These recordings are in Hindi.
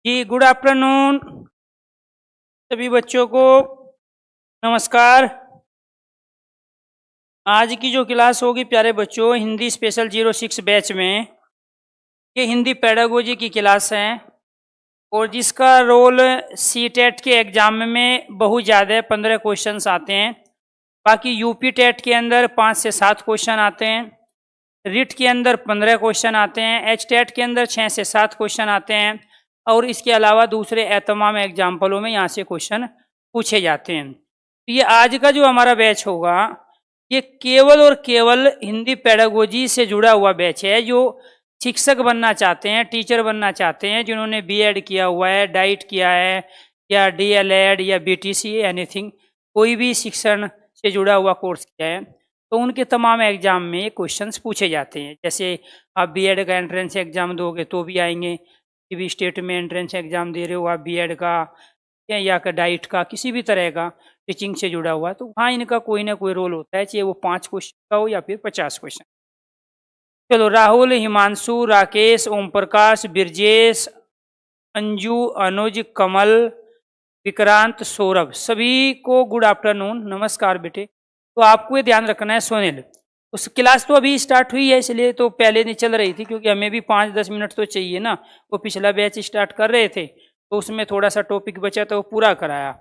जी गुड आफ्टरनून सभी बच्चों को नमस्कार। आज की जो क्लास होगी प्यारे बच्चों हिंदी स्पेशल 06 बैच में ये हिंदी पेडागोजी की क्लास है और जिसका रोल सी टेट के एग्जाम में बहुत ज़्यादा 15 क्वेश्चंस आते हैं। बाकी यूपी टेट के अंदर 5 से 7 क्वेश्चन आते हैं, रिट के अंदर 15 क्वेश्चन आते हैं, एच टेट के अंदर 6 से 7 क्वेश्चन आते हैं और इसके अलावा दूसरे तमाम एग्जाम्पलों में यहाँ से क्वेश्चन पूछे जाते हैं। तो ये आज का जो हमारा बैच होगा ये केवल और केवल हिंदी पेडागोजी से जुड़ा हुआ बैच है। जो शिक्षक बनना चाहते हैं, टीचर बनना चाहते हैं, जिन्होंने बीएड किया हुआ है, डाइट किया है या डीएलएड या बीटीसी एनीथिंग, कोई भी शिक्षण से जुड़ा हुआ कोर्स किया है तो उनके तमाम एग्जाम में क्वेश्चंस पूछे जाते हैं। जैसे आप बीएड का एंट्रेंस एग्जाम दोगे तो भी आएंगे, किसी भी स्टेट में एंट्रेंस एग्जाम दे रहे हो आप बीएड का या डाइट का, किसी भी तरह का टीचिंग से जुड़ा हुआ, तो वहाँ इनका कोई ना कोई रोल होता है, चाहे वो 5 क्वेश्चन का हो या फिर 50 क्वेश्चन। चलो, राहुल, हिमांशु, राकेश, ओम प्रकाश, बिरजेश, अंजू, अनुज, कमल, विक्रांत, सौरभ, सभी को गुड आफ्टरनून, नमस्कार बेटे। तो आपको ये ध्यान रखना है सोनिल, उस क्लास तो अभी स्टार्ट हुई है इसलिए तो पहले नहीं चल रही थी क्योंकि हमें भी 5-10 मिनट तो चाहिए ना। वो पिछला बैच स्टार्ट कर रहे थे तो उसमें थोड़ा सा टॉपिक बचा तो वो पूरा कराया।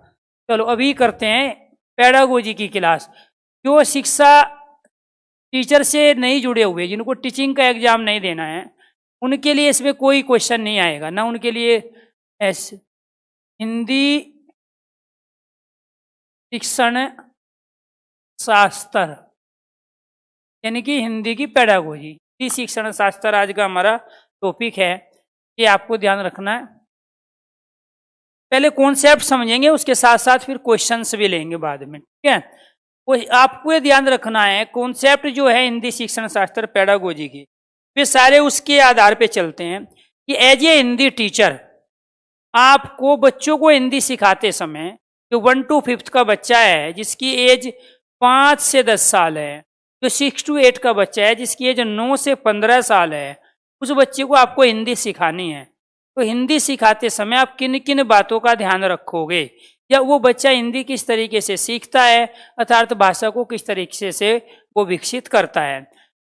चलो अभी करते हैं पेडागोजी की क्लास। जो शिक्षा टीचर से नहीं जुड़े हुए, जिनको टीचिंग का एग्जाम नहीं देना है, उनके लिए इसमें कोई क्वेश्चन नहीं आएगा ना। उनके लिए हिंदी शिक्षण शास्त्र यानी कि हिंदी की पेडागोजी, हिंदी शिक्षण शास्त्र आज का हमारा टॉपिक है। ये आपको ध्यान रखना है। पहले कॉन्सेप्ट समझेंगे, उसके साथ साथ फिर क्वेश्चंस भी लेंगे बाद में, ठीक है। वो आपको ये ध्यान रखना है कॉन्सेप्ट जो है हिंदी शिक्षण शास्त्र पेडागोजी की, वे सारे उसके आधार पे चलते हैं कि एज ए हिंदी टीचर आपको बच्चों को हिंदी सिखाते समय जो 1 to 5th का बच्चा है जिसकी एज 5 से 10 साल है, जो 6 to 8 का बच्चा है जिसकी एज 9 से 15 साल है, उस बच्चे को आपको हिंदी सिखानी है। तो हिंदी सिखाते समय आप किन किन बातों का ध्यान रखोगे, या वो बच्चा हिंदी किस तरीके से सीखता है, अर्थात भाषा को किस तरीके से वो विकसित करता है।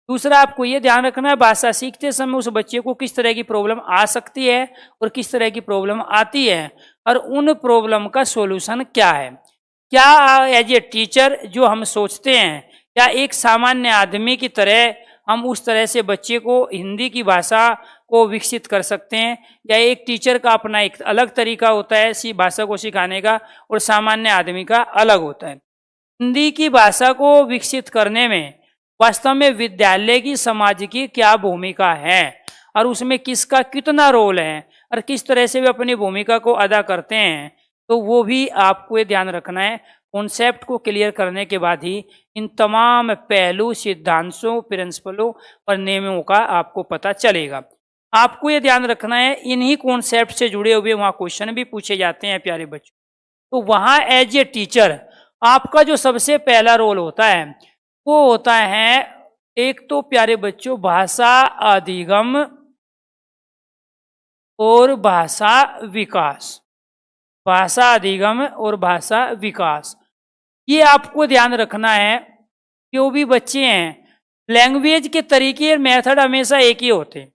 दूसरा, आपको ये ध्यान रखना है भाषा सीखते समय उस बच्चे को किस तरह की प्रॉब्लम आ सकती है और किस तरह की प्रॉब्लम आती है और उन प्रॉब्लम का सॉल्यूशन क्या है। क्या एज ए टीचर जो हम सोचते हैं, या एक सामान्य आदमी की तरह हम उस तरह से बच्चे को हिंदी की भाषा को विकसित कर सकते हैं, या एक टीचर का अपना एक अलग तरीका होता है इसी भाषा को सिखाने का और सामान्य आदमी का अलग होता है। हिंदी की भाषा को विकसित करने में वास्तव में विद्यालय की, समाज की क्या भूमिका है और उसमें किसका कितना रोल है और किस तरह से वे अपनी भूमिका को अदा करते हैं, तो वो भी आपको ये ध्यान रखना है। कॉन्सेप्ट को क्लियर करने के बाद ही इन तमाम पहलू, सिद्धांतों, प्रिंसिपलों और नियमों का आपको पता चलेगा। आपको ये ध्यान रखना है इन्हीं कॉन्सेप्ट से जुड़े हुए वहाँ क्वेश्चन भी पूछे जाते हैं प्यारे बच्चों। तो वहाँ एज ए टीचर आपका जो सबसे पहला रोल होता है वो होता है, एक तो प्यारे बच्चों भाषा अधिगम और भाषा विकास। भाषा अधिगम और भाषा विकास, ये आपको ध्यान रखना है। जो भी बच्चे हैं, लैंग्वेज के तरीके और मेथड हमेशा एक ही होते हैं।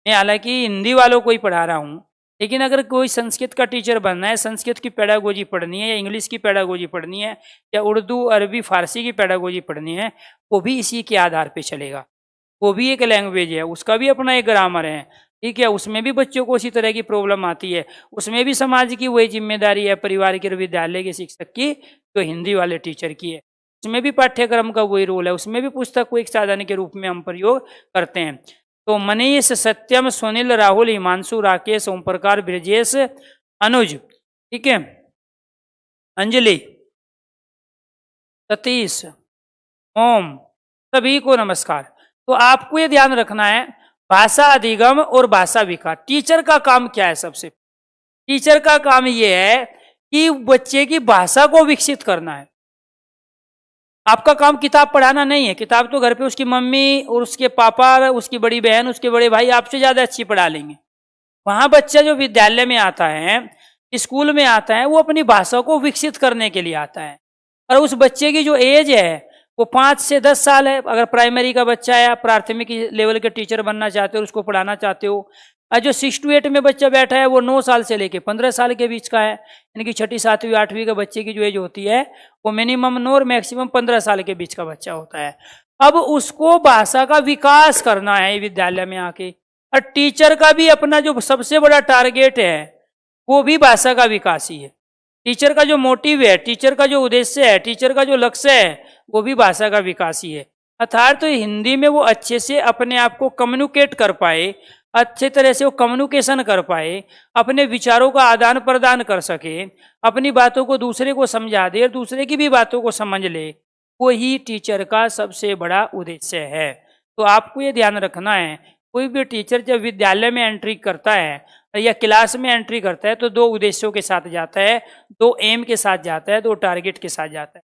मैं हालांकि हिंदी वालों को ही पढ़ा रहा हूँ, लेकिन अगर कोई संस्कृत का टीचर बनना है, संस्कृत की पेडागोजी पढ़नी है या इंग्लिश की पेडागोजी पढ़नी है या उर्दू, अरबी, फारसी की पेडागोजी पढ़नी है, वो भी इसी के आधार पे चलेगा। वो भी एक लैंग्वेज है, उसका भी अपना एक ग्रामर है, ठीक है। उसमें भी बच्चों को उसी तरह की प्रॉब्लम आती है, उसमें भी समाज की वही जिम्मेदारी है, परिवार की और विद्यालय के शिक्षक की, जो हिंदी वाले टीचर की है। उसमें भी पाठ्यक्रम का वही रोल है, उसमें भी पुस्तक को एक साधन के रूप में हम प्रयोग करते हैं। तो मनीष, सत्यम, सुनील, राहुल, हिमांशु, राकेश, ओम प्रकाश, ब्रजेश, अनुज, ठीक है, अंजलि, सतीश, ओम, सभी को नमस्कार। तो आपको ये ध्यान रखना है भाषा अधिगम और भाषा विकास। टीचर का काम क्या है? सबसे टीचर का काम ये है कि बच्चे की भाषा को विकसित करना है। आपका काम किताब पढ़ाना नहीं है। किताब तो घर पे उसकी मम्मी और उसके पापा, उसकी बड़ी बहन, उसके बड़े भाई आपसे ज्यादा अच्छी पढ़ा लेंगे, वहां बच्चा जो विद्यालय में आता है, स्कूल में आता है, वो अपनी भाषा को विकसित करने के लिए आता है। और उस बच्चे की जो एज है वो 5 से 10 साल है। अगर प्राइमरी का बच्चा है, आप प्राथमिक लेवल के टीचर बनना चाहते हो, उसको पढ़ाना चाहते हो, और जो 6 to 8 में बच्चा बैठा है वो 9 साल से लेके 15 साल के बीच का है। यानी कि 6ठी 7वीं 8वीं के बच्चे की जो एज होती है वो मिनिमम 9 और मैक्सिमम 15 साल के बीच का बच्चा होता है। अब उसको भाषा का विकास करना है विद्यालय में आके, और टीचर का भी अपना जो सबसे बड़ा टारगेट है वो भी भाषा का विकास ही है। टीचर का जो मोटिव है, टीचर का जो उद्देश्य है, टीचर का जो लक्ष्य है, वो भी भाषा का विकास ही है। अर्थात तो हिंदी में वो अच्छे से अपने आप को कम्युनिकेट कर पाए, अच्छे तरह से वो कम्युनिकेशन कर पाए, अपने विचारों का आदान प्रदान कर सके, अपनी बातों को दूसरे को समझा दे और दूसरे की भी बातों को समझ ले, वही टीचर का सबसे बड़ा उद्देश्य है। तो आपको ये ध्यान रखना है, कोई भी टीचर जब विद्यालय में एंट्री करता है या क्लास में एंट्री करता है तो 2 उद्देश्यों के साथ जाता है, 2 एम के साथ जाता है, 2 टारगेट के साथ जाता है।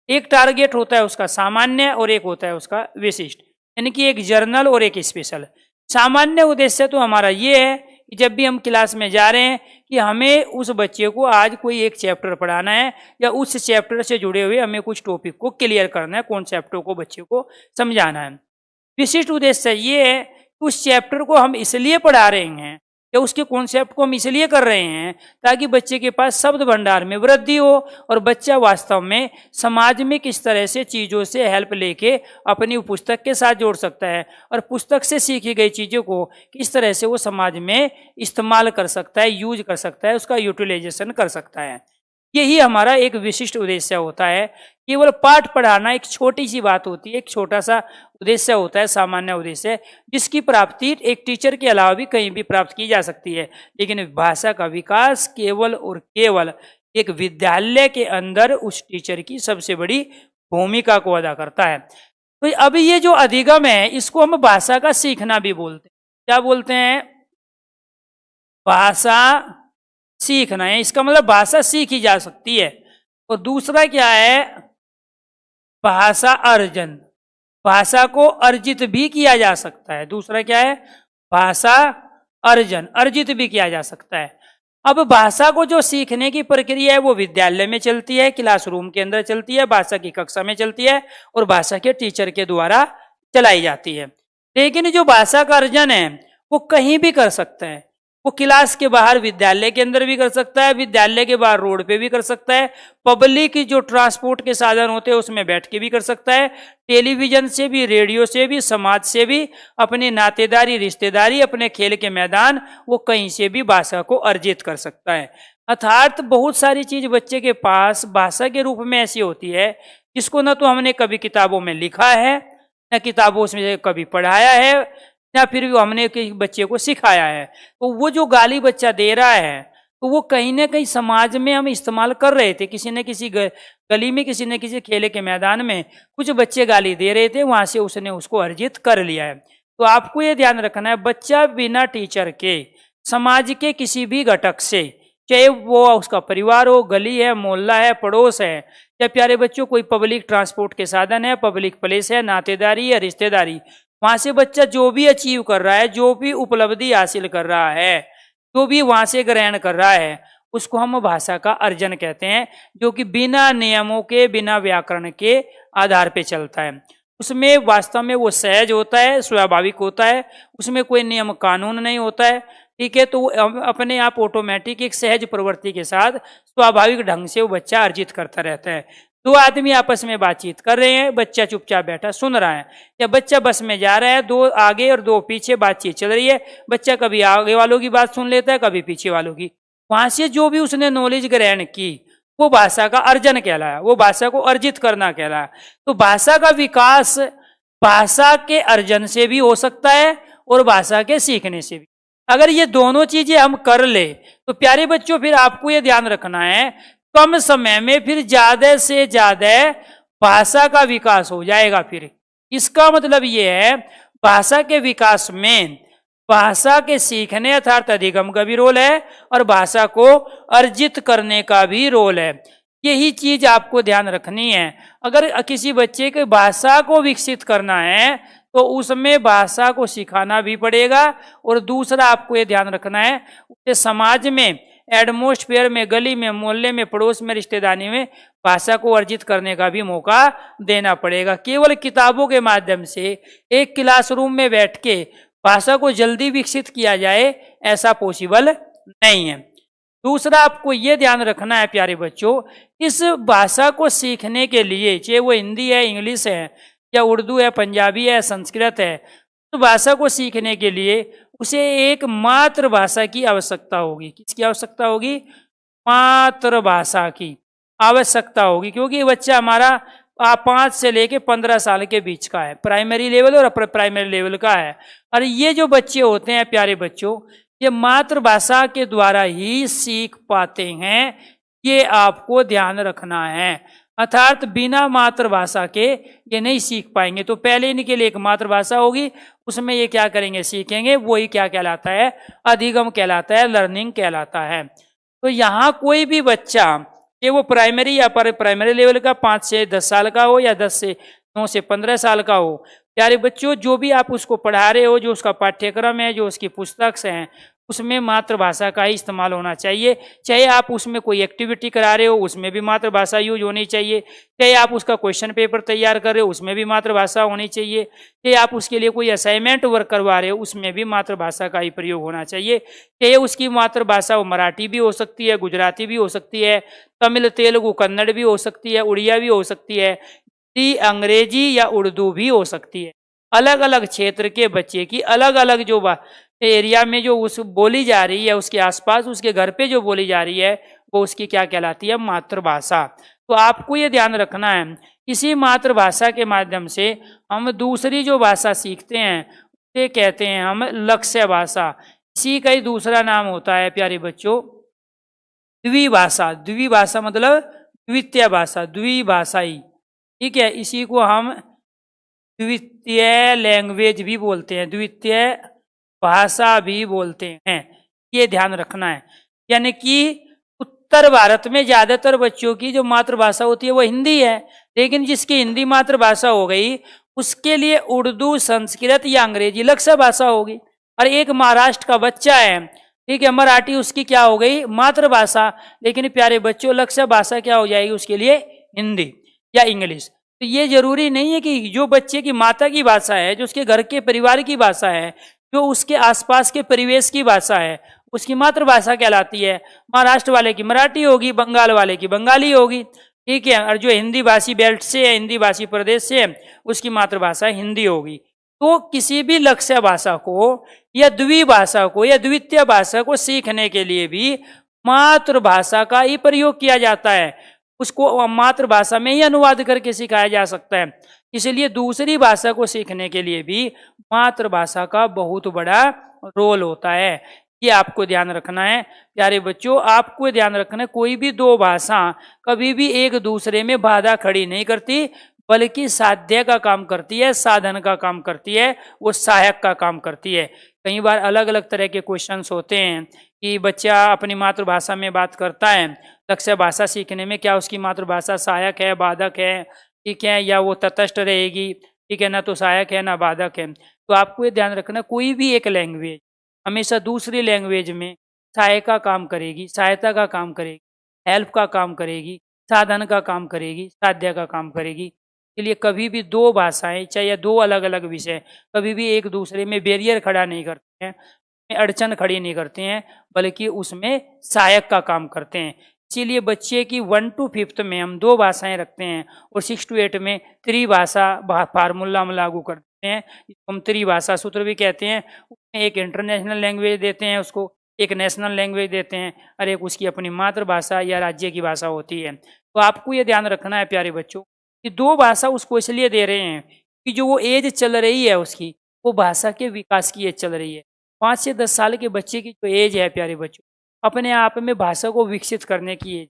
एक टारगेट होता है उसका सामान्य और एक होता है उसका विशिष्ट, यानी कि एक जर्नल और एक स्पेशल। सामान्य उद्देश्य तो हमारा ये है कि जब भी हम क्लास में जा रहे हैं कि हमें उस बच्चे को आज कोई एक चैप्टर पढ़ाना है या उस चैप्टर से जुड़े हुए हमें कुछ टॉपिक को क्लियर करना है, कॉन्सेप्टों को बच्चे को समझाना है। विशिष्ट उद्देश्य ये है कि उस चैप्टर को हम इसलिए पढ़ा रहे हैं या उसके कॉन्सेप्ट को हम इसलिए कर रहे हैं ताकि बच्चे के पास शब्द भंडार में वृद्धि हो और बच्चा वास्तव में समाज में किस तरह से चीज़ों से हेल्प लेके अपनी पुस्तक के साथ जोड़ सकता है और पुस्तक से सीखी गई चीज़ों को किस तरह से वो समाज में इस्तेमाल कर सकता है, यूज कर सकता है, उसका यूटिलाइजेशन कर सकता है। यही हमारा एक विशिष्ट उद्देश्य होता है। केवल पाठ पढ़ाना एक छोटी सी बात होती है, एक छोटा सा उद्देश्य होता है, सामान्य उद्देश्य, जिसकी प्राप्ति एक टीचर के अलावा भी कहीं भी प्राप्त की जा सकती है। लेकिन भाषा का विकास केवल और केवल एक विद्यालय के अंदर उस टीचर की सबसे बड़ी भूमिका को अदा करता है। तो अभी ये जो अधिगम है इसको हम भाषा का सीखना भी बोलते हैं। क्या बोलते हैं? भाषा सीखना है। इसका मतलब भाषा सीखी जा सकती है। और दूसरा क्या है? भाषा अर्जन, भाषा को अर्जित भी किया जा सकता है। दूसरा क्या है? भाषा अर्जन, अर्जित भी किया जा सकता है। अब भाषा को जो सीखने की प्रक्रिया है वो विद्यालय में चलती है, क्लासरूम के अंदर चलती है, भाषा की कक्षा में चलती है और भाषा के टीचर के द्वारा चलाई जाती है। लेकिन जो भाषा का अर्जन है वो कहीं भी कर सकता है। वो क्लास के बाहर विद्यालय के अंदर भी कर सकता है, विद्यालय के बाहर रोड पे भी कर सकता है, पब्लिक जो ट्रांसपोर्ट के साधन होते हैं उसमें बैठ के भी कर सकता है, टेलीविजन से भी, रेडियो से भी, समाज से भी, अपनी नातेदारी रिश्तेदारी, अपने खेल के मैदान, वो कहीं से भी भाषा को अर्जित कर सकता है। अर्थात बहुत सारी चीज बच्चे के पास भाषा के रूप में ऐसी होती है जिसको न तो हमने कभी किताबों में लिखा है, न किताबों से कभी पढ़ाया है, या फिर हमने बच्चे को सिखाया है। तो वो जो गाली बच्चा दे रहा है तो वो कहीं ना कहीं समाज में हम इस्तेमाल कर रहे थे। किसी न किसी गली में, किसी न किसी खेले के मैदान में कुछ बच्चे गाली दे रहे थे, वहां से उसने उसको अर्जित कर लिया है। तो आपको ये ध्यान रखना है, बच्चा बिना टीचर के समाज के किसी भी घटक से, चाहे वो उसका परिवार हो, गली है, मोहल्ला है, पड़ोस है, या प्यारे बच्चों कोई पब्लिक ट्रांसपोर्ट के साधन है, पब्लिक प्लेस है, नातेदारी या रिश्तेदारी, वहां से बच्चा जो भी अचीव कर रहा है, जो भी उपलब्धि हासिल कर रहा है, जो भी वहां से ग्रहण कर रहा है, उसको हम भाषा का अर्जन कहते हैं, जो कि बिना नियमों के, बिना व्याकरण के आधार पे चलता है। उसमें वास्तव में वो सहज होता है, स्वाभाविक होता है, उसमें कोई नियम कानून नहीं होता है। ठीक है, तो अपने आप ऑटोमेटिक एक सहज प्रवृत्ति के साथ स्वाभाविक ढंग से वो बच्चा अर्जित करता रहता है। 2 आदमी आपस में बातचीत कर रहे हैं, बच्चा चुपचाप बैठा सुन रहा है, या बच्चा बस में जा रहा है, 2 आगे और 2 पीछे बातचीत चल रही है, बच्चा कभी आगे वालों की बात सुन लेता है, कभी पीछे वालों की। वहां से जो भी उसने नॉलेज ग्रहण की वो भाषा का अर्जन कहलाया, वो भाषा को अर्जित करना कहलाया। तो भाषा का विकास भाषा के अर्जन से भी हो सकता है और भाषा के सीखने से भी। अगर ये दोनों चीजें हम कर ले तो प्यारे बच्चों फिर आपको ये ध्यान रखना है, कम समय में फिर ज्यादा से ज्यादा भाषा का विकास हो जाएगा। फिर इसका मतलब ये है, भाषा के विकास में भाषा के सीखने अर्थात अधिगम का भी रोल है और भाषा को अर्जित करने का भी रोल है। यही चीज आपको ध्यान रखनी है। अगर किसी बच्चे के भाषा को विकसित करना है तो उसमें भाषा को सिखाना भी पड़ेगा। और दूसरा आपको ये ध्यान रखना है, उसे समाज में, एटमॉस्फेयर में, गली में, मोहल्ले में, पड़ोस में, रिश्तेदारी में भाषा को अर्जित करने का भी मौका देना पड़ेगा। केवल किताबों के माध्यम से एक क्लासरूम में बैठ के भाषा को जल्दी विकसित किया जाए, ऐसा पॉसिबल नहीं है। दूसरा आपको ये ध्यान रखना है प्यारे बच्चों, इस भाषा को सीखने के लिए, चाहे वो हिंदी है, इंग्लिश है, या उर्दू है, पंजाबी है, संस्कृत है, तो भाषा को सीखने के लिए उसे एक मातृभाषा की आवश्यकता होगी। किसकी आवश्यकता होगी? मातृभाषा की आवश्यकता होगी, क्योंकि बच्चा हमारा 5 से लेके 15 साल के बीच का है, प्राइमरी लेवल और अपर प्राइमरी लेवल का है। और ये जो बच्चे होते हैं प्यारे बच्चों, ये मातृभाषा के द्वारा ही सीख पाते हैं, ये आपको ध्यान रखना है। अर्थात बिना मातृभाषा के ये नहीं सीख पाएंगे। तो पहले इनके लिए एक मातृभाषा होगी, उसमें ये क्या करेंगे, सीखेंगे, वही क्या कहलाता है, अधिगम कहलाता है, लर्निंग कहलाता है। तो यहाँ कोई भी बच्चा, ये वो प्राइमरी या प्राइमरी लेवल का 5 से 10 साल का हो या 9 से 15 साल का हो, प्यारे बच्चों, जो भी आप उसको पढ़ा रहे हो, जो उसका पाठ्यक्रम है, जो उसकी पुस्तक हैं, उसमें मातृभाषा का ही इस्तेमाल होना चाहिए। चाहे आप उसमें कोई एक्टिविटी करा रहे हो, उसमें भी मातृभाषा यूज होनी चाहिए। चाहे आप उसका क्वेश्चन पेपर तैयार कर रहे हो, उसमें भी मातृभाषा होनी चाहिए। चाहे आप उसके लिए कोई असाइनमेंट वर्क करवा रहे हो, उसमें भी मातृभाषा का ही प्रयोग होना चाहिए। चाहे उसकी मातृभाषा वो मराठी भी हो सकती है, गुजराती भी हो सकती है, तमिल, तेलुगु, कन्नड़ भी हो सकती है, उड़िया भी हो सकती है, अंग्रेजी या उर्दू भी हो सकती है। अलग अलग क्षेत्र के बच्चे की अलग अलग जो एरिया में जो उस बोली जा रही है, उसके आसपास, उसके घर पे जो बोली जा रही है, वो उसकी क्या कहलाती है, मातृभाषा। तो आपको ये ध्यान रखना है, इसी मातृभाषा के माध्यम से हम दूसरी जो भाषा सीखते हैं उसे कहते हैं हम लक्ष्य भाषा। इसी का ही दूसरा नाम होता है प्यारे बच्चों द्विभाषा। द्विभाषा मतलब द्वितीय भाषा, द्विभाषाई, ठीक है। इसी को हम द्वितीय लैंग्वेज भी बोलते हैं, द्वितीय भाषा भी बोलते हैं। ये ध्यान रखना है। यानी कि उत्तर भारत में ज्यादातर बच्चों की जो मातृभाषा होती है वो हिंदी है, लेकिन जिसकी हिंदी मातृभाषा हो गई उसके लिए उर्दू, संस्कृत या अंग्रेजी लक्ष्य भाषा होगी। और एक महाराष्ट्र का बच्चा है, ठीक है, मराठी उसकी क्या हो गई, मातृभाषा, लेकिन प्यारे बच्चों लक्ष्य भाषा क्या हो जाएगी उसके लिए, हिंदी या इंग्लिश। तो ये जरूरी नहीं है कि जो बच्चे की माता की भाषा है, जो उसके घर के परिवार की भाषा है, जो उसके आसपास के परिवेश की भाषा है, उसकी मातृभाषा कहलाती है। महाराष्ट्र वाले की मराठी होगी, बंगाल वाले की बंगाली होगी, ठीक है। और जो हिंदी भाषी बेल्ट से है, हिंदी भाषी प्रदेश से है, उसकी मातृभाषा हिंदी होगी। तो किसी भी लक्ष्य भाषा को या द्विभाषा को या द्वितीय भाषा को सीखने के लिए भी मातृभाषा का ही प्रयोग किया जाता है। उसको मातृभाषा में ही अनुवाद करके सिखाया जा सकता है। इसलिए दूसरी भाषा को सीखने के लिए भी मातृभाषा का बहुत बड़ा रोल होता है। ये आपको ध्यान रखना है प्यारे बच्चों। आपको ध्यान रखना है, कोई भी दो भाषा कभी भी एक दूसरे में बाधा खड़ी नहीं करती, बल्कि साध्य का काम करती है, साधन का काम करती है, वो सहायक का काम करती है। कई बार अलग अलग तरह के क्वेश्चंस होते हैं कि बच्चा अपनी मातृभाषा में बात करता है, लक्ष्य भाषा सीखने में क्या उसकी मातृभाषा सहायक है, बाधक है, ठीक है, या वो तटस्थ रहेगी, ठीक है, ना तो सहायक है ना बाधक है। तो आपको ये ध्यान रखना, कोई भी एक लैंग्वेज हमेशा दूसरी लैंग्वेज में सहायक का काम करेगी, सहायता का काम करेगी, हेल्प का काम करेगी, साधन का काम करेगी, साध्य का काम करेगी। इसलिए कभी भी दो भाषाएं, चाहे दो अलग अलग विषय, कभी भी एक दूसरे में बैरियर खड़ा नहीं करते हैं, अड़चन खड़ी नहीं करते हैं, बल्कि उसमें सहायक का काम करते हैं। इसीलिए बच्चे की 1 to 5th में हम दो भाषाएं रखते हैं और 6 to 8 में त्रिभाषा फार्मूला हम लागू करते हैं, हम त्रिभाषा सूत्र भी कहते हैं। उसमें एक इंटरनेशनल लैंग्वेज देते हैं उसको, एक नेशनल लैंग्वेज देते हैं, और एक उसकी अपनी मातृभाषा या राज्य की भाषा होती है। तो आपको ये ध्यान रखना है प्यारे बच्चों कि दो भाषा उसको इसलिए दे रहे हैं कि जो वो एज चल रही है उसकी, वो भाषा के विकास की एज चल रही है। 5 से 10 साल के बच्चे की जो एज है प्यारे बच्चों, अपने आप में भाषा को विकसित करने की एज,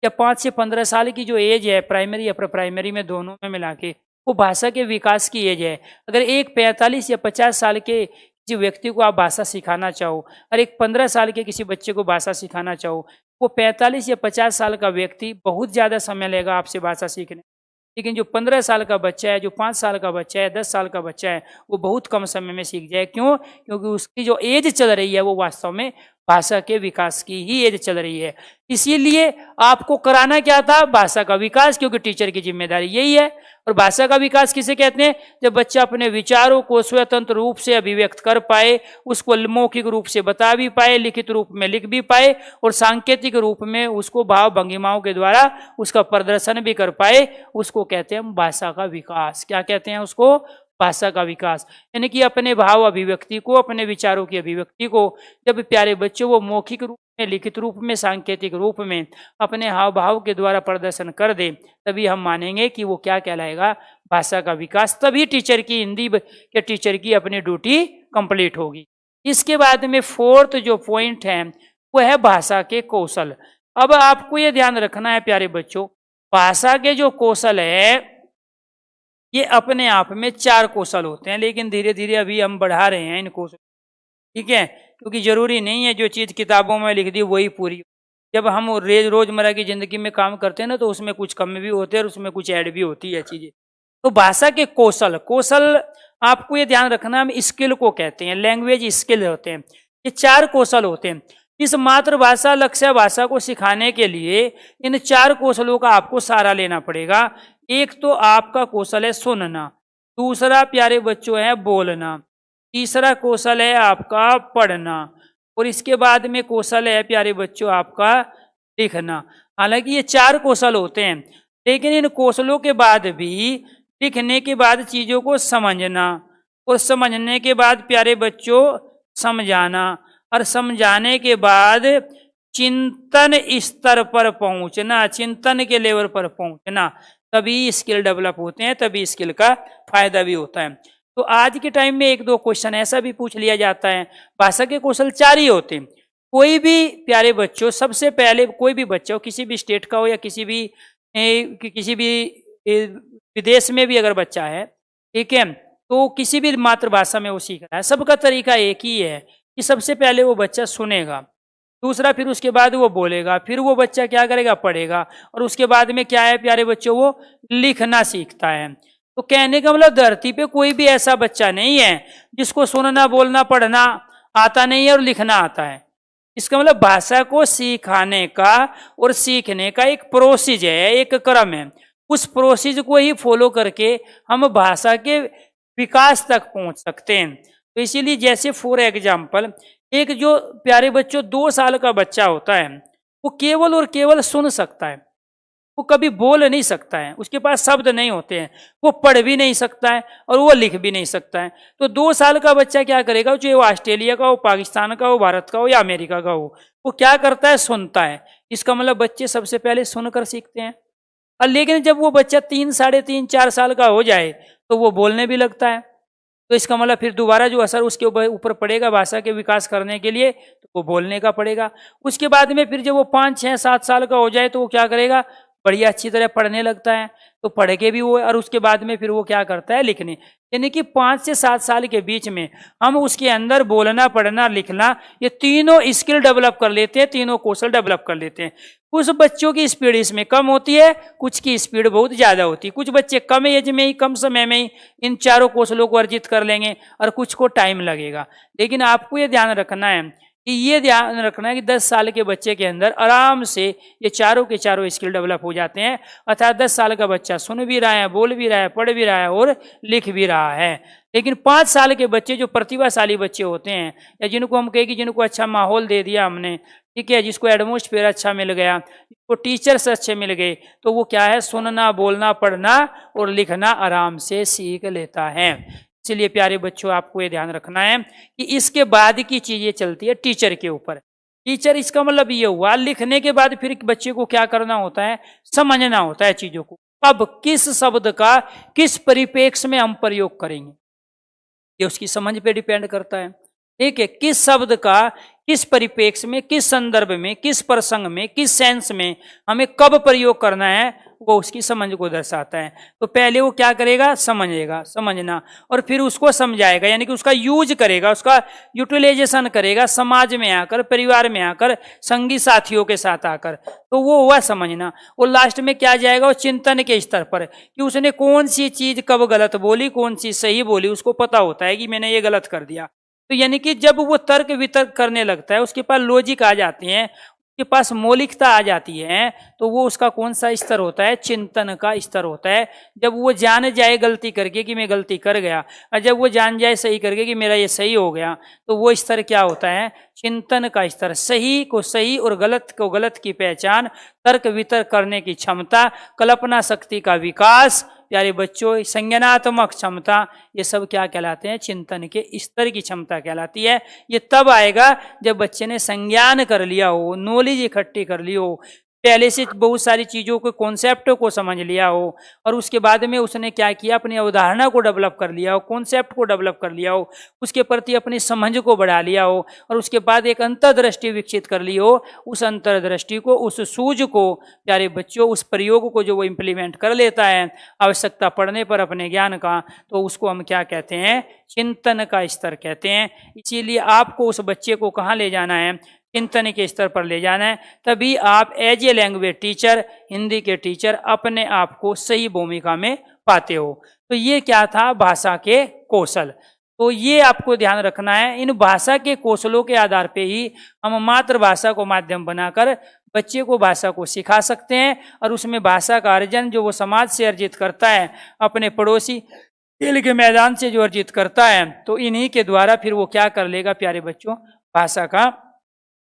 या 5 से 15 साल की जो एज है प्राइमरी या प्राइमरी में दोनों में मिला के, वो भाषा के विकास की एज है। अगर एक 45 या 50 साल के किसी व्यक्ति को आप भाषा सिखाना चाहो और एक 15 साल के किसी बच्चे को भाषा सिखाना चाहो, वो 45 या 50 साल का व्यक्ति बहुत ज़्यादा समय लेगा आपसे भाषा सीखने। लेकिन जो 15 साल का बच्चा है, जो 5 साल का बच्चा है, 10 साल का बच्चा है, वो बहुत कम समय में सीख जाए। क्यों? क्योंकि उसकी जो एज चल रही है वो वास्तव में भाषा के विकास की ही एज चल रही है। इसीलिए आपको कराना क्या था? भाषा का विकास, क्योंकि टीचर की जिम्मेदारी यही है। और भाषा का विकास किसे कहते हैं? जब बच्चा अपने विचारों को स्वतंत्र रूप से अभिव्यक्त कर पाए, उसको मौखिक रूप से बता भी पाए, लिखित रूप में लिख भी पाए, और सांकेतिक रूप में उसको भाव भंगिमाओं के द्वारा उसका प्रदर्शन भी कर पाए, उसको कहते हैं भाषा का विकास। क्या कहते हैं उसको? भाषा का विकास। यानी कि अपने भाव अभिव्यक्ति को, अपने विचारों की अभिव्यक्ति को जब प्यारे बच्चों वो मौखिक रूप में, लिखित रूप में, सांकेतिक रूप में अपने हाव भाव के द्वारा प्रदर्शन कर दे, तभी हम मानेंगे कि वो क्या कहलाएगा? भाषा का विकास। तभी टीचर की, हिंदी के टीचर की अपनी ड्यूटी कंप्लीट होगी। इसके बाद में 4th जो पॉइंट है वो है भाषा के कौशल। अब आपको ये ध्यान रखना है प्यारे बच्चों, भाषा के जो कौशल है ये अपने आप में 4 कौशल होते हैं, लेकिन धीरे धीरे अभी हम बढ़ा रहे हैं इन कौशल, ठीक है? क्योंकि जरूरी नहीं है जो चीज किताबों में लिख दी वही पूरी। जब हम रोजमर्रा की जिंदगी में काम करते हैं ना, तो उसमें कुछ कम भी होते हैं और उसमें कुछ ऐड भी होती है चीजें। तो भाषा के कौशल आपको ये ध्यान रखना, हम स्किल को कहते हैं, लैंग्वेज स्किल होते हैं। ये 4 कौशल होते हैं। इस मातृभाषा लक्ष्य भाषा को सिखाने के लिए इन 4 कौशलों का आपको सहारा लेना पड़ेगा। एक तो आपका कौशल है सुनना, दूसरा प्यारे बच्चों है बोलना, तीसरा कौशल है आपका पढ़ना, और इसके बाद में कौशल है प्यारे बच्चों आपका लिखना। हालांकि ये 4 कौशल होते हैं, लेकिन इन कौशलों के बाद भी लिखने के बाद चीजों को समझना, और समझने के बाद प्यारे बच्चों समझाना, और समझाने के बाद चिंतन स्तर पर पहुंचना, चिंतन के लेवल पर पहुंचना, तभी स्किल डेवलप होते हैं, तभी स्किल का फायदा भी होता है। तो आज के टाइम में 1-2 क्वेश्चन ऐसा भी पूछ लिया जाता है। भाषा के कौशल 4 ही होते हैं। कोई भी प्यारे बच्चों, सबसे पहले कोई भी बच्चा हो, किसी भी स्टेट का हो या किसी भी विदेश में भी अगर बच्चा है, ठीक है, तो किसी भी मातृभाषा में वो सीख रहा है, सबका तरीका एक ही है कि सबसे पहले वो बच्चा सुनेगा, दूसरा फिर उसके बाद वो बोलेगा, फिर वो बच्चा क्या करेगा? पढ़ेगा, और उसके बाद में क्या है प्यारे बच्चों? वो लिखना सीखता है। तो कहने का मतलब धरती पे कोई भी ऐसा बच्चा नहीं है जिसको सुनना, बोलना, पढ़ना आता नहीं है और लिखना आता है। इसका मतलब भाषा को सिखाने का और सीखने का एक प्रोसेस है, एक क्रम है। उस प्रोसेस को ही फॉलो करके हम भाषा के विकास तक पहुंच सकते हैं। तो इसीलिए जैसे फॉर एग्जाम्पल, एक जो प्यारे बच्चों 2 साल का बच्चा होता है, वो केवल और केवल सुन सकता है, वो कभी बोल नहीं सकता है, उसके पास शब्द नहीं होते हैं, वो पढ़ भी नहीं सकता है और वो लिख भी नहीं सकता है। तो 2 साल का बच्चा क्या करेगा? चाहे वो ऑस्ट्रेलिया का हो, पाकिस्तान का हो, भारत का हो या अमेरिका का हो, वो क्या करता है? सुनता है। इसका मतलब बच्चे सबसे पहले सुनकर सीखते हैं। और लेकिन जब वो बच्चा 3, साढ़े 3, 4 साल का हो जाए तो वो बोलने भी लगता है। तो इसका मतलब फिर दोबारा जो असर उसके ऊपर पड़ेगा भाषा के विकास करने के लिए, तो वो बोलने का पड़ेगा। उसके बाद में फिर जब वो 5, 6, 7 साल का हो जाए तो वो क्या करेगा? बढ़िया अच्छी तरह पढ़ने लगता है, तो पढ़ के भी वो, और उसके बाद में फिर वो क्या करता है? लिखने। यानी कि 5 से 7 साल के बीच में हम उसके अंदर बोलना, पढ़ना, लिखना, ये तीनों स्किल डेवलप कर लेते हैं, तीनों कौशल डेवलप कर लेते हैं। कुछ बच्चों की स्पीड इसमें कम होती है, कुछ की स्पीड बहुत ज़्यादा होती है। कुछ बच्चे कम एज में ही, कम समय में ही इन 4 कौशलों को अर्जित कर लेंगे, और कुछ को टाइम लगेगा। लेकिन आपको ये ध्यान रखना है कि 10 साल के बच्चे के अंदर आराम से ये चारों के चारों स्किल डेवलप हो जाते हैं। अर्थात 10 साल का बच्चा सुन भी रहा है, बोल भी रहा है, पढ़ भी रहा है और लिख भी रहा है। लेकिन 5 साल के बच्चे जो प्रतिभाशाली बच्चे होते हैं, या जिनको हम कहें कि जिनको अच्छा माहौल दे दिया हमने, ठीक है, जिसको एटमॉस्फेयर अच्छा मिल गया, जिसको टीचर्स अच्छे मिल गए, तो वो क्या है? सुनना, बोलना, पढ़ना और लिखना आराम से सीख लेता है। इसलिए प्यारे बच्चों आपको ये ध्यान रखना है कि इसके बाद की चीजें चलती है टीचर के ऊपर। टीचर, इसका मतलब ये हुआ लिखने के बाद फिर बच्चे को क्या करना होता है? समझना होता है चीजों को। अब किस शब्द का किस परिप्रेक्ष्य में हम प्रयोग करेंगे, ये उसकी समझ पे डिपेंड करता है। ठीक है, किस शब्द का किस परिप्रेक्ष्य में, किस संदर्भ में, किस प्रसंग में, किस सेंस में हमें कब प्रयोग करना है, वो उसकी समझ को दर्शाता है। तो पहले वो क्या करेगा, समझेगा, समझना, और फिर उसको समझाएगा, यानी कि उसका यूज करेगा, उसका यूटिलाइजेशन करेगा समाज में आकर, परिवार में आकर, संगी साथियों के साथ आकर, तो वो हुआ समझना। और लास्ट में क्या जाएगा, वो चिंतन के स्तर पर कि उसने कौन सी चीज कब गलत बोली, कौन सी सही बोली, उसको पता होता है कि मैंने ये गलत कर दिया। तो यानी कि जब वो तर्क वितर्क करने लगता है, उसके पास लॉजिक आ जाते हैं, के पास मौलिकता आ जाती है, तो वो उसका कौन सा स्तर होता है, चिंतन का स्तर होता है। जब वो जान जाए गलती करके कि मैं गलती कर गया, और जब वो जान जाए सही करके कि मेरा ये सही हो गया, तो वो स्तर क्या होता है, चिंतन का स्तर। सही को सही और गलत को गलत की पहचान, तर्क वितर्क करने की क्षमता, कल्पना शक्ति का विकास, प्यारे बच्चों संज्ञानात्मक क्षमता, ये सब क्या कहलाते हैं, चिंतन के स्तर की क्षमता कहलाती है। ये तब आएगा जब बच्चे ने संज्ञान कर लिया हो, नॉलेज इकट्ठी कर ली हो, पहले से बहुत सारी चीज़ों को, कॉन्सेप्टों को समझ लिया हो, और उसके बाद में उसने क्या किया, अपनी अवधारणा को डेवलप कर लिया हो, कॉन्सेप्ट को डेवलप कर लिया हो, उसके प्रति अपनी समझ को बढ़ा लिया हो, और उसके बाद एक अंतर्दृष्टि विकसित कर ली हो। उस अंतर्दृष्टि को, उस सूझ को, प्यारे बच्चों, उस प्रयोग को जो वो इम्प्लीमेंट कर लेता है आवश्यकता पड़ने पर अपने ज्ञान का, तो उसको हम क्या कहते हैं, चिंतन का स्तर कहते हैं। इसीलिए आपको उस बच्चे को कहाँ ले जाना है, चिंतन के स्तर पर ले जाना है। तभी आप as a language teacher, Hindi के टीचर, अपने आप को सही भूमिका में पाते हो। तो ये क्या था, भाषा के कौशल। तो ये आपको ध्यान रखना है, इन भाषा के कौशलों के आधार पे ही हम मातृभाषा को माध्यम बनाकर बच्चे को भाषा को सिखा सकते हैं, और उसमें भाषा का अर्जन जो वो समाज से अर्जित करता है, अपने पड़ोसी खेल के मैदान से जो अर्जित करता है, तो इन्हीं के द्वारा फिर वो क्या कर लेगा, प्यारे बच्चों, भाषा का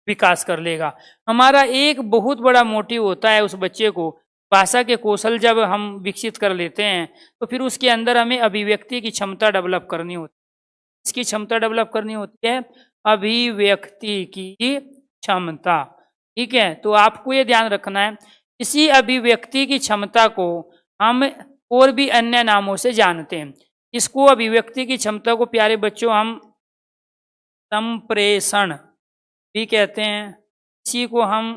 विकास कर लेगा। हमारा एक बहुत बड़ा मोटिव होता है उस बच्चे को, भाषा के कौशल जब हम विकसित कर लेते हैं, तो फिर उसके अंदर हमें अभिव्यक्ति की क्षमता डेवलप करनी होती है। इसकी क्षमता डेवलप करनी होती है, अभिव्यक्ति की क्षमता। ठीक है, तो आपको ये ध्यान रखना है, इसी अभिव्यक्ति की क्षमता को हम और भी अन्य नामों से जानते हैं। इसको, अभिव्यक्ति की क्षमता को, प्यारे बच्चों, हम संप्रेषण भी कहते हैं, इसी को हम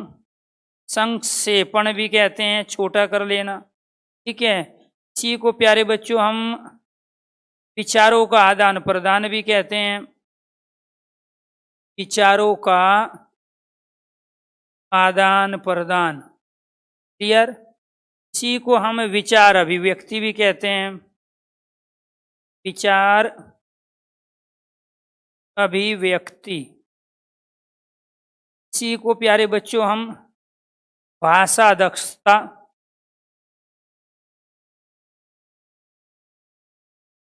संक्षेपण भी कहते हैं, छोटा कर लेना। ठीक है, इसी को प्यारे बच्चों हम विचारों का आदान प्रदान भी कहते हैं, विचारों का आदान प्रदान। क्लियर? इसी को हम विचार अभिव्यक्ति भी कहते हैं, विचार अभिव्यक्ति। इसी को प्यारे बच्चों हम भाषा दक्षता,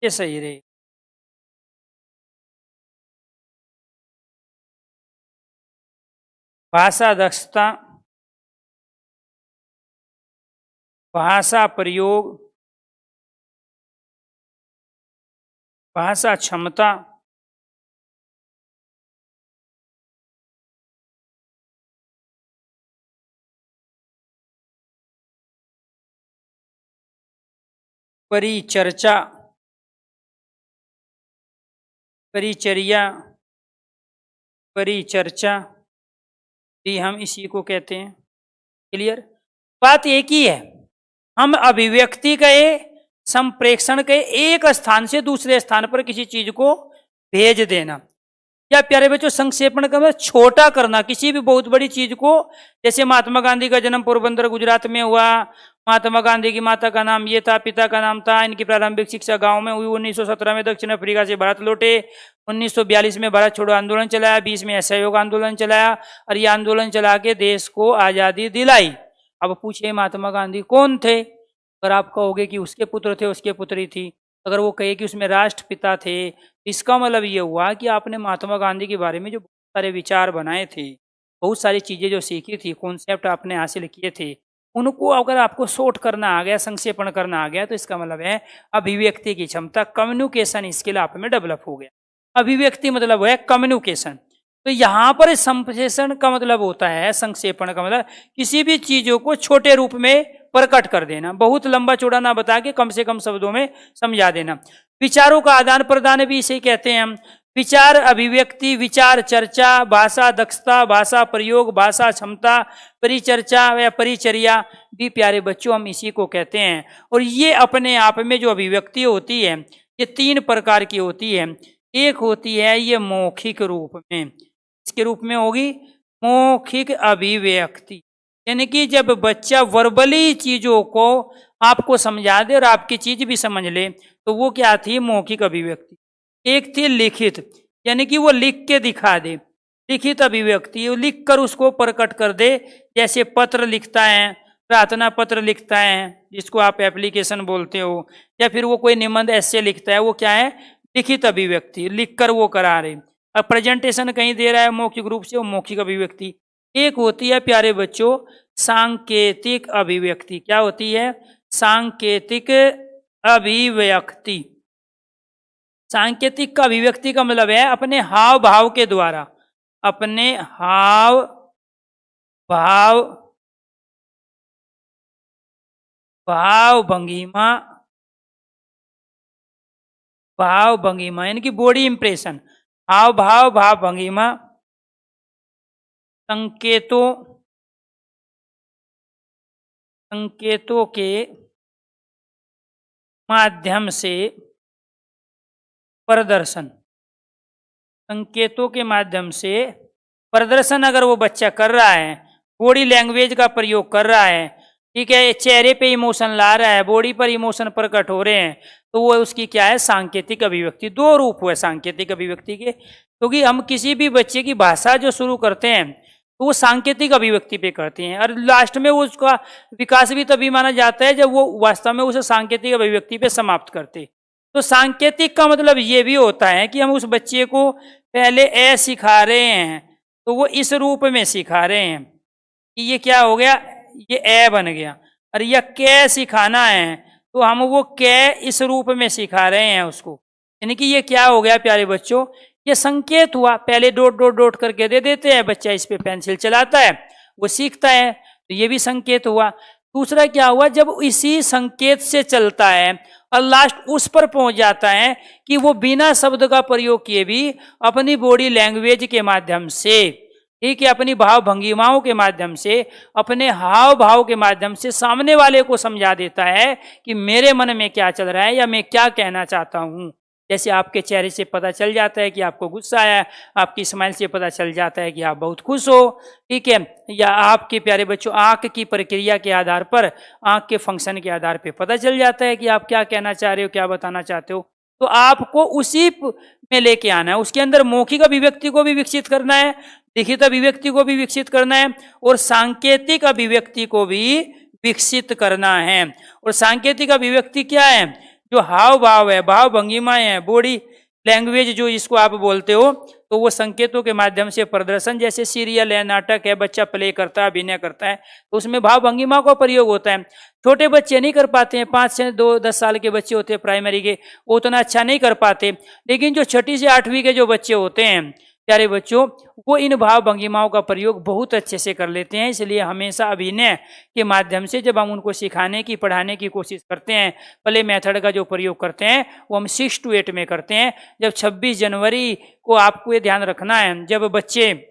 ये सही रहे। भाषा दक्षता, भाषा प्रयोग, भाषा क्षमता, परिचर्चा, परिचर्या, परिचर्चा भी हम इसी को कहते हैं। क्लियर? बात एक ही है, हम अभिव्यक्ति कहे, संप्रेषण कहे, एक स्थान से दूसरे स्थान पर किसी चीज को भेज देना, या प्यारे बच्चों संक्षेपण का मतलब छोटा करना किसी भी बहुत बड़ी चीज को। जैसे महात्मा गांधी का जन्म पोरबंदर गुजरात में हुआ, महात्मा गांधी की माता का नाम ये था, पिता का नाम था, इनकी प्रारंभिक शिक्षा गांव में हुई, 1917 में दक्षिण अफ्रीका से भारत लौटे, 1942 में भारत छोड़ो आंदोलन चलाया, 20 में असहयोग आंदोलन चलाया, और ये आंदोलन चला के देश को आज़ादी दिलाई। अब पूछे महात्मा गांधी कौन थे? अगर आप कहोगे कि उसके पुत्र थे, उसके पुत्री थी, अगर वो कहे कि उसमें राष्ट्रपिता थे, इसका मतलब ये हुआ कि आपने महात्मा गांधी के बारे में जो बहुत सारे विचार बनाए थे, बहुत सारी चीज़ें जो सीखी थी, कॉन्सेप्ट आपने हासिल किए थे, उनको अगर आपको शॉर्ट करना आ गया, संक्षेपण करना आ गया, तो इसका मतलब है अभिव्यक्ति की क्षमता, कम्युनिकेशन स्किल आप में डेवलप हो गया। अभिव्यक्ति मतलब है कम्युनिकेशन। तो यहाँ पर संप्रेषण का मतलब होता है, संक्षेपण का मतलब किसी भी चीजों को छोटे रूप में प्रकट कर देना, बहुत लंबा चौड़ा ना बता के कम से कम शब्दों में समझा देना। विचारों का आदान प्रदान भी इसे कहते हैं हम। विचार अभिव्यक्ति, विचार चर्चा, भाषा दक्षता, भाषा प्रयोग, भाषा क्षमता, परिचर्चा या परिचर्या भी प्यारे बच्चों हम इसी को कहते हैं। और ये अपने आप में जो अभिव्यक्ति होती है ये 3 प्रकार की होती है। एक होती है ये मौखिक रूप में, इसके रूप में होगी मौखिक अभिव्यक्ति, यानी कि जब बच्चा वर्बली चीजों को आपको समझा दे और आपकी चीज भी समझ ले तो वो क्या थी, मौखिक अभिव्यक्ति। एक थी लिखित, यानी कि वो लिख के दिखा दे, लिखित अभिव्यक्ति, वो लिख कर उसको प्रकट कर दे, जैसे पत्र लिखता है, प्रार्थना पत्र लिखता है जिसको आप एप्लीकेशन बोलते हो, या फिर वो कोई निबंध ऐसे लिखता है, वो क्या है, लिखित अभिव्यक्ति, लिख कर वो करा रहे। अब प्रेजेंटेशन कहीं दे रहा है मौखिक रूप से, वो मौखिक अभिव्यक्ति। एक होती है प्यारे बच्चों सांकेतिक अभिव्यक्ति। क्या होती है, सांकेतिक अभिव्यक्ति। सांकेतिक का अभिव्यक्ति का मतलब है अपने हाव भाव के द्वारा, अपने हाव भाव, भाव भंगिमा, भाव भंगिमा यानी कि बॉडी इंप्रेशन, हाव भाव भाव भंगिमा, संकेतों के माध्यम से प्रदर्शन, संकेतों के माध्यम से प्रदर्शन अगर वो बच्चा कर रहा है, बॉडी लैंग्वेज का प्रयोग कर रहा है, ठीक है, चेहरे पे इमोशन ला रहा है, बॉडी पर इमोशन प्रकट हो रहे हैं, तो वो उसकी क्या है, सांकेतिक अभिव्यक्ति। 2 रूप हुए सांकेतिक अभिव्यक्ति के, क्योंकि हम किसी भी बच्चे की भाषा जो शुरू करते हैं तो वो सांकेतिक अभिव्यक्ति पे करते हैं, और लास्ट में वो उसका विकास भी तभी माना जाता है जब वो वास्तव में उसे सांकेतिक अभिव्यक्ति पे समाप्त करते। तो सांकेतिक का मतलब ये भी होता है कि हम उस बच्चे को पहले ए सिखा रहे हैं तो वो इस रूप में सिखा रहे हैं कि ये क्या हो गया, ये ए बन गया, और यह कै सिखाना है तो हम वो कै इस रूप में सिखा रहे हैं उसको, यानी कि ये क्या हो गया प्यारे बच्चों, ये संकेत हुआ। पहले डॉट डॉट डॉट करके दे देते हैं, बच्चा इस पे पेंसिल चलाता है, वो सीखता है, तो ये भी संकेत हुआ। दूसरा क्या हुआ, जब इसी संकेत से चलता है और लास्ट उस पर पहुंच जाता है कि वो बिना शब्द का प्रयोग किए भी अपनी बॉडी लैंग्वेज के माध्यम से, ठीक है, अपनी भाव भंगिमाओं के माध्यम से, अपने हाव भाव के माध्यम से सामने वाले को समझा देता है कि मेरे मन में क्या चल रहा है या मैं क्या कहना चाहता हूं। जैसे आपके चेहरे से पता चल जाता है कि आपको गुस्सा आया है, आपकी स्माइल से पता चल जाता है कि आप बहुत खुश हो, ठीक है, या आपके प्यारे बच्चों आंख की प्रक्रिया के आधार पर, आंख के फंक्शन के आधार पर पता चल जाता है कि आप क्या कहना चाह रहे हो, क्या बताना चाहते हो। तो आपको उसी में लेके आना है, उसके अंदर मौखिक अभिव्यक्ति को भी विकसित करना है, लिखित अभिव्यक्ति को भी विकसित करना है, और सांकेतिक अभिव्यक्ति को भी विकसित करना है। और सांकेतिक अभिव्यक्ति क्या है, जो हाव भाव है, भाव भंगिमाएं है, बॉडी लैंग्वेज जो इसको आप बोलते हो, तो वो संकेतों के माध्यम से प्रदर्शन, जैसे सीरियल है, नाटक है, बच्चा प्ले करता है, अभिनय करता है, तो उसमें भाव भंगिमा का प्रयोग होता है। छोटे बच्चे नहीं कर पाते हैं, 5 से 10 साल के बच्चे होते हैं प्राइमरी के, वो उतना अच्छा नहीं कर पाते, लेकिन जो 6ठी से 8वीं के जो बच्चे होते हैं प्यारे बच्चों, वो इन भाव भंगिमाओं का प्रयोग बहुत अच्छे से कर लेते हैं। इसलिए हमेशा अभिनय के माध्यम से जब हम उनको सिखाने की, पढ़ाने की कोशिश करते हैं, प्ले मेथड का जो प्रयोग करते हैं वो हम 6 to 8 में करते हैं। जब 26 जनवरी को आपको ये ध्यान रखना है, जब बच्चे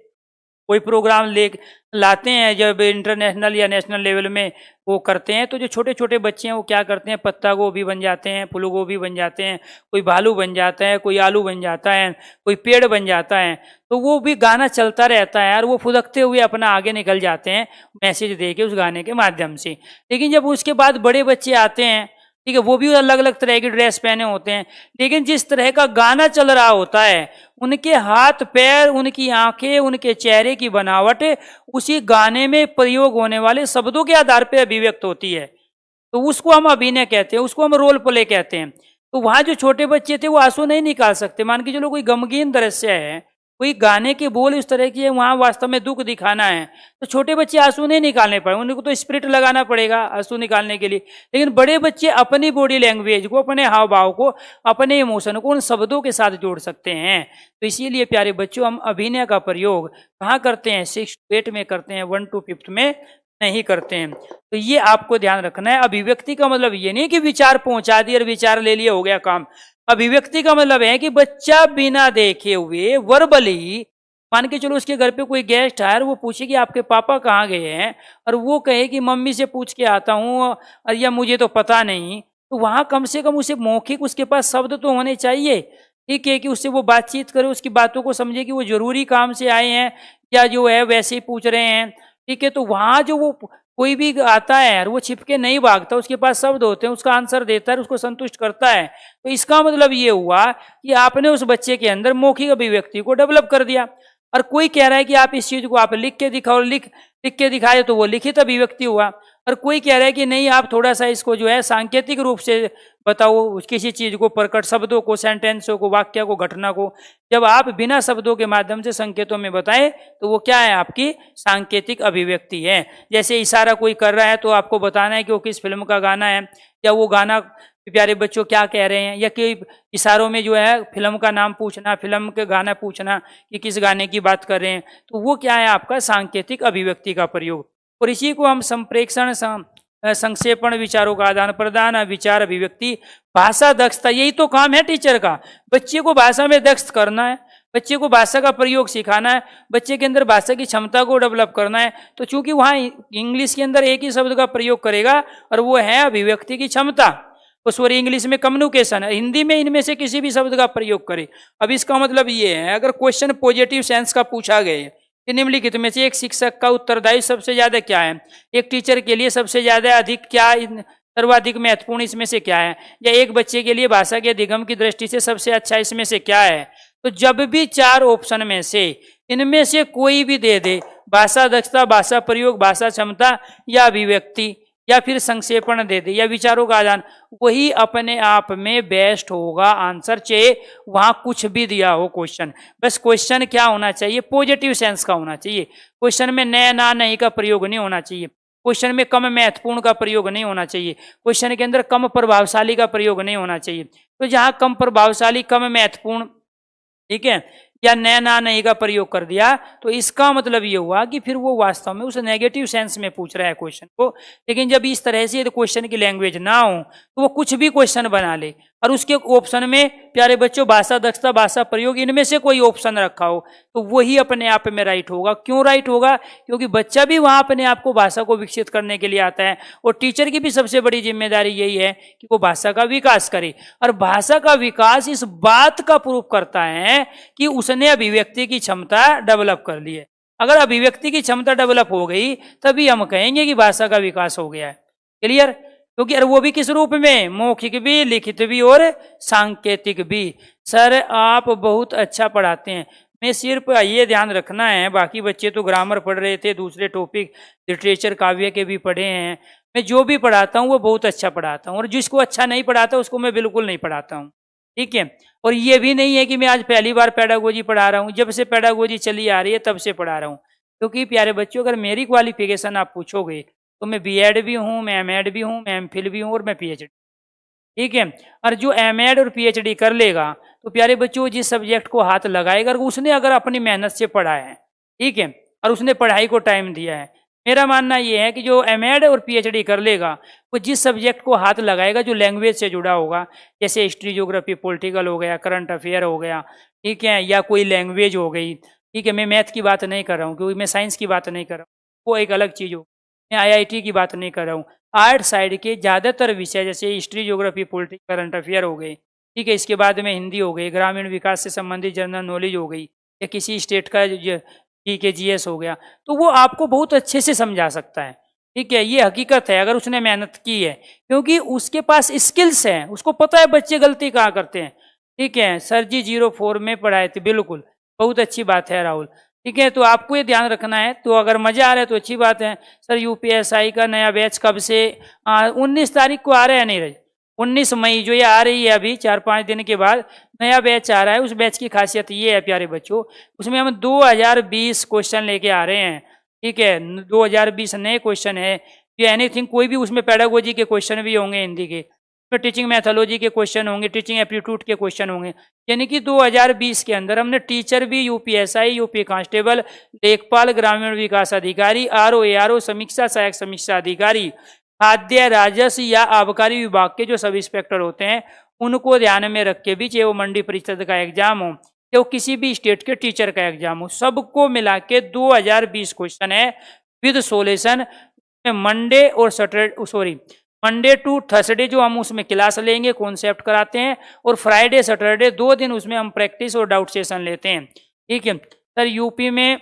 कोई प्रोग्राम ले लाते हैं, जब इंटरनेशनल या नेशनल लेवल में वो करते हैं, तो जो छोटे छोटे बच्चे हैं वो क्या करते हैं, पत्ता गोभी बन जाते हैं, फूल गोभी बन जाते हैं, कोई भालू बन जाता है, कोई आलू बन जाता है, कोई पेड़ बन जाता है, तो वो भी गाना चलता रहता है और वो फुदकते हुए अपना आगे निकल जाते हैं मैसेज दे के उस गाने के माध्यम से। लेकिन जब उसके बाद बड़े बच्चे आते हैं, ठीक है, वो भी अलग अलग तरह की ड्रेस पहने होते हैं, लेकिन जिस तरह का गाना चल रहा होता है, उनके हाथ पैर, उनकी आंखें, उनके चेहरे की बनावट उसी गाने में प्रयोग होने वाले शब्दों के आधार पर अभिव्यक्त होती है, तो उसको हम अभिनय कहते हैं, उसको हम रोल प्ले कहते हैं। तो वहां जो छोटे बच्चे थे वो आंसू नहीं निकाल सकते। मान के चलो कोई गमगीन दृश्य है, कोई गाने के बोल इस तरह की है, वहां वास्तव में दुख दिखाना है, तो छोटे बच्चे आंसू नहीं निकालने पड़े, उनको तो स्पिरिट लगाना पड़ेगा आंसू निकालने के लिए। लेकिन बड़े बच्चे अपनी बॉडी लैंग्वेज को, अपने हाव भाव को, अपने इमोशन को उन शब्दों के साथ जोड़ सकते हैं। तो इसीलिए प्यारे बच्चों, हम अभिनय का प्रयोग कहाँ करते हैं, 6 to 8 में करते हैं, 1 to 5 में नहीं करते हैं। तो ये आपको ध्यान रखना है। अभिव्यक्ति का मतलब ये नहीं कि विचार पहुंचा दिया और विचार ले लिया हो गया काम। अभिव्यक्ति का मतलब है कि बच्चा बिना देखे हुए वर्बली, मान के चलो उसके घर पे कोई गेस्ट आया और वो पूछे कि आपके पापा कहाँ गए हैं, और वो कहे कि मम्मी से पूछ के आता हूँ और या मुझे तो पता नहीं, तो वहां कम से कम उसे मौखिक उसके पास शब्द तो होने चाहिए, ठीक है, कि उससे वो बातचीत करे, उसकी बातों को समझे कि वो जरूरी काम से आए हैं या जो है वैसे ही पूछ रहे हैं, ठीक है। तो वहां जो वो कोई भी आता है और वो छिपके नहीं भागता, उसके पास शब्द होते हैं, उसका आंसर देता है, उसको संतुष्ट करता है। तो इसका मतलब ये हुआ कि आपने उस बच्चे के अंदर मौखिक अभिव्यक्ति को डेवलप कर दिया। और कोई कह रहा है कि आप इस चीज को आप लिख के दिखाओ, लिख के दिखाए तो वो लिखित अभिव्यक्ति हुआ। और कोई कह रहा है कि नहीं, आप थोड़ा सा इसको जो है सांकेतिक रूप से बताओ, किसी चीज को, प्रकट शब्दों को, सेंटेंसों को, वाक्य को, घटना को। जब आप बिना शब्दों के माध्यम से संकेतों में बताएं तो वो क्या है, आपकी सांकेतिक अभिव्यक्ति है। जैसे इशारा कोई कर रहा है तो आपको बताना है कि वो किस फिल्म का गाना है, या वो गाना प्यारे बच्चों क्या कह रहे हैं, या कि इशारों में जो है फिल्म का नाम पूछना, फिल्म के गाना पूछना कि किस गाने की बात कर रहे हैं। तो वो क्या है, आपका सांकेतिक अभिव्यक्ति का प्रयोग। और इसी को हम संप्रेक्षण, संक्षेपण, विचारों का आदान प्रदान, विचार अभिव्यक्ति, भाषा दक्षता, यही तो काम है टीचर का। बच्चे को भाषा में दक्ष करना है, बच्चे को भाषा का प्रयोग सिखाना है, बच्चे के अंदर भाषा की क्षमता को डेवलप करना है। तो चूंकि वहाँ इंग्लिश के अंदर एक ही शब्द का प्रयोग करेगा और वो है अभिव्यक्ति की क्षमता, तो सॉरी इंग्लिश में कम्युनिकेशन है, हिंदी में इनमें से किसी भी शब्द का प्रयोग करे। अब इसका मतलब ये है, अगर क्वेश्चन पॉजिटिव सेंस का पूछा गया कि निम्नलिखित में से एक शिक्षक का उत्तरदायित्व सबसे ज्यादा क्या है, एक टीचर के लिए सबसे ज्यादा अधिक क्या, सर्वाधिक महत्वपूर्ण इसमें से क्या है, या एक बच्चे के लिए भाषा के अधिगम की दृष्टि से सबसे अच्छा इसमें से क्या है, तो जब भी चार ऑप्शन में से इनमें से कोई भी दे दे, भाषा दक्षता, भाषा प्रयोग, भाषा क्षमता या अभिव्यक्ति, या फिर संक्षेपण दे दे, या विचारों का आदान, वही अपने आप में बेस्ट होगा आंसर, चाहे वहां कुछ भी दिया हो क्वेश्चन। बस क्वेश्चन क्या होना चाहिए, पॉजिटिव सेंस का होना चाहिए। क्वेश्चन में नया ना नहीं का प्रयोग नहीं होना चाहिए, क्वेश्चन में कम महत्वपूर्ण का प्रयोग नहीं होना चाहिए, क्वेश्चन के अंदर कम प्रभावशाली का प्रयोग नहीं होना चाहिए। तो जहां कम प्रभावशाली, कम महत्वपूर्ण, ठीक है, या नया ना नहीं का प्रयोग कर दिया, तो इसका मतलब ये हुआ कि फिर वो वास्तव में उस नेगेटिव सेंस में पूछ रहा है क्वेश्चन को। लेकिन जब इस तरह से क्वेश्चन की लैंग्वेज ना हो तो वो कुछ भी क्वेश्चन बना ले और उसके ऑप्शन में प्यारे बच्चों भाषा दक्षता, भाषा प्रयोग, इनमें से कोई ऑप्शन रखा हो, तो वही अपने आप में राइट होगा। क्यों राइट होगा? क्योंकि बच्चा भी वहां अपने आप को भाषा को विकसित करने के लिए आता है, और टीचर की भी सबसे बड़ी जिम्मेदारी यही है कि वो भाषा का विकास करे। और भाषा का विकास इस बात का प्रूफ करता है कि उसने अभिव्यक्ति की क्षमता डेवलप कर ली है। अगर अभिव्यक्ति की क्षमता डेवलप हो गई तभी हम कहेंगे कि भाषा का विकास हो गया है। क्लियर? क्योंकि वो भी किस रूप में, मौखिक भी, लिखित भी और सांकेतिक भी। सर आप बहुत अच्छा पढ़ाते हैं, मैं सिर्फ ये ध्यान रखना है, बाकी बच्चे तो ग्रामर पढ़ रहे थे, दूसरे टॉपिक लिटरेचर काव्य के भी पढ़े हैं, मैं जो भी पढ़ाता हूँ वो बहुत अच्छा पढ़ाता हूँ, और जिसको अच्छा नहीं पढ़ाता उसको मैं बिल्कुल नहीं पढ़ाता हूँ, ठीक है। और ये भी नहीं है कि मैं आज पहली बार पेडागोजी पढ़ा रहा हूँ, जब से पेडागोजी चली आ रही है तब से पढ़ा रहा हूँ। क्योंकि प्यारे बच्चों, अगर मेरी क्वालिफिकेशन आप पूछोगे तो मैं बीएड भी हूँ, मैं एमएड भी हूँ, मैं एमफिल भी हूँ और मैं पीएचडी, ठीक है। और जो एमएड और पीएचडी कर लेगा तो प्यारे बच्चों जिस सब्जेक्ट को हाथ लगाएगा, उसने अगर अपनी मेहनत से पढ़ा है, ठीक है, और उसने पढ़ाई को टाइम दिया है, मेरा मानना ये है कि जो एमएड और पीएचडी कर लेगा वो जिस सब्जेक्ट को हाथ लगाएगा जो लैंग्वेज से जुड़ा होगा, जैसे हिस्ट्री, ज्योग्राफी, पॉलिटिकल हो गया, करंट अफेयर हो गया, ठीक है, या कोई लैंग्वेज हो गई, ठीक है, मैं मैथ की बात नहीं कर रहा हूँ क्योंकि मैं साइंस की बात नहीं कर रहा हूँ, वो एक अलग चीज़ हो, मैं आईआईटी की बात नहीं कर रहा हूँ। आर्ट साइड के ज़्यादातर विषय जैसे history, geography, political, current affair हो गई, ठीक है, इसके बाद में हिंदी हो गई, ग्रामीण विकास से संबंधित जनरल नॉलेज हो गई, या किसी स्टेट का ठीक है जीएस हो गया, तो वो आपको बहुत अच्छे से समझा सकता है, ठीक है। ये हकीकत है अगर उसने मेहनत की है, क्योंकि उसके पास स्किल्स हैं, उसको पता है बच्चे गलती कहाँ करते हैं, ठीक है। सर जी 04 में पढ़ाए थे, बिल्कुल, बहुत अच्छी बात है राहुल, ठीक है। तो आपको ये ध्यान रखना है। तो अगर मजा आ रहा है तो अच्छी बात है। सर यूपीएसआई का नया बैच कब से? 19 तारीख को आ रहा है, नहीं रही 19 मई जो ये आ रही है, अभी 4-5 दिन के बाद नया बैच आ रहा है। उस बैच की खासियत ये है प्यारे बच्चों, उसमें हम 2020 क्वेश्चन लेके आ रहे हैं, ठीक है। 2020 नए क्वेश्चन है, ये एनीथिंग कोई भी, उसमें पेडागोजी के क्वेश्चन भी होंगे हिंदी के, तो टीचिंग मैथोलॉजी के क्वेश्चन होंगे, टीचिंग एप्टीट्यूड के क्वेश्चन होंगे। यानी कि 2020 के अंदर हमने टीचर भी, यूपीएसआई, यूपी कांस्टेबल, लेखपाल, ग्रामीण विकास अधिकारी, आरओ, एआरओ, समीक्षा सहायक समीक्षा अधिकारी, खाद्य, राजस्व या आबकारी विभाग के जो सब इंस्पेक्टर होते हैं उनको ध्यान में रख के भी, चाहे वो मंडी परिषद का एग्जाम हो, चाहे वो किसी भी स्टेट के टीचर का एग्जाम हो, सबको मिला के 2020 क्वेश्चन है विद सोल्यूशन। मंडे और मंडे टू थर्सडे जो हम उसमें क्लास लेंगे, कॉन्सेप्ट कराते हैं, और फ्राइडे सैटरडे 2 दिन उसमें हम प्रैक्टिस और डाउट सेशन लेते हैं। ठीक है सर, यूपी में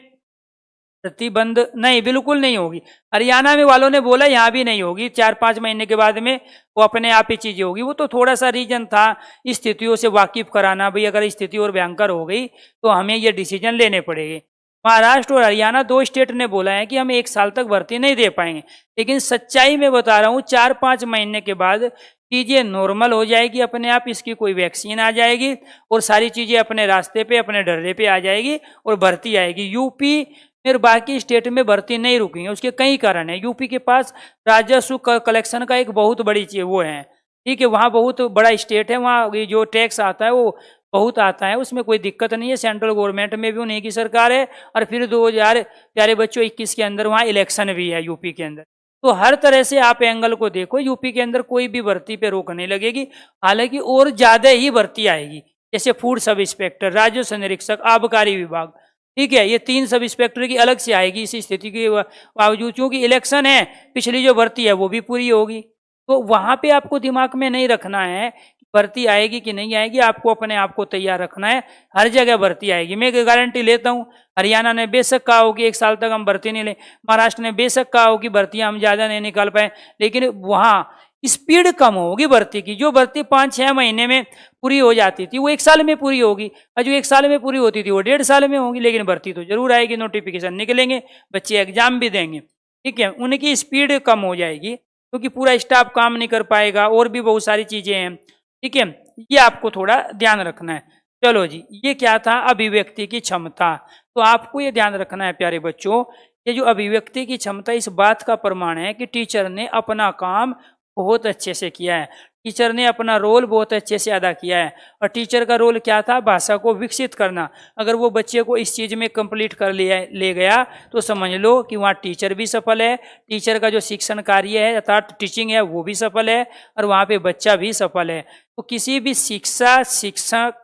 प्रतिबंध नहीं, बिल्कुल नहीं होगी। हरियाणा में वालों ने बोला यहाँ भी नहीं होगी, 4-5 महीने के बाद में वो अपने आप ही चीजें होगी। वो तो थोड़ा सा रीजन था स्थितियों से वाकिफ कराना, भाई अगर स्थिति और भयंकर हो गई तो हमें ये डिसीजन लेने पड़ेंगे। महाराष्ट्र और हरियाणा 2 स्टेट ने बोला है कि हम 1 साल तक भर्ती नहीं दे पाएंगे, लेकिन सच्चाई में बता रहा हूँ 4-5 महीने के बाद चीजें नॉर्मल हो जाएगी अपने आप, इसकी कोई वैक्सीन आ जाएगी और सारी चीजें अपने रास्ते पे, अपने डर्रे पे आ जाएगी और भर्ती आएगी। यूपी फिर बाकी स्टेट में भर्ती नहीं रुकी है, उसके कई कारण है। यूपी के पास राजस्व कलेक्शन का एक बहुत बड़ी चीज वो है, ठीक है, वहाँ बहुत बड़ा स्टेट है, वहाँ जो टैक्स आता है वो बहुत आता है, उसमें कोई दिक्कत नहीं है। सेंट्रल गवर्नमेंट में भी उन्हीं की सरकार है, और फिर 2000 प्यारे बच्चों 21 के अंदर वहाँ इलेक्शन भी है यूपी के अंदर। तो हर तरह से आप एंगल को देखो, यूपी के अंदर कोई भी भर्ती पे रोक नहीं लगेगी, हालांकि और ज्यादा ही भर्ती आएगी, जैसे फूड सब इंस्पेक्टर, राजस्व निरीक्षक, आबकारी विभाग, ठीक है, ये 3 सब इंस्पेक्टर की अलग से आएगी इस स्थिति के बावजूद, क्योंकि इलेक्शन है, पिछली जो भर्ती है वो भी पूरी होगी। तो वहां पे आपको दिमाग में नहीं रखना है भर्ती आएगी कि नहीं आएगी, आपको अपने आप को तैयार रखना है, हर जगह भर्ती आएगी। मैं गारंटी लेता हूँ, हरियाणा ने बेशक कहा हो कि 1 साल तक हम भर्ती नहीं ले, महाराष्ट्र ने बेशक कहा हो कि भर्तियां हम ज्यादा नहीं निकाल पाए, लेकिन वहां स्पीड कम होगी भर्ती की। जो भर्ती 5-6 महीने में पूरी हो जाती थी वो 1 साल में पूरी होगी, और जो 1 साल में पूरी होती थी वो 1.5 साल में होगी, लेकिन भर्ती तो जरूर आएगी, नोटिफिकेशन निकलेंगे, बच्चे एग्जाम भी देंगे, ठीक है, उनकी स्पीड कम हो जाएगी क्योंकि पूरा स्टाफ काम नहीं कर पाएगा, और भी बहुत सारी चीजें हैं, ठीक है, ये आपको थोड़ा ध्यान रखना है। चलो जी, ये क्या था, अभिव्यक्ति की क्षमता। तो आपको ये ध्यान रखना है प्यारे बच्चों, ये जो अभिव्यक्ति की क्षमता इस बात का प्रमाण है कि टीचर ने अपना काम बहुत अच्छे से किया है, टीचर ने अपना रोल बहुत अच्छे से अदा किया है। और टीचर का रोल क्या था, भाषा को विकसित करना। अगर वो बच्चे को इस चीज में कंप्लीट कर ले गया तो समझ लो कि वहाँ टीचर भी सफल है, टीचर का जो शिक्षण कार्य है अर्थात टीचिंग है वो भी सफल है, और वहाँ पे बच्चा भी सफल है। तो किसी भी शिक्षा, शिक्षक,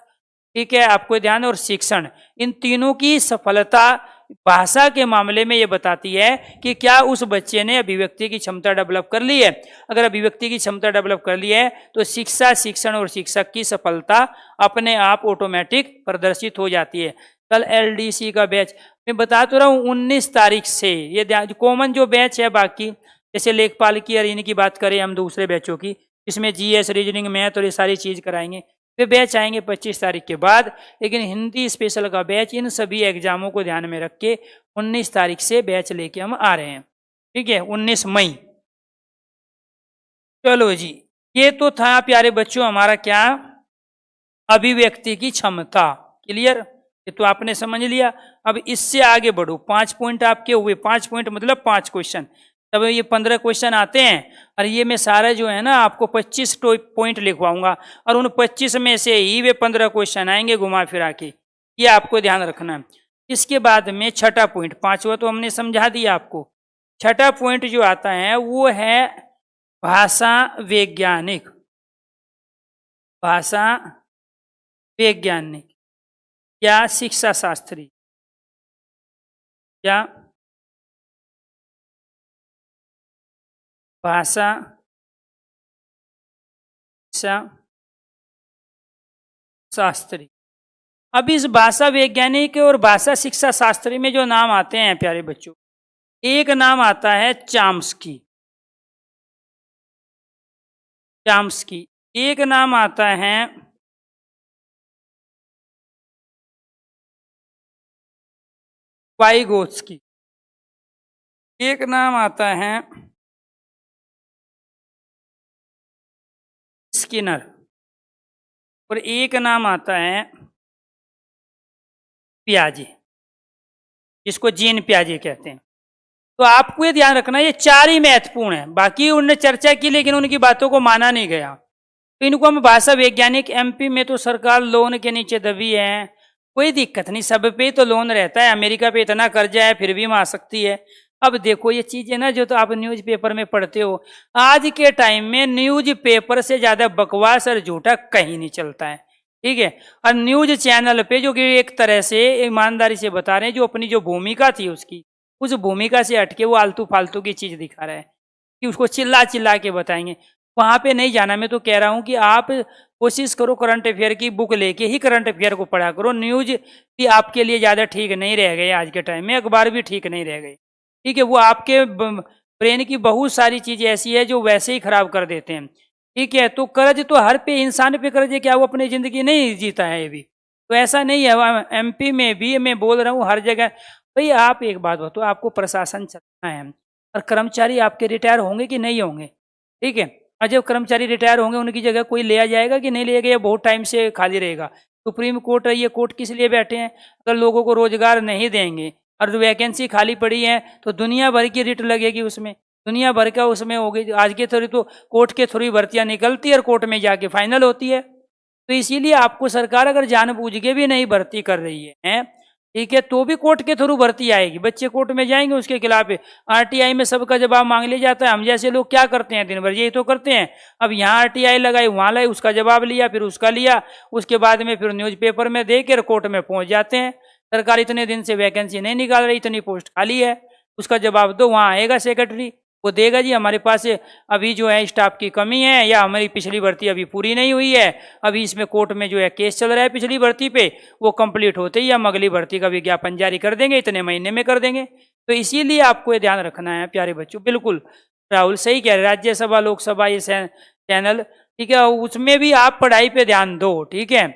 ठीक है, आपको ध्यान, और शिक्षण, इन तीनों की सफलता भाषा के मामले में ये बताती है कि क्या उस बच्चे ने अभिव्यक्ति की क्षमता डेवलप कर ली है। अगर अभिव्यक्ति की क्षमता डेवलप कर ली है तो शिक्षा, शिक्षण और शिक्षक की सफलता अपने आप ऑटोमेटिक प्रदर्शित हो जाती है। कल एलडीसी का बैच मैं बता तो रहा हूँ 19 तारीख से, ये कॉमन जो बैच है, बाकी जैसे लेखपाल की और इनकी बात करें हम दूसरे बैचों की, इसमें जीएस, रीजनिंग, मैथ और ये सारी चीज कराएंगे, वे बैच आएंगे 25 तारीख के बाद। लेकिन हिंदी स्पेशल का बैच इन सभी एग्जामों को ध्यान में रख के 19 तारीख से बैच लेके हम आ रहे हैं, ठीक है, 19 मई। चलो जी, ये तो था प्यारे बच्चों हमारा क्या, अभिव्यक्ति की क्षमता। क्लियर, ये तो आपने समझ लिया। अब इससे आगे बढ़ो, 5 पॉइंट आपके हुए, 5 पॉइंट मतलब 5 क्वेश्चन, तब ये 15 क्वेश्चन आते हैं, और ये मैं सारा जो है ना आपको 25 पॉइंट लिखवाऊंगा, और उन 25 में से ही वे 15 क्वेश्चन आएंगे घुमा फिरा के, ये आपको ध्यान रखना है। इसके बाद में छठा पॉइंट, 5वां तो हमने समझा दिया आपको, छठा पॉइंट जो आता है वो है भाषा वैज्ञानिक, भाषा वैज्ञानिक या शिक्षा शास्त्री या भाषा शिक्षा शास्त्री। अब इस भाषा वैज्ञानिक और भाषा शिक्षा शास्त्री में जो नाम आते हैं प्यारे बच्चों, एक नाम आता है चाम्स्की, चाम्स्की, एक नाम आता है वाइगोत्स्की, एक नाम आता है स्किनर, और एक नाम आता है पियाजे, जिसको जीन पियाजे कहते हैं। तो आपको ये ध्यान रखना ये 4 ही महत्वपूर्ण है, बाकी उनने चर्चा की लेकिन उनकी बातों को माना नहीं गया। तो इनको हम भाषा वैज्ञानिक, एमपी में तो सरकार लोन के नीचे दबी है, कोई दिक्कत नहीं, सब पे तो लोन रहता है, अमेरिका पे इतना कर्जा है फिर भी वहाँ आ सकती है। अब देखो ये चीजें ना जो तो आप न्यूज पेपर में पढ़ते हो, आज के टाइम में न्यूज पेपर से ज्यादा बकवास और झूठा कहीं नहीं चलता है, ठीक है। और न्यूज चैनल पे जो कि एक तरह से ईमानदारी से बता रहे हैं, जो अपनी जो भूमिका थी उसकी, उस भूमिका से हटके वो आलतू फालतू की चीज दिखा रहा है कि उसको चिल्ला चिल्ला के बताएंगे, वहां पे नहीं जाना। मैं तो कह रहा हूं कि आप कोशिश करो करंट अफेयर की बुक लेके ही करंट अफेयर को पढ़ा करो, न्यूज भी आपके लिए ज्यादा ठीक नहीं रह गए आज के टाइम में, अखबार भी ठीक नहीं रह गए, ठीक है। वो आपके ब्रेन की बहुत सारी चीजें ऐसी है जो वैसे ही खराब कर देते हैं, ठीक है। तो कर्ज तो हर पे इंसान पे कर्ज है, क्या वो अपनी जिंदगी नहीं जीता है ये भी? तो ऐसा नहीं है, एमपी में भी मैं बोल रहा हूँ हर जगह। भाई आप एक बात बताओ, आपको प्रशासन चलाना है और कर्मचारी आपके रिटायर होंगे कि नहीं होंगे, ठीक है। और जब कर्मचारी रिटायर होंगे उनकी जगह कोई लिया जाएगा कि नहीं लिया गया, बहुत टाइम से खाली रहेगा। सुप्रीम कोर्ट है, ये कोर्ट किस लिए बैठे हैं? अगर लोगों को रोजगार नहीं देंगे और वैकेंसी खाली पड़ी है तो दुनिया भर की रिट लगेगी, उसमें दुनिया भर का उसमें होगी। आज के थ्रू तो कोर्ट के थ्रू भर्तियां निकलती है और कोर्ट में जाके फाइनल होती है। तो इसीलिए आपको सरकार अगर जानबूझ के भी नहीं भर्ती कर रही है, ठीक है, तो भी कोर्ट के थ्रू भर्ती आएगी, बच्चे कोर्ट में जाएंगे, उसके खिलाफ आरटीआई में सबका जवाब मांग लिया जाता है। हम जैसे लोग क्या करते हैं, दिन भर यही तो करते हैं। अब यहाँ आरटीआई लगाई, वहां लाई, उसका जवाब लिया, फिर उसका लिया, उसके बाद में फिर न्यूज़पेपर में दे कर कोर्ट में पहुंच जाते हैं। सरकार इतने दिन से वैकेंसी नहीं निकाल रही, इतनी पोस्ट खाली है, उसका जवाब दो, वहाँ आएगा सेक्रेटरी, वो देगा जी हमारे पास अभी जो है स्टाफ की कमी है, या हमारी पिछली भर्ती अभी पूरी नहीं हुई है, अभी इसमें कोर्ट में जो है केस चल रहा है पिछली भर्ती पे, वो कंप्लीट होते ही हम अगली भर्ती का विज्ञापन जारी कर देंगे, इतने महीने में कर देंगे। तो इसीलिए आपको ये ध्यान रखना है प्यारे बच्चों। बिल्कुल राहुल सही कह रहे, राज्यसभा लोकसभा ये चैनल, ठीक है, उसमें भी आप पढ़ाई पे ध्यान दो, ठीक है।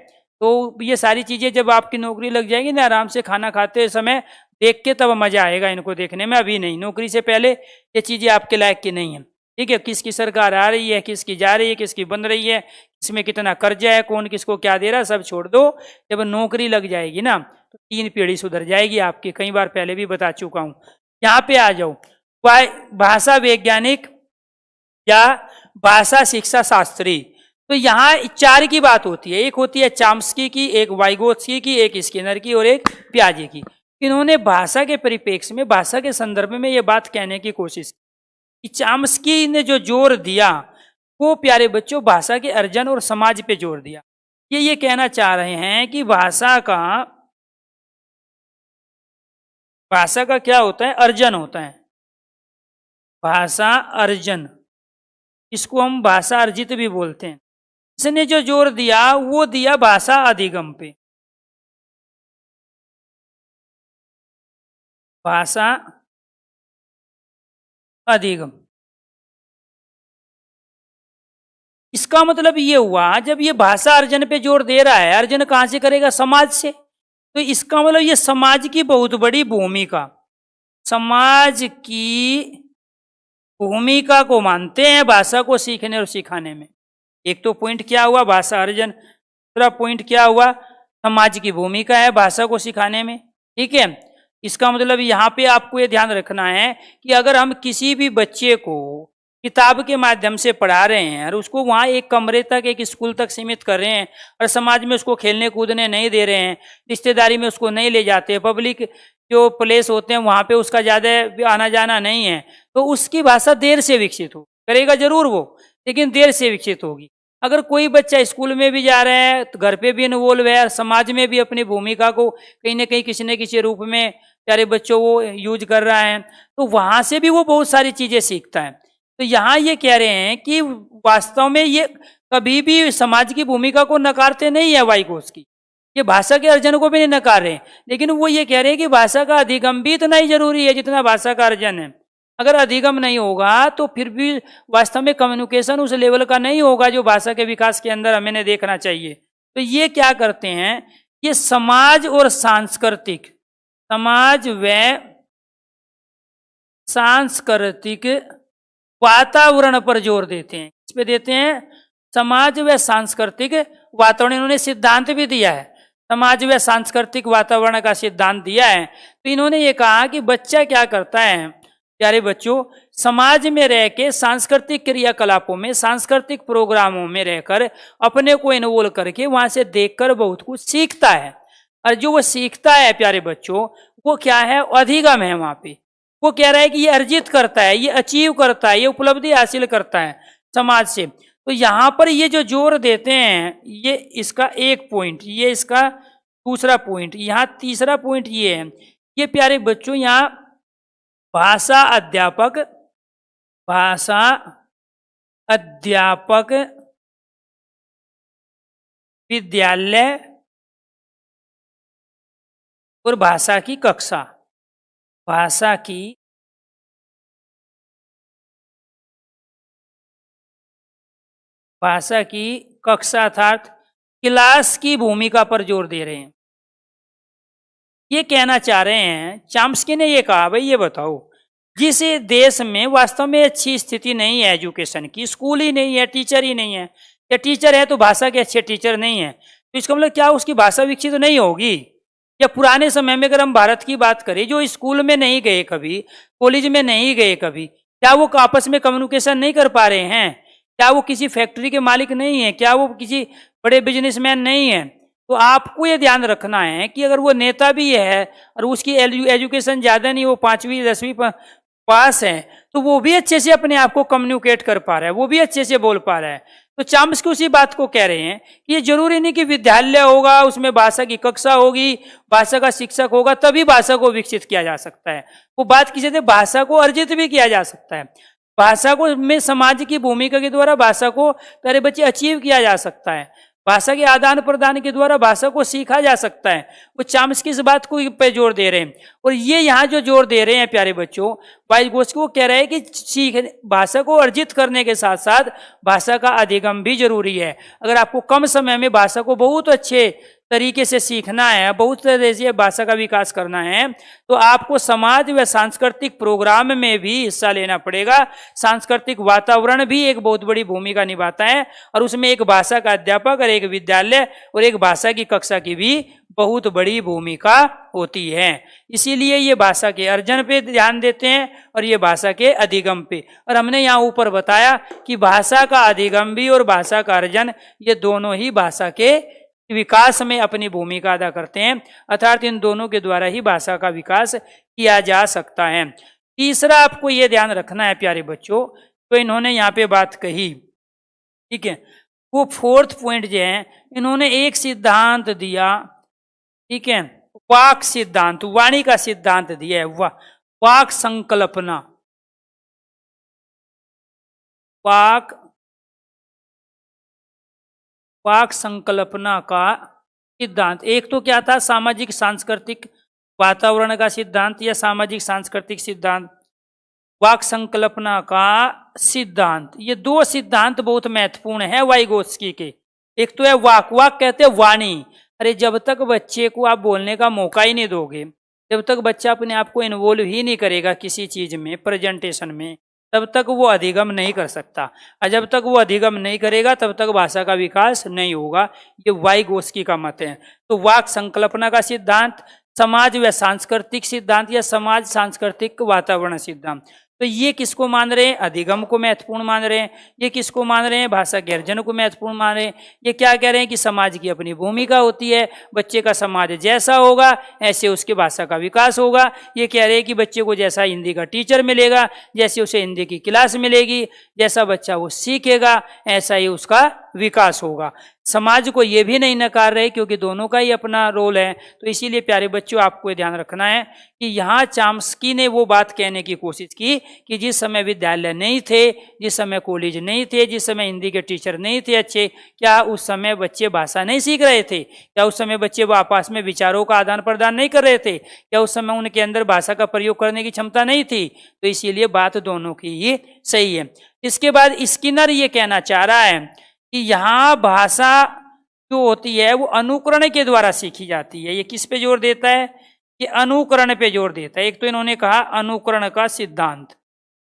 तो ये सारी चीजें जब आपकी नौकरी लग जाएगी ना, आराम से खाना खाते समय देख के तब मजा आएगा इनको देखने में, अभी नहीं। नौकरी से पहले ये चीजें आपके लायक की नहीं है, ठीक है। किसकी सरकार आ रही है, किसकी जा रही है, किसकी बन रही है, इसमें कितना कर्जा है, कौन किसको क्या दे रहा है, सब छोड़ दो। जब नौकरी लग जाएगी ना तो 3 पीढ़ी सुधर जाएगी आपकी, कई बार पहले भी बता चुका हूं। यहाँ पे आ जाओ, भाषा वैज्ञानिक या भाषा शिक्षा शास्त्री। तो यहाँ 4 की बात होती है, एक होती है चाम्स्की की, एक वाइगोत्स्की की, एक स्किनर की और एक पियाजे की। इन्होंने भाषा के परिप्रेक्ष्य में, भाषा के संदर्भ में ये बात कहने की कोशिश की। चाम्स्की ने जो जोर दिया वो प्यारे बच्चों भाषा के अर्जन और समाज पे जोर दिया। ये कहना चाह रहे हैं कि भाषा का क्या होता है, अर्जन होता है, भाषा अर्जन, इसको हम भाषा अर्जित भी बोलते हैं। इसने जो जोर दिया वो दिया भाषा अधिगम पे, भाषा अधिगम। इसका मतलब ये हुआ, जब ये भाषा अर्जन पे जोर दे रहा है, अर्जन कहां से करेगा, समाज से। तो इसका मतलब ये समाज की बहुत बड़ी भूमिका, समाज की भूमिका को मानते हैं भाषा को सीखने और सिखाने में। एक तो पॉइंट क्या हुआ, भाषा अर्जन। दूसरा पॉइंट क्या हुआ, समाज की भूमिका है भाषा को सिखाने में, ठीक है। इसका मतलब यहाँ पे आपको ये ध्यान रखना है कि अगर हम किसी भी बच्चे को किताब के माध्यम से पढ़ा रहे हैं और उसको वहाँ एक कमरे तक, एक स्कूल तक सीमित कर रहे हैं और समाज में उसको खेलने कूदने नहीं दे रहे हैं, रिश्तेदारी में उसको नहीं ले जाते, पब्लिक जो प्लेस होते हैं वहाँ पे उसका ज़्यादा आना जाना नहीं है, तो उसकी भाषा देर से विकसित हो, करेगा जरूर वो, लेकिन देर से विकसित होगी। अगर कोई बच्चा स्कूल में भी जा रहा है तो घर पे भी इन्वॉल्व है और समाज में भी अपनी भूमिका को कहीं ना कहीं किसी न किसी रूप में प्यारे बच्चों वो यूज कर रहा है, तो वहाँ से भी वो बहुत सारी चीज़ें सीखता है। तो यहाँ ये कह रहे हैं कि वास्तव में ये कभी भी समाज की भूमिका को नकारते नहीं है वाइगोत्स्की, ये भाषा के अर्जन को भी नहीं नकार रहे हैं, लेकिन वो ये कह रहे हैं कि भाषा का अधिगम भी इतना ही जरूरी है जितना भाषा का अर्जन है। अगर अधिगम नहीं होगा तो फिर भी वास्तव में कम्युनिकेशन उस लेवल का नहीं होगा जो भाषा के विकास के अंदर हमें देखना चाहिए। तो ये क्या करते हैं, ये समाज और सांस्कृतिक, समाज व सांस्कृतिक वातावरण पर जोर देते हैं। इस पे देते हैं, समाज व सांस्कृतिक वातावरण। इन्होंने सिद्धांत भी दिया है, समाज व सांस्कृतिक वातावरण का सिद्धांत दिया है। तो इन्होंने ये कहा कि बच्चा क्या करता है, प्यारे बच्चों, समाज में रह के सांस्कृतिक क्रियाकलापों में, सांस्कृतिक प्रोग्रामों में रहकर अपने को इन्वॉल्व करके वहां से देखकर बहुत कुछ सीखता है। और जो वो सीखता है प्यारे बच्चों, वो क्या है, अधिगम है। वहां पे वो कह रहा है कि ये अर्जित करता है, ये अचीव करता है, ये उपलब्धि हासिल करता है समाज से। तो यहाँ पर ये जो जोर देते हैं, ये इसका एक पॉइंट, ये इसका दूसरा पॉइंट, यहाँ तीसरा पॉइंट ये है। ये प्यारे बच्चों यहाँ भाषा अध्यापक, भाषा अध्यापक विद्यालय और भाषा की कक्षा, भाषा की कक्षा अर्थात क्लास की भूमिका पर जोर दे रहे हैं। ये कहना चाह रहे हैं, चॉम्स्की ने ये कहा, भाई ये बताओ, जिस देश में वास्तव में अच्छी स्थिति नहीं है एजुकेशन की, स्कूल ही नहीं है, टीचर ही नहीं है, या टीचर है तो भाषा के अच्छे टीचर नहीं है, तो इसका मतलब क्या उसकी भाषा विकसित नहीं होगी? या पुराने समय में अगर हम भारत की बात करें, जो स्कूल में नहीं गए कभी, कॉलेज में नहीं गए कभी, क्या वो आपस में कम्युनिकेशन नहीं कर पा रहे हैं? क्या वो किसी फैक्ट्री के मालिक नहीं है? क्या वो किसी बड़े बिजनेसमैन नहीं है? तो आपको ये ध्यान रखना है कि अगर वो नेता भी है और उसकी एजुकेशन ज़्यादा नहीं, वो 5वीं 10वीं पास है, तो वो भी अच्छे से अपने आप को कम्युनिकेट कर पा रहा है, वो भी अच्छे से बोल पा रहा है। तो चॉम्स्की उसी बात को कह रहे हैं कि ये जरूरी नहीं कि विद्यालय होगा, उसमें भाषा की कक्षा होगी, भाषा का शिक्षक होगा, तभी भाषा को विकसित किया जा सकता है। वो बात किसी से भाषा को अर्जित भी किया जा सकता है, भाषा को में समाज की भूमिका के द्वारा भाषा को प्यारे बच्चे अचीव किया जा सकता है, भाषा के आदान प्रदान के द्वारा भाषा को सीखा जा सकता है। वो चॉम्स्की इस बात को पे जोर दे रहे हैं। और ये यहाँ जो जोर दे रहे हैं प्यारे बच्चों, वाइगोत्स्की वो कह रहे हैं कि भाषा को अर्जित करने के साथ साथ भाषा का अधिगम भी जरूरी है। अगर आपको कम समय में भाषा को बहुत अच्छे तरीके से सीखना है, बहुत तरह से भाषा का विकास करना है, तो आपको समाज व सांस्कृतिक प्रोग्राम में भी हिस्सा लेना पड़ेगा। सांस्कृतिक वातावरण भी एक बहुत बड़ी भूमिका निभाता है, और उसमें एक भाषा का अध्यापक और एक विद्यालय और एक भाषा की कक्षा की भी बहुत बड़ी भूमिका होती है। इसीलिए ये भाषा के अर्जन पे ध्यान देते हैं और ये भाषा के अधिगम पे। और हमने यहाँ ऊपर बताया कि भाषा का अधिगम भी और भाषा का अर्जन, ये दोनों ही भाषा के विकास में अपनी भूमिका अदा करते हैं, अर्थात इन दोनों के द्वारा ही भाषा का विकास किया जा सकता है। तीसरा आपको ये ध्यान रखना है प्यारे बच्चों, तो इन्होंने यहाँ पे बात कही, ठीक है, वो फोर्थ पॉइंट जो है, इन्होंने एक सिद्धांत दिया, ठीक है, वाक सिद्धांत, वाणी का सिद्धांत दिया है, वाक संकल्पना, वाक संकल्पना का सिद्धांत। एक तो क्या था, सामाजिक सांस्कृतिक वातावरण का सिद्धांत या सामाजिक सांस्कृतिक सिद्धांत, वाक संकल्पना का सिद्धांत। ये दो सिद्धांत बहुत महत्वपूर्ण है वाइगोत्स्की के। एक तो है वाक, वाक कहते हैं वाणी। अरे जब तक बच्चे को आप बोलने का मौका ही नहीं दोगे, जब तक बच्चा अपने आप को इन्वॉल्व ही नहीं करेगा किसी चीज में, प्रेजेंटेशन में, तब तक वो अधिगम नहीं कर सकता। और जब तक वो अधिगम नहीं करेगा तब तक भाषा का विकास नहीं होगा। ये वाइगोत्स्की का मत है। तो वाक संकल्पना का सिद्धांत, समाज व सांस्कृतिक सिद्धांत या समाज सांस्कृतिक वातावरण सिद्धांत, तो ये किसको मान रहे हैं? अधिगम को महत्वपूर्ण मान रहे हैं। ये किसको मान रहे हैं? भाषा के अर्जन को महत्वपूर्ण मान रहे हैं। ये क्या कह रहे हैं कि समाज की अपनी भूमिका होती है, बच्चे का समाज जैसा होगा ऐसे उसके भाषा का विकास होगा। ये कह रहे हैं कि बच्चे को जैसा हिंदी का टीचर मिलेगा, जैसे उसे हिंदी की क्लास मिलेगी, जैसा बच्चा वो सीखेगा ऐसा ही उसका विकास होगा। समाज को ये भी नहीं नकार रहे, क्योंकि दोनों का ही अपना रोल है। तो इसीलिए प्यारे बच्चों आपको ये ध्यान रखना है कि यहाँ चॉम्स्की ने वो बात कहने की कोशिश की कि जिस समय विद्यालय नहीं थे, जिस समय कॉलेज नहीं थे, जिस समय हिंदी के टीचर नहीं थे अच्छे, क्या उस समय बच्चे भाषा नहीं सीख रहे थे? क्या उस समय बच्चे वो आपस में विचारों का आदान प्रदान नहीं कर रहे थे? क्या उस समय उनके अंदर भाषा का प्रयोग करने की क्षमता नहीं थी? तो इसीलिए बात दोनों की ही सही है। इसके बाद स्किनर ये कहना चाह रहा है कि यहाँ भाषा जो होती है वो अनुकरण के द्वारा सीखी जाती है। ये किस पे जोर देता है? कि अनुकरण पे जोर देता है। एक तो इन्होंने कहा अनुकरण का सिद्धांत,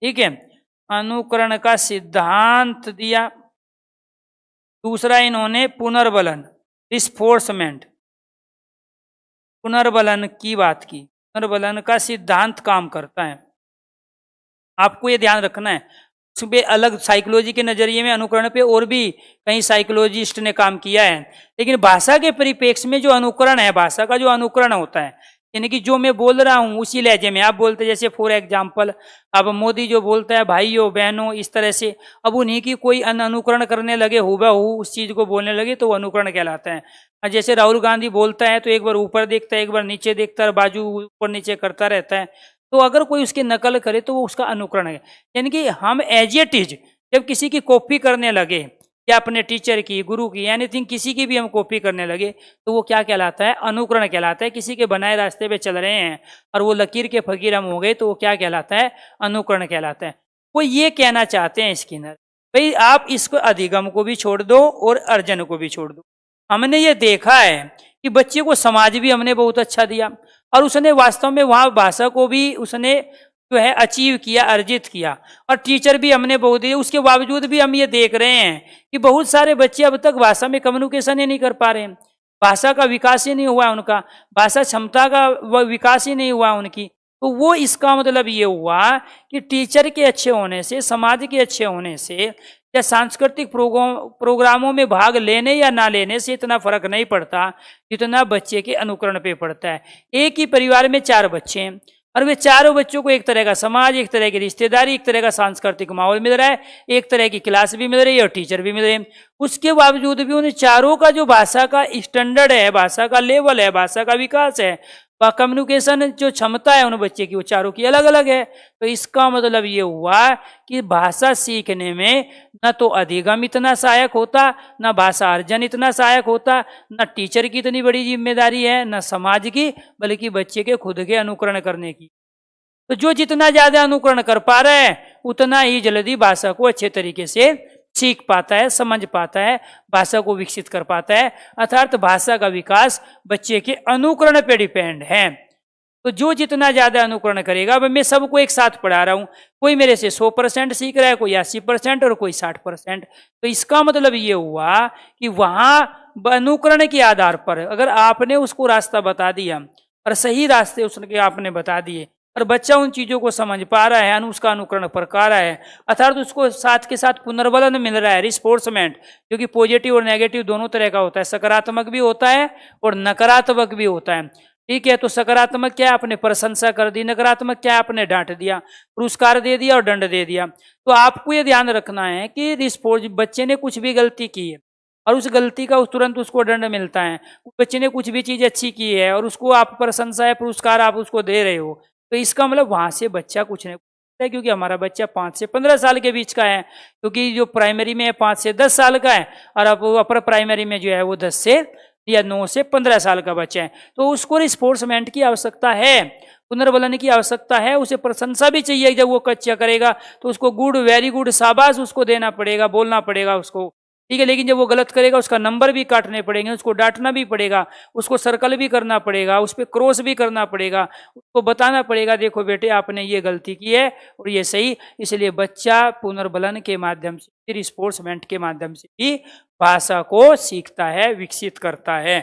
ठीक है, अनुकरण का सिद्धांत दिया। दूसरा इन्होंने पुनर्बलन, रिस्फोर्समेंट, पुनर्बलन की बात की। पुनर्बलन का सिद्धांत काम करता है। आपको ये ध्यान रखना है। उसपे अलग साइकोलॉजी के नजरिए में अनुकरण पे और भी कई साइकोलॉजिस्ट ने काम किया है, लेकिन भाषा के परिप्रेक्ष्य में जो अनुकरण है, भाषा का जो अनुकरण होता है, यानी कि जो मैं बोल रहा हूँ उसी लहजे में आप बोलते, जैसे फॉर एग्जाम्पल अब मोदी जो बोलता है भाइयों बहनों इस तरह से, अब उन्हीं की कोई अनुकरण करने लगे, हुबहू उस चीज को बोलने लगे तो वो अनुकरण कहलाता है। जैसे राहुल गांधी बोलता है तो एक बार ऊपर देखता है, एक बार नीचे देखता है, बाजू ऊपर नीचे करता रहता है, तो अगर कोई उसकी नकल करे तो वो उसका अनुकरण है। यानी कि हम एज इट इज जब किसी की कॉपी करने लगे, या अपने टीचर की, गुरु की, एनीथिंग किसी की भी हम कॉपी करने लगे, तो वो क्या कहलाता है? अनुकरण कहलाता है। किसी के बनाए रास्ते पे चल रहे हैं और वो लकीर के फकीर हम हो गए, तो वो क्या कहलाता है? अनुकरण कहलाता है। वो ये कहना चाहते हैं स्किनर, भाई आप इसको अधिगम को भी छोड़ दो और अर्जन को भी छोड़ दो। हमने ये देखा है कि बच्चे को समाज भी हमने बहुत अच्छा दिया, और उसने वास्तव में वहाँ भाषा को भी उसने जो है अचीव किया, अर्जित किया, और टीचर भी हमने बहुत दिए। उसके बावजूद भी हम ये देख रहे हैं कि बहुत सारे बच्चे अब तक भाषा में कम्युनिकेशन ही नहीं कर पा रहे हैं, भाषा का विकास ही नहीं हुआ उनका, भाषा क्षमता का विकास ही नहीं हुआ उनकी। तो वो इसका मतलब ये हुआ कि टीचर के अच्छे होने से, समाज के अच्छे होने से, या सांस्कृतिक प्रोग्रामों में भाग लेने या ना लेने से इतना फर्क नहीं पड़ता जितना बच्चे के अनुकरण पे पड़ता है। एक ही परिवार में 4 बच्चे हैं और वे चारों बच्चों को एक तरह का समाज, एक तरह की रिश्तेदारी, एक तरह का सांस्कृतिक माहौल मिल रहा है, एक तरह की क्लास भी मिल रही है और टीचर भी मिल रहे हैं। उसके बावजूद भी उन चारों का जो भाषा का स्टैंडर्ड है, भाषा का लेवल है, भाषा का विकास है, वह कम्युनिकेशन जो क्षमता है उन बच्चे की, वो चारों की अलग अलग है। तो इसका मतलब ये हुआ कि भाषा सीखने में न तो अधिगम इतना सहायक होता, न भाषा अर्जन इतना सहायक होता, न टीचर की इतनी बड़ी जिम्मेदारी है, न समाज की, बल्कि बच्चे के खुद के अनुकरण करने की। तो जो जितना ज्यादा अनुकरण कर पा रहा है उतना ही जल्दी भाषा को अच्छे तरीके से सीख पाता है, समझ पाता है, भाषा को विकसित कर पाता है। अर्थात भाषा का विकास बच्चे के अनुकरण पे डिपेंड है। तो जो जितना ज्यादा अनुकरण करेगा, अब मैं सबको एक साथ पढ़ा रहा हूं, कोई मेरे से 100% सीख रहा है, कोई 80% और कोई 60%। तो इसका मतलब ये हुआ कि वहां अनुकरण के आधार पर अगर आपने उसको रास्ता बता दिया और सही रास्ते उसके आपने बता दिए और बच्चा उन चीजों को समझ पा रहा है, उसका अनुकरण कर पा रहा है, अर्थात उसको साथ के साथ पुनर्बलन मिल रहा है, रिस्पोर्समेंट, जो कि पॉजिटिव और नेगेटिव दोनों तरह का होता है, सकारात्मक भी होता है और नकारात्मक भी होता है। ठीक है, तो सकारात्मक क्या है? आपने प्रशंसा कर दी, नकारात्मक क्या है? आपने डांट दिया, पुरस्कार दे दिया और दंड दे दिया। तो आपको ये ध्यान रखना है कि रिस्पोर्स, बच्चे ने कुछ भी गलती की है और उस गलती का तुरंत उसको दंड मिलता है, बच्चे ने कुछ भी चीज अच्छी की है और उसको आप प्रशंसा या पुरस्कार आप उसको दे रहे हो, तो इसका मतलब वहां से बच्चा कुछ नहीं है, क्योंकि हमारा बच्चा 5 से 15 साल के बीच का है, क्योंकि जो प्राइमरी में 5 से 10 साल का है और अब अपर प्राइमरी में जो है वो 10 से या 9 से 15 साल का बच्चा है। तो उसको रिस्पोर्समेंट की आवश्यकता है, पुनर्बलन की आवश्यकता है, उसे प्रशंसा भी चाहिए। जब वो अच्छा करेगा तो उसको गुड, वेरी गुड, शाबाश उसको देना पड़ेगा, बोलना पड़ेगा उसको, ठीक है। लेकिन जब वो गलत करेगा उसका नंबर भी काटने पड़ेंगे, उसको डांटना भी पड़ेगा, उसको सर्कल भी करना पड़ेगा, उस पर क्रॉस भी करना पड़ेगा, उसको बताना पड़ेगा देखो बेटे आपने ये गलती की है और ये सही। इसलिए बच्चा पुनर्बलन के माध्यम से, रिस्पोर्समेंट के माध्यम से भी भाषा को सीखता है, विकसित करता है।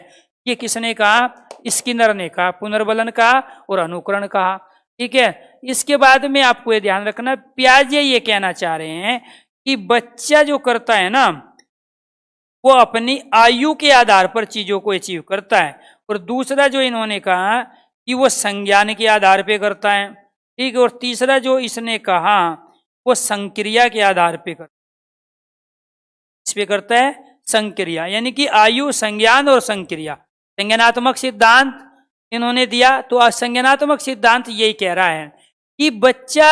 ये किसने कहा? स्किनर ने कहा, पुनर्बलन कहा और अनुकरण कहा। ठीक है, इसके बाद में आपको ये ध्यान रखना, पियाजे ये कहना चाह रहे हैं कि बच्चा जो करता है ना, वो अपनी आयु के आधार पर चीजों को अचीव करता है। और दूसरा जो इन्होंने कहा कि वो संज्ञान के आधार पे करता है, ठीक है। और तीसरा जो इसने कहा वो संक्रिया के आधार पे करता है, इस पे करता है संक्रिया, यानी कि आयु, संज्ञान और संक्रिया। संज्ञानात्मक सिद्धांत इन्होंने दिया, तो संज्ञानात्मक सिद्धांत यही कह रहा है कि बच्चा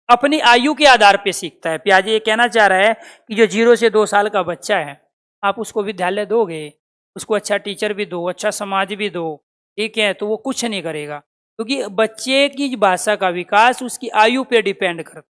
अपनी आयु के आधार पे सीखता है। पियाजे ये कहना चाह रहा है कि जो 0 से 2 साल का बच्चा है, आप उसको विद्यालय दोगे, उसको अच्छा टीचर भी दो, अच्छा समाज भी दो, ठीक है, तो वो कुछ नहीं करेगा, क्योंकि बच्चे की भाषा का विकास उसकी आयु पे डिपेंड करता है।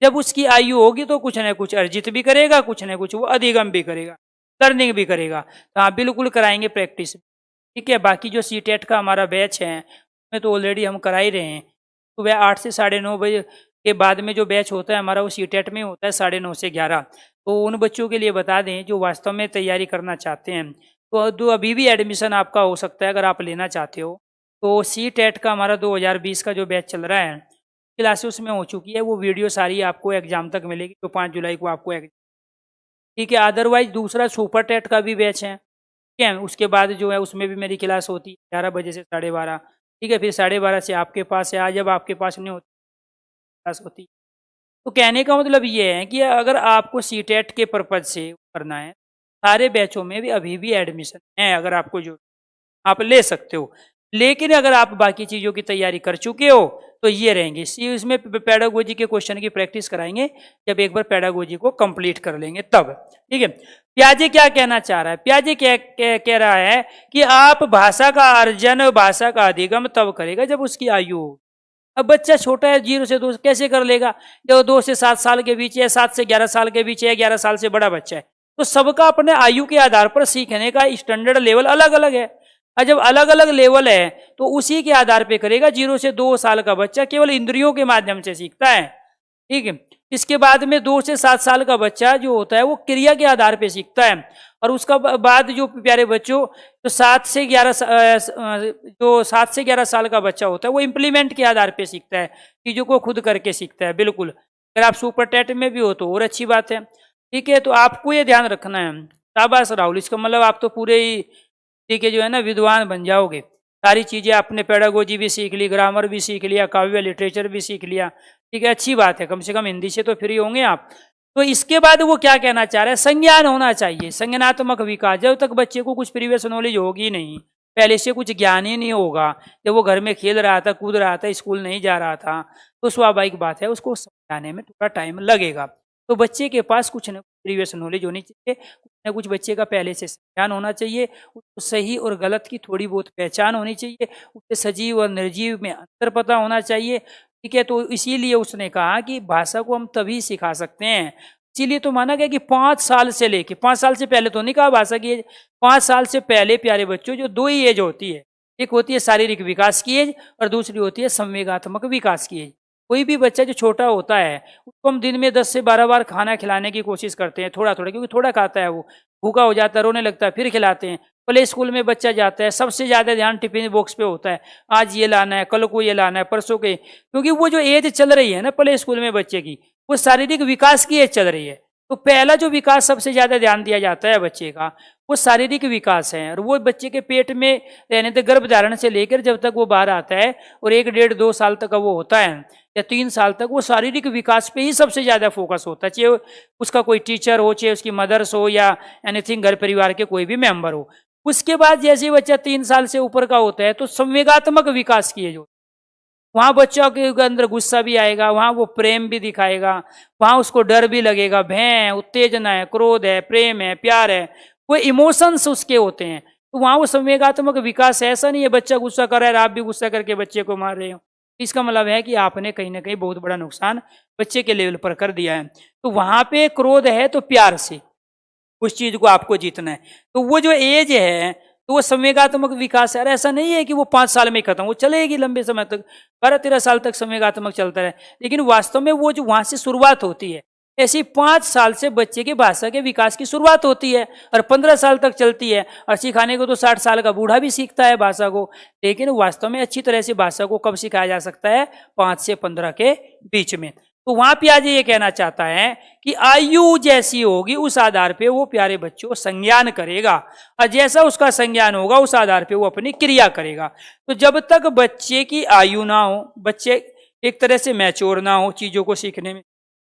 जब उसकी आयु होगी तो कुछ न कुछ अर्जित भी करेगा, कुछ न कुछ वो अधिगम भी करेगा, लर्निंग भी करेगा। तो हाँ, बिल्कुल कराएंगे प्रैक्टिस, ठीक है। बाकी जो सीटेट का हमारा बैच है उसमें तो ऑलरेडी हम करा ही रहे हैं। सुबह 8 से 9:30 बजे के बाद में जो बैच होता है हमारा, वो सीटेट में होता है 9:30 से 11। तो उन बच्चों के लिए बता दें जो वास्तव में तैयारी करना चाहते हैं, तो अभी भी एडमिशन आपका हो सकता है अगर आप लेना चाहते हो। तो सीटेट का हमारा 2020 का जो बैच चल रहा है, क्लासेस उसमें हो चुकी है, वो वीडियो सारी आपको एग्जाम तक मिलेगी, तो 5 जुलाई को आपको एग्जाम, ठीक है। अदरवाइज दूसरा सुपर टेट का भी बैच है, ठीक है, उसके बाद जो है उसमें भी मेरी क्लास होती है 11 बजे से 12:30, ठीक है। फिर 12:30 से आपके पास है, आज जब आपके पास नहीं होती क्लास होती है। तो कहने का मतलब ये है कि अगर आपको सीटेट के पर्पज से करना है, सारे बैचों में भी अभी भी एडमिशन है, अगर आपको जो आप ले सकते हो। लेकिन अगर आप बाकी चीज़ों की तैयारी कर चुके हो तो ये रहेंगे, इसमें पेडागोजी के क्वेश्चन की प्रैक्टिस कराएंगे जब एक बार पेडागोजी को कंप्लीट कर लेंगे तब, ठीक है। प्याजे क्या कहना चाह रहा है? प्याजे कह रहा है कि आप भाषा का अर्जन, भाषा का अधिगम तब करेगा जब उसकी आयु हो। अब बच्चा छोटा है, 0 से 2 कैसे कर लेगा? जब 2 से 7 साल के बीच है, 7 से 11 साल के बीच है, 11 साल से बड़ा बच्चा है, तो सबका अपने आयु के आधार पर सीखने का स्टैंडर्ड लेवल अलग अलग है। और जब अलग अलग लेवल है तो उसी के आधार पे करेगा। 0 से 2 साल का बच्चा केवल इंद्रियों के माध्यम से सीखता है, ठीक है। इसके बाद में 2 से 7 साल का बच्चा जो होता है वो क्रिया के आधार पे सीखता है, और उसका बाद जो प्यारे बच्चों जो 7 से 11 साल का बच्चा होता है वो इम्प्लीमेंट के आधार पे सीखता है, चीज़ों को खुद करके सीखता है। बिल्कुल, अगर आप सुपर टेट में भी हो तो और अच्छी बात है, ठीक है। तो आपको ये ध्यान रखना है। शाबाश राहुल, इसका मतलब आप तो पूरे ही, ठीक है, जो है ना विद्वान बन जाओगे। सारी चीज़ें आपने पेडागोजी भी सीख ली, ग्रामर भी सीख लिया, काव्य लिटरेचर भी सीख लिया, ठीक है, अच्छी बात है। कम से कम हिंदी से तो फ्री होंगे आप। तो इसके बाद वो क्या कहना चाह रहा है? संज्ञान होना चाहिए, संज्ञानात्मक विकास। जब तक बच्चे को कुछ प्रीवियस नॉलेज होगी नहीं, पहले से कुछ ज्ञान ही नहीं होगा, जब वो घर में खेल रहा था, कूद रहा था, स्कूल नहीं जा रहा था, तो स्वाभाविक बात है उसको समझाने में थोड़ा टाइम लगेगा। तो बच्चे के पास कुछ न कुछ प्रीवियस नॉलेज होनी चाहिए, कुछ न कुछ बच्चे का पहले से ज्ञान होना चाहिए, उसको सही और गलत की थोड़ी बहुत पहचान होनी चाहिए, उसे सजीव और निर्जीव में अंतर पता होना चाहिए, ठीक है। तो इसीलिए उसने कहा कि भाषा को हम तभी सिखा सकते हैं, इसीलिए तो माना गया कि 5 साल से लेके, 5 साल से पहले तो नहीं कहा भाषा की एज, 5 साल से पहले प्यारे बच्चों जो 2 ही एज होती है, एक होती है शारीरिक विकास की एज और दूसरी होती है संवेगात्मक विकास की एज। कोई भी बच्चा जो छोटा होता है उसको हम दिन में 10 से 12 बार खाना खिलाने की कोशिश करते हैं, थोड़ा थोड़ा, क्योंकि थोड़ा खाता है वो, भूखा हो जाता है, रोने लगता है, फिर खिलाते हैं। प्ले स्कूल में बच्चा जाता है, सबसे ज़्यादा ध्यान टिफिन बॉक्स पे होता है, आज ये लाना है, कल को ये लाना है, परसों के, क्योंकि वो जो एज चल रही है ना प्ले स्कूल में बच्चे की, वो शारीरिक विकास की एज चल रही है। तो पहला जो विकास सबसे ज़्यादा ध्यान दिया जाता है बच्चे का, वो शारीरिक विकास है। और वो बच्चे के पेट में रहने तक, गर्भधारण से लेकर जब तक वो बाहर आता है और 1, 1.5, 2 साल तक का वो होता है या 3 साल तक, वो शारीरिक विकास पे ही सबसे ज़्यादा फोकस होता है, चाहे उसका कोई टीचर हो, चाहे उसकी मदर्स हो, या एनीथिंग घर परिवार के कोई भी मेंबर हो। उसके बाद जैसे बच्चा 3 साल से ऊपर का होता है तो संवेगात्मक विकास की जो, वहाँ बच्चों के अंदर गुस्सा भी आएगा, वहाँ वो प्रेम भी दिखाएगा, वहाँ उसको डर भी लगेगा, भय है, उत्तेजना है, क्रोध है, प्रेम है, प्यार है, वो इमोशंस उसके होते हैं। तो वहाँ वो संवेगात्मक विकास है। ऐसा नहीं है बच्चा गुस्सा कर रहा है आप भी गुस्सा करके बच्चे को मार रहे हो, इसका मतलब है कि आपने कहीं ना कहीं बहुत बड़ा नुकसान बच्चे के लेवल पर कर दिया है। तो वहाँ पे क्रोध है तो प्यार से उस चीज को आपको जीतना है। तो वो जो एज है तो वो संवेगात्मक विकास है। ऐसा नहीं है कि वो 5 साल में ही खत्म, वो चलेगी लंबे समय तक, 12-13 साल तक संवेगात्मक चलता रहे, लेकिन वास्तव में वो जो वहां से शुरुआत होती है, ऐसी 5 साल से बच्चे के भाषा के विकास की शुरुआत होती है और 15 साल तक चलती है। और सिखाने को तो 60 साल का बूढ़ा भी सीखता है भाषा को, लेकिन वास्तव में अच्छी तरह से भाषा को कब सिखाया जा सकता है? 5 से 15 के बीच में। तो वहां प्याजे ये कहना चाहता है कि आयु जैसी होगी उस आधार पे वो प्यारे बच्चों संज्ञान करेगा, और जैसा उसका संज्ञान होगा उस आधार पे वो अपनी क्रिया करेगा। तो जब तक बच्चे की आयु ना हो, बच्चे एक तरह से मैच्योर ना हो चीजों को सीखने में,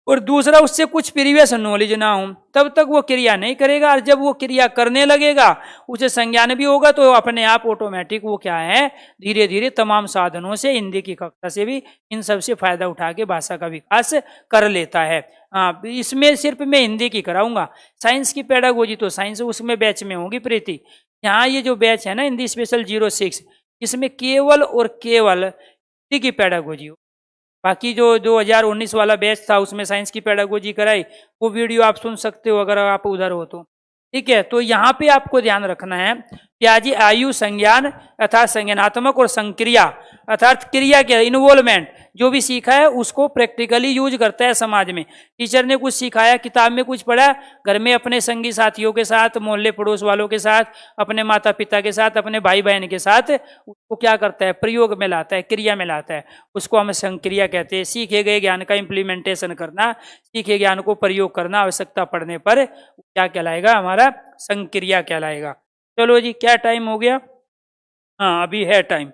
और दूसरा उससे कुछ प्रीवियस नॉलेज ना हो, तब तक वो क्रिया नहीं करेगा। और जब वो क्रिया करने लगेगा, उसे संज्ञान भी होगा, तो अपने आप ऑटोमेटिक वो क्या है, धीरे धीरे तमाम साधनों से, हिंदी की कक्षा से भी, इन सब से फायदा उठा के भाषा का विकास कर लेता है। इसमें सिर्फ मैं हिंदी की कराऊंगा, साइंस की पेडागोजी तो साइंस उसमें बैच में होगी प्रीति। यहाँ ये जो बैच है ना हिंदी स्पेशल 06, इसमें केवल और केवल हिंदी की पेडागोजी हो। बाकी जो 2019 वाला बैच था उसमें साइंस की पेडागोजी कराई, वो वीडियो आप सुन सकते हो अगर आप उधर हो तो, ठीक है। तो यहाँ पे आपको ध्यान रखना है, प्याजी आयु संज्ञान अर्थात संज्ञानात्मक और संक्रिया अर्थात क्रिया क्या, इन्वॉल्वमेंट, जो भी सीखा है उसको प्रैक्टिकली यूज करता है समाज में। टीचर ने कुछ सिखाया, किताब में कुछ पढ़ा, घर में अपने संगी साथियों के साथ, मोहल्ले पड़ोस वालों के साथ, अपने माता पिता के साथ, अपने भाई बहन के साथ उसको क्या करता है, प्रयोग में लाता है, क्रिया में लाता है। उसको हम संक्रिया कहते हैं। सीखे गए ज्ञान का इम्प्लीमेंटेशन करना, सीखे ज्ञान को प्रयोग करना, आवश्यकता पड़ने पर क्या कहलाएगा, हमारा संक्रिया कहलाएगा। चलो जी, क्या टाइम हो गया? हाँ, अभी है टाइम।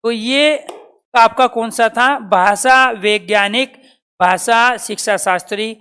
तो ये आपका कौन सा था? भाषा वैज्ञानिक, भाषा शिक्षा शास्त्री,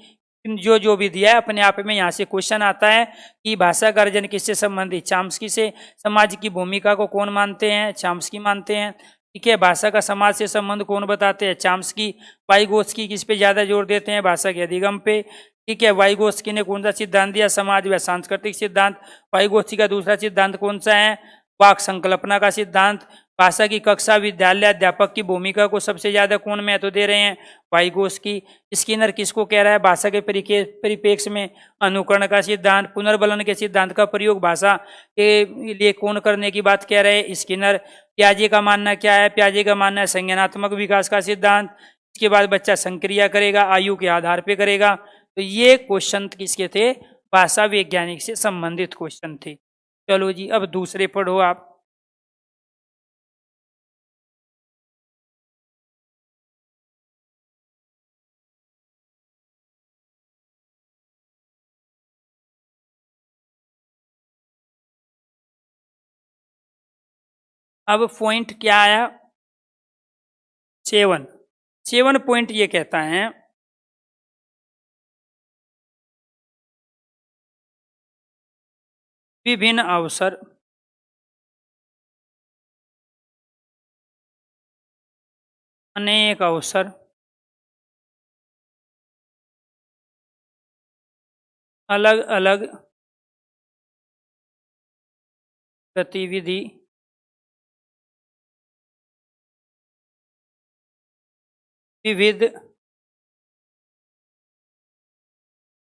जो भी दिया है अपने आप में यहाँ से क्वेश्चन आता है कि भाषा का अर्जन किससे संबंधित? चाम्स्की से। समाज की भूमिका को कौन मानते हैं? चाम्स्की मानते हैं। ठीक है। भाषा का समाज से संबंध कौन बताते हैं? चाम्स्की। वाइगोत्स्की किस पे ज्यादा जोर देते हैं? भाषा के अधिगम पे। ठीक है। वाइगोत्स्की ने कौन सा सिद्धांत दिया? समाज व सांस्कृतिक सिद्धांत। वाइगोत्स्की का दूसरा सिद्धांत कौन सा है? वाक संकल्पना का सिद्धांत। भाषा की कक्षा विद्यालय अध्यापक की भूमिका को सबसे ज्यादा कौन महत्व दे रहे हैं? वाइगोत्स्की। स्किनर किसको कह रहा है? भाषा के परिप्रेक्ष्य में अनुकरण का सिद्धांत। पुनर्बलन के सिद्धांत का प्रयोग भाषा के लिए कौन करने की बात कह रहे हैं? स्किनर। प्याजे का मानना क्या है? प्याजे का मानना है संज्ञानात्मक विकास का सिद्धांत। इसके बाद बच्चा संक्रिया करेगा, आयु के आधार पर करेगा। तो ये क्वेश्चन किसके थे? भाषा वैज्ञानिक से संबंधित क्वेश्चन थे। चलो जी, अब दूसरे पढ़ो आप। अब पॉइंट क्या आया? 7 पॉइंट ये कहता है विभिन्न अवसर, अनेक अवसर, अलग अलग गतिविधि, विविध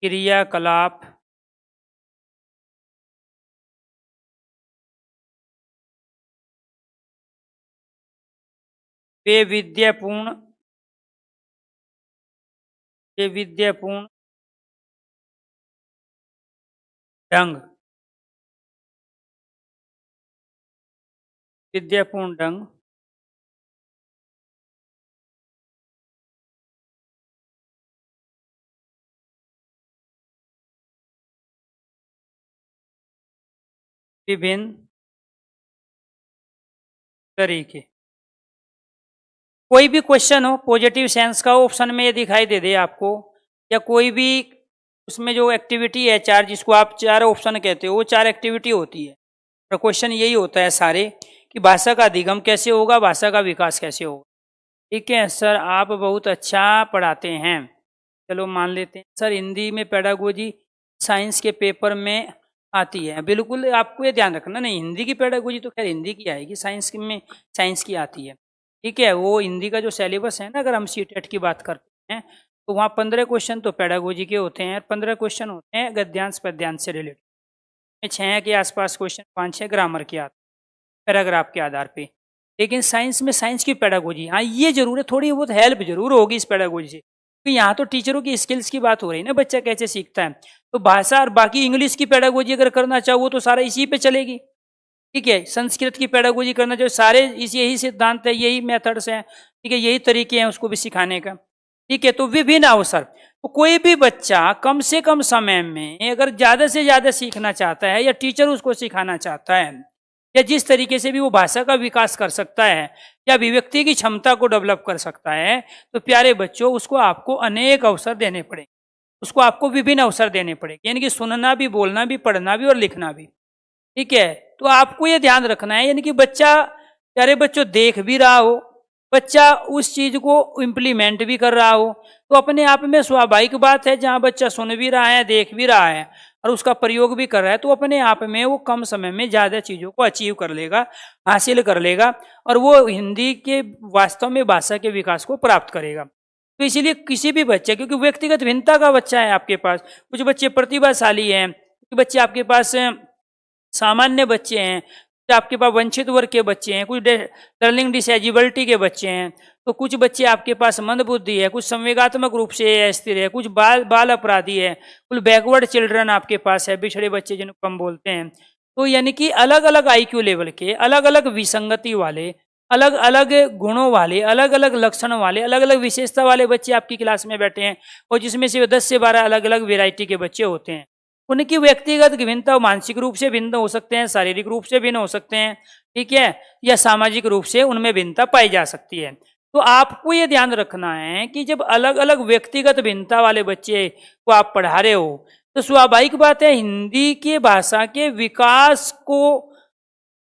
क्रियाकलाप, वैविध्यपूर्ण ढंग, विद्यापूर्ण ढंग, विभिन्न तरीके। कोई भी क्वेश्चन हो, पॉजिटिव सेंस का ऑप्शन में ये दिखाई दे आपको, या कोई भी उसमें जो एक्टिविटी है चार, जिसको आप चार ऑप्शन कहते हो, वो 4 एक्टिविटी होती है। और क्वेश्चन यही होता है सारे कि भाषा का अधिगम कैसे होगा, भाषा का विकास कैसे होगा। ठीक है सर, आप बहुत अच्छा पढ़ाते हैं, चलो मान लेते हैं। सर हिंदी में पेडागोजी साइंस के पेपर में आती है, बिल्कुल आपको ये ध्यान रखना। नहीं, हिंदी की पेडागोजी तो खैर हिंदी की आएगी, साइंस में साइंस की आती है। ठीक है, वो हिंदी का जो सिलेबस है ना, अगर हम सीटेट की बात करते हैं तो वहाँ 15 क्वेश्चन तो पेडागोजी के होते हैं, 15 क्वेश्चन होते हैं गद्यांश पद्यांश से रिलेटेड। 6 के आसपास क्वेश्चन, 5-6 ग्रामर के आते हैं पैराग्राफ के आधार पे। लेकिन साइंस में साइंस की पेडागोजी, हाँ ये जरूर है, थोड़ी बहुत हेल्प जरूर होगी इस पेडागोजी से, क्योंकि यहाँ तो टीचरों की स्किल्स की बात हो रही है ना, बच्चा कैसे सीखता है। तो भाषा और बाकी इंग्लिश की पेडागोजी अगर करना चाहो तो सारा इसी पे चलेगी। ठीक है, संस्कृत की पेडागोजी करना चाहो, सारे यही सिद्धांत है, यही मेथड्स हैं। ठीक है, यही तरीके हैं उसको भी सिखाने का। ठीक है, तो विभिन्न अवसर, तो कोई भी बच्चा कम से कम समय में अगर ज्यादा से ज्यादा सीखना चाहता है, या टीचर उसको सिखाना चाहता है, या जिस तरीके से भी वो भाषा का विकास कर सकता है, या अभिव्यक्ति की क्षमता को डेवलप कर सकता है, तो प्यारे बच्चों उसको आपको अनेक अवसर देने पड़ेंगे, उसको आपको विभिन्न अवसर देने पड़ेंगे, यानी कि सुनना भी, बोलना भी, पढ़ना भी और लिखना भी। ठीक है, तो आपको ये ध्यान रखना है, यानी कि बच्चा, प्यारे बच्चों, देख भी रहा हो, बच्चा उस चीज को इम्प्लीमेंट भी कर रहा हो, तो अपने आप में स्वाभाविक बात है, जहाँ बच्चा सुन भी रहा है, देख भी रहा है और उसका प्रयोग भी कर रहा है, तो अपने आप में वो कम समय में ज्यादा चीजों को अचीव कर लेगा, हासिल कर लेगा, और वो हिंदी के वास्तव में भाषा के विकास को प्राप्त करेगा। तो इसीलिए किसी भी बच्चे, क्योंकि व्यक्तिगत भिन्नता का बच्चा है आपके पास, कुछ बच्चे प्रतिभाशाली हैं, कुछ बच्चे आपके पास सामान्य बच्चे हैं, आपके पास वंचित वर्ग के बच्चे हैं, कुछ लर्निंग डिसेबिलिटी के बच्चे हैं, तो कुछ बच्चे आपके पास मंदबुद्धि है, कुछ संवेगात्मक रूप से अस्थिर है, कुछ बाल अपराधी है, कुछ बैकवर्ड चिल्ड्रन आपके पास है, बिछड़े बच्चे जिनको हम बोलते हैं। तो यानी कि अलग अलग IQ लेवल के, अलग अलग विसंगति वाले, अलग अलग गुणों वाले, अलग अलग लक्षणों वाले, अलग अलग विशेषता वाले बच्चे आपकी क्लास में बैठे हैं, और जिसमें से 10 से 12 अलग अलग वेराइटी के बच्चे होते हैं। उनकी व्यक्तिगत भिन्नता मानसिक रूप से भिन्न हो सकते हैं, शारीरिक रूप से भिन्न हो सकते हैं, ठीक है, या सामाजिक रूप से उनमें भिन्नता पाई जा सकती है। तो आपको ये ध्यान रखना है कि जब अलग अलग व्यक्तिगत भिन्नता वाले बच्चे को आप पढ़ा रहे हो, तो स्वाभाविक बात है हिंदी की भाषा के विकास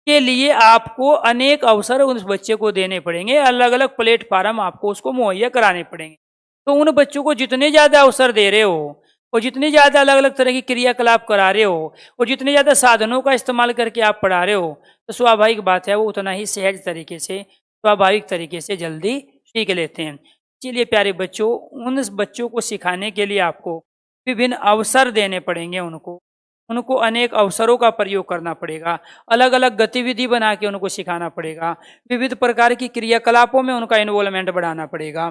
के लिए आपको अनेक अवसर उस बच्चे को देने पड़ेंगे, अलग अलग प्लेटफार्म आपको उसको मुहैया कराने पड़ेंगे। तो उन बच्चों को जितने ज़्यादा अवसर दे रहे हो, और जितनी ज़्यादा अलग अलग तरह की क्रियाकलाप करा रहे हो, और जितने ज़्यादा साधनों का इस्तेमाल करके आप पढ़ा रहे हो, तो स्वाभाविक बात है वो उतना ही सहज तरीके से, स्वाभाविक तरीके से जल्दी सीख लेते हैं। इसीलिए प्यारे बच्चों, उन बच्चों को सिखाने के लिए आपको विभिन्न अवसर देने पड़ेंगे, उनको अनेक अवसरों का प्रयोग करना पड़ेगा, अलग अलग गतिविधि बना के उनको सिखाना पड़ेगा, विविध प्रकार की क्रियाकलापों में उनका इन्वॉल्वमेंट बढ़ाना पड़ेगा,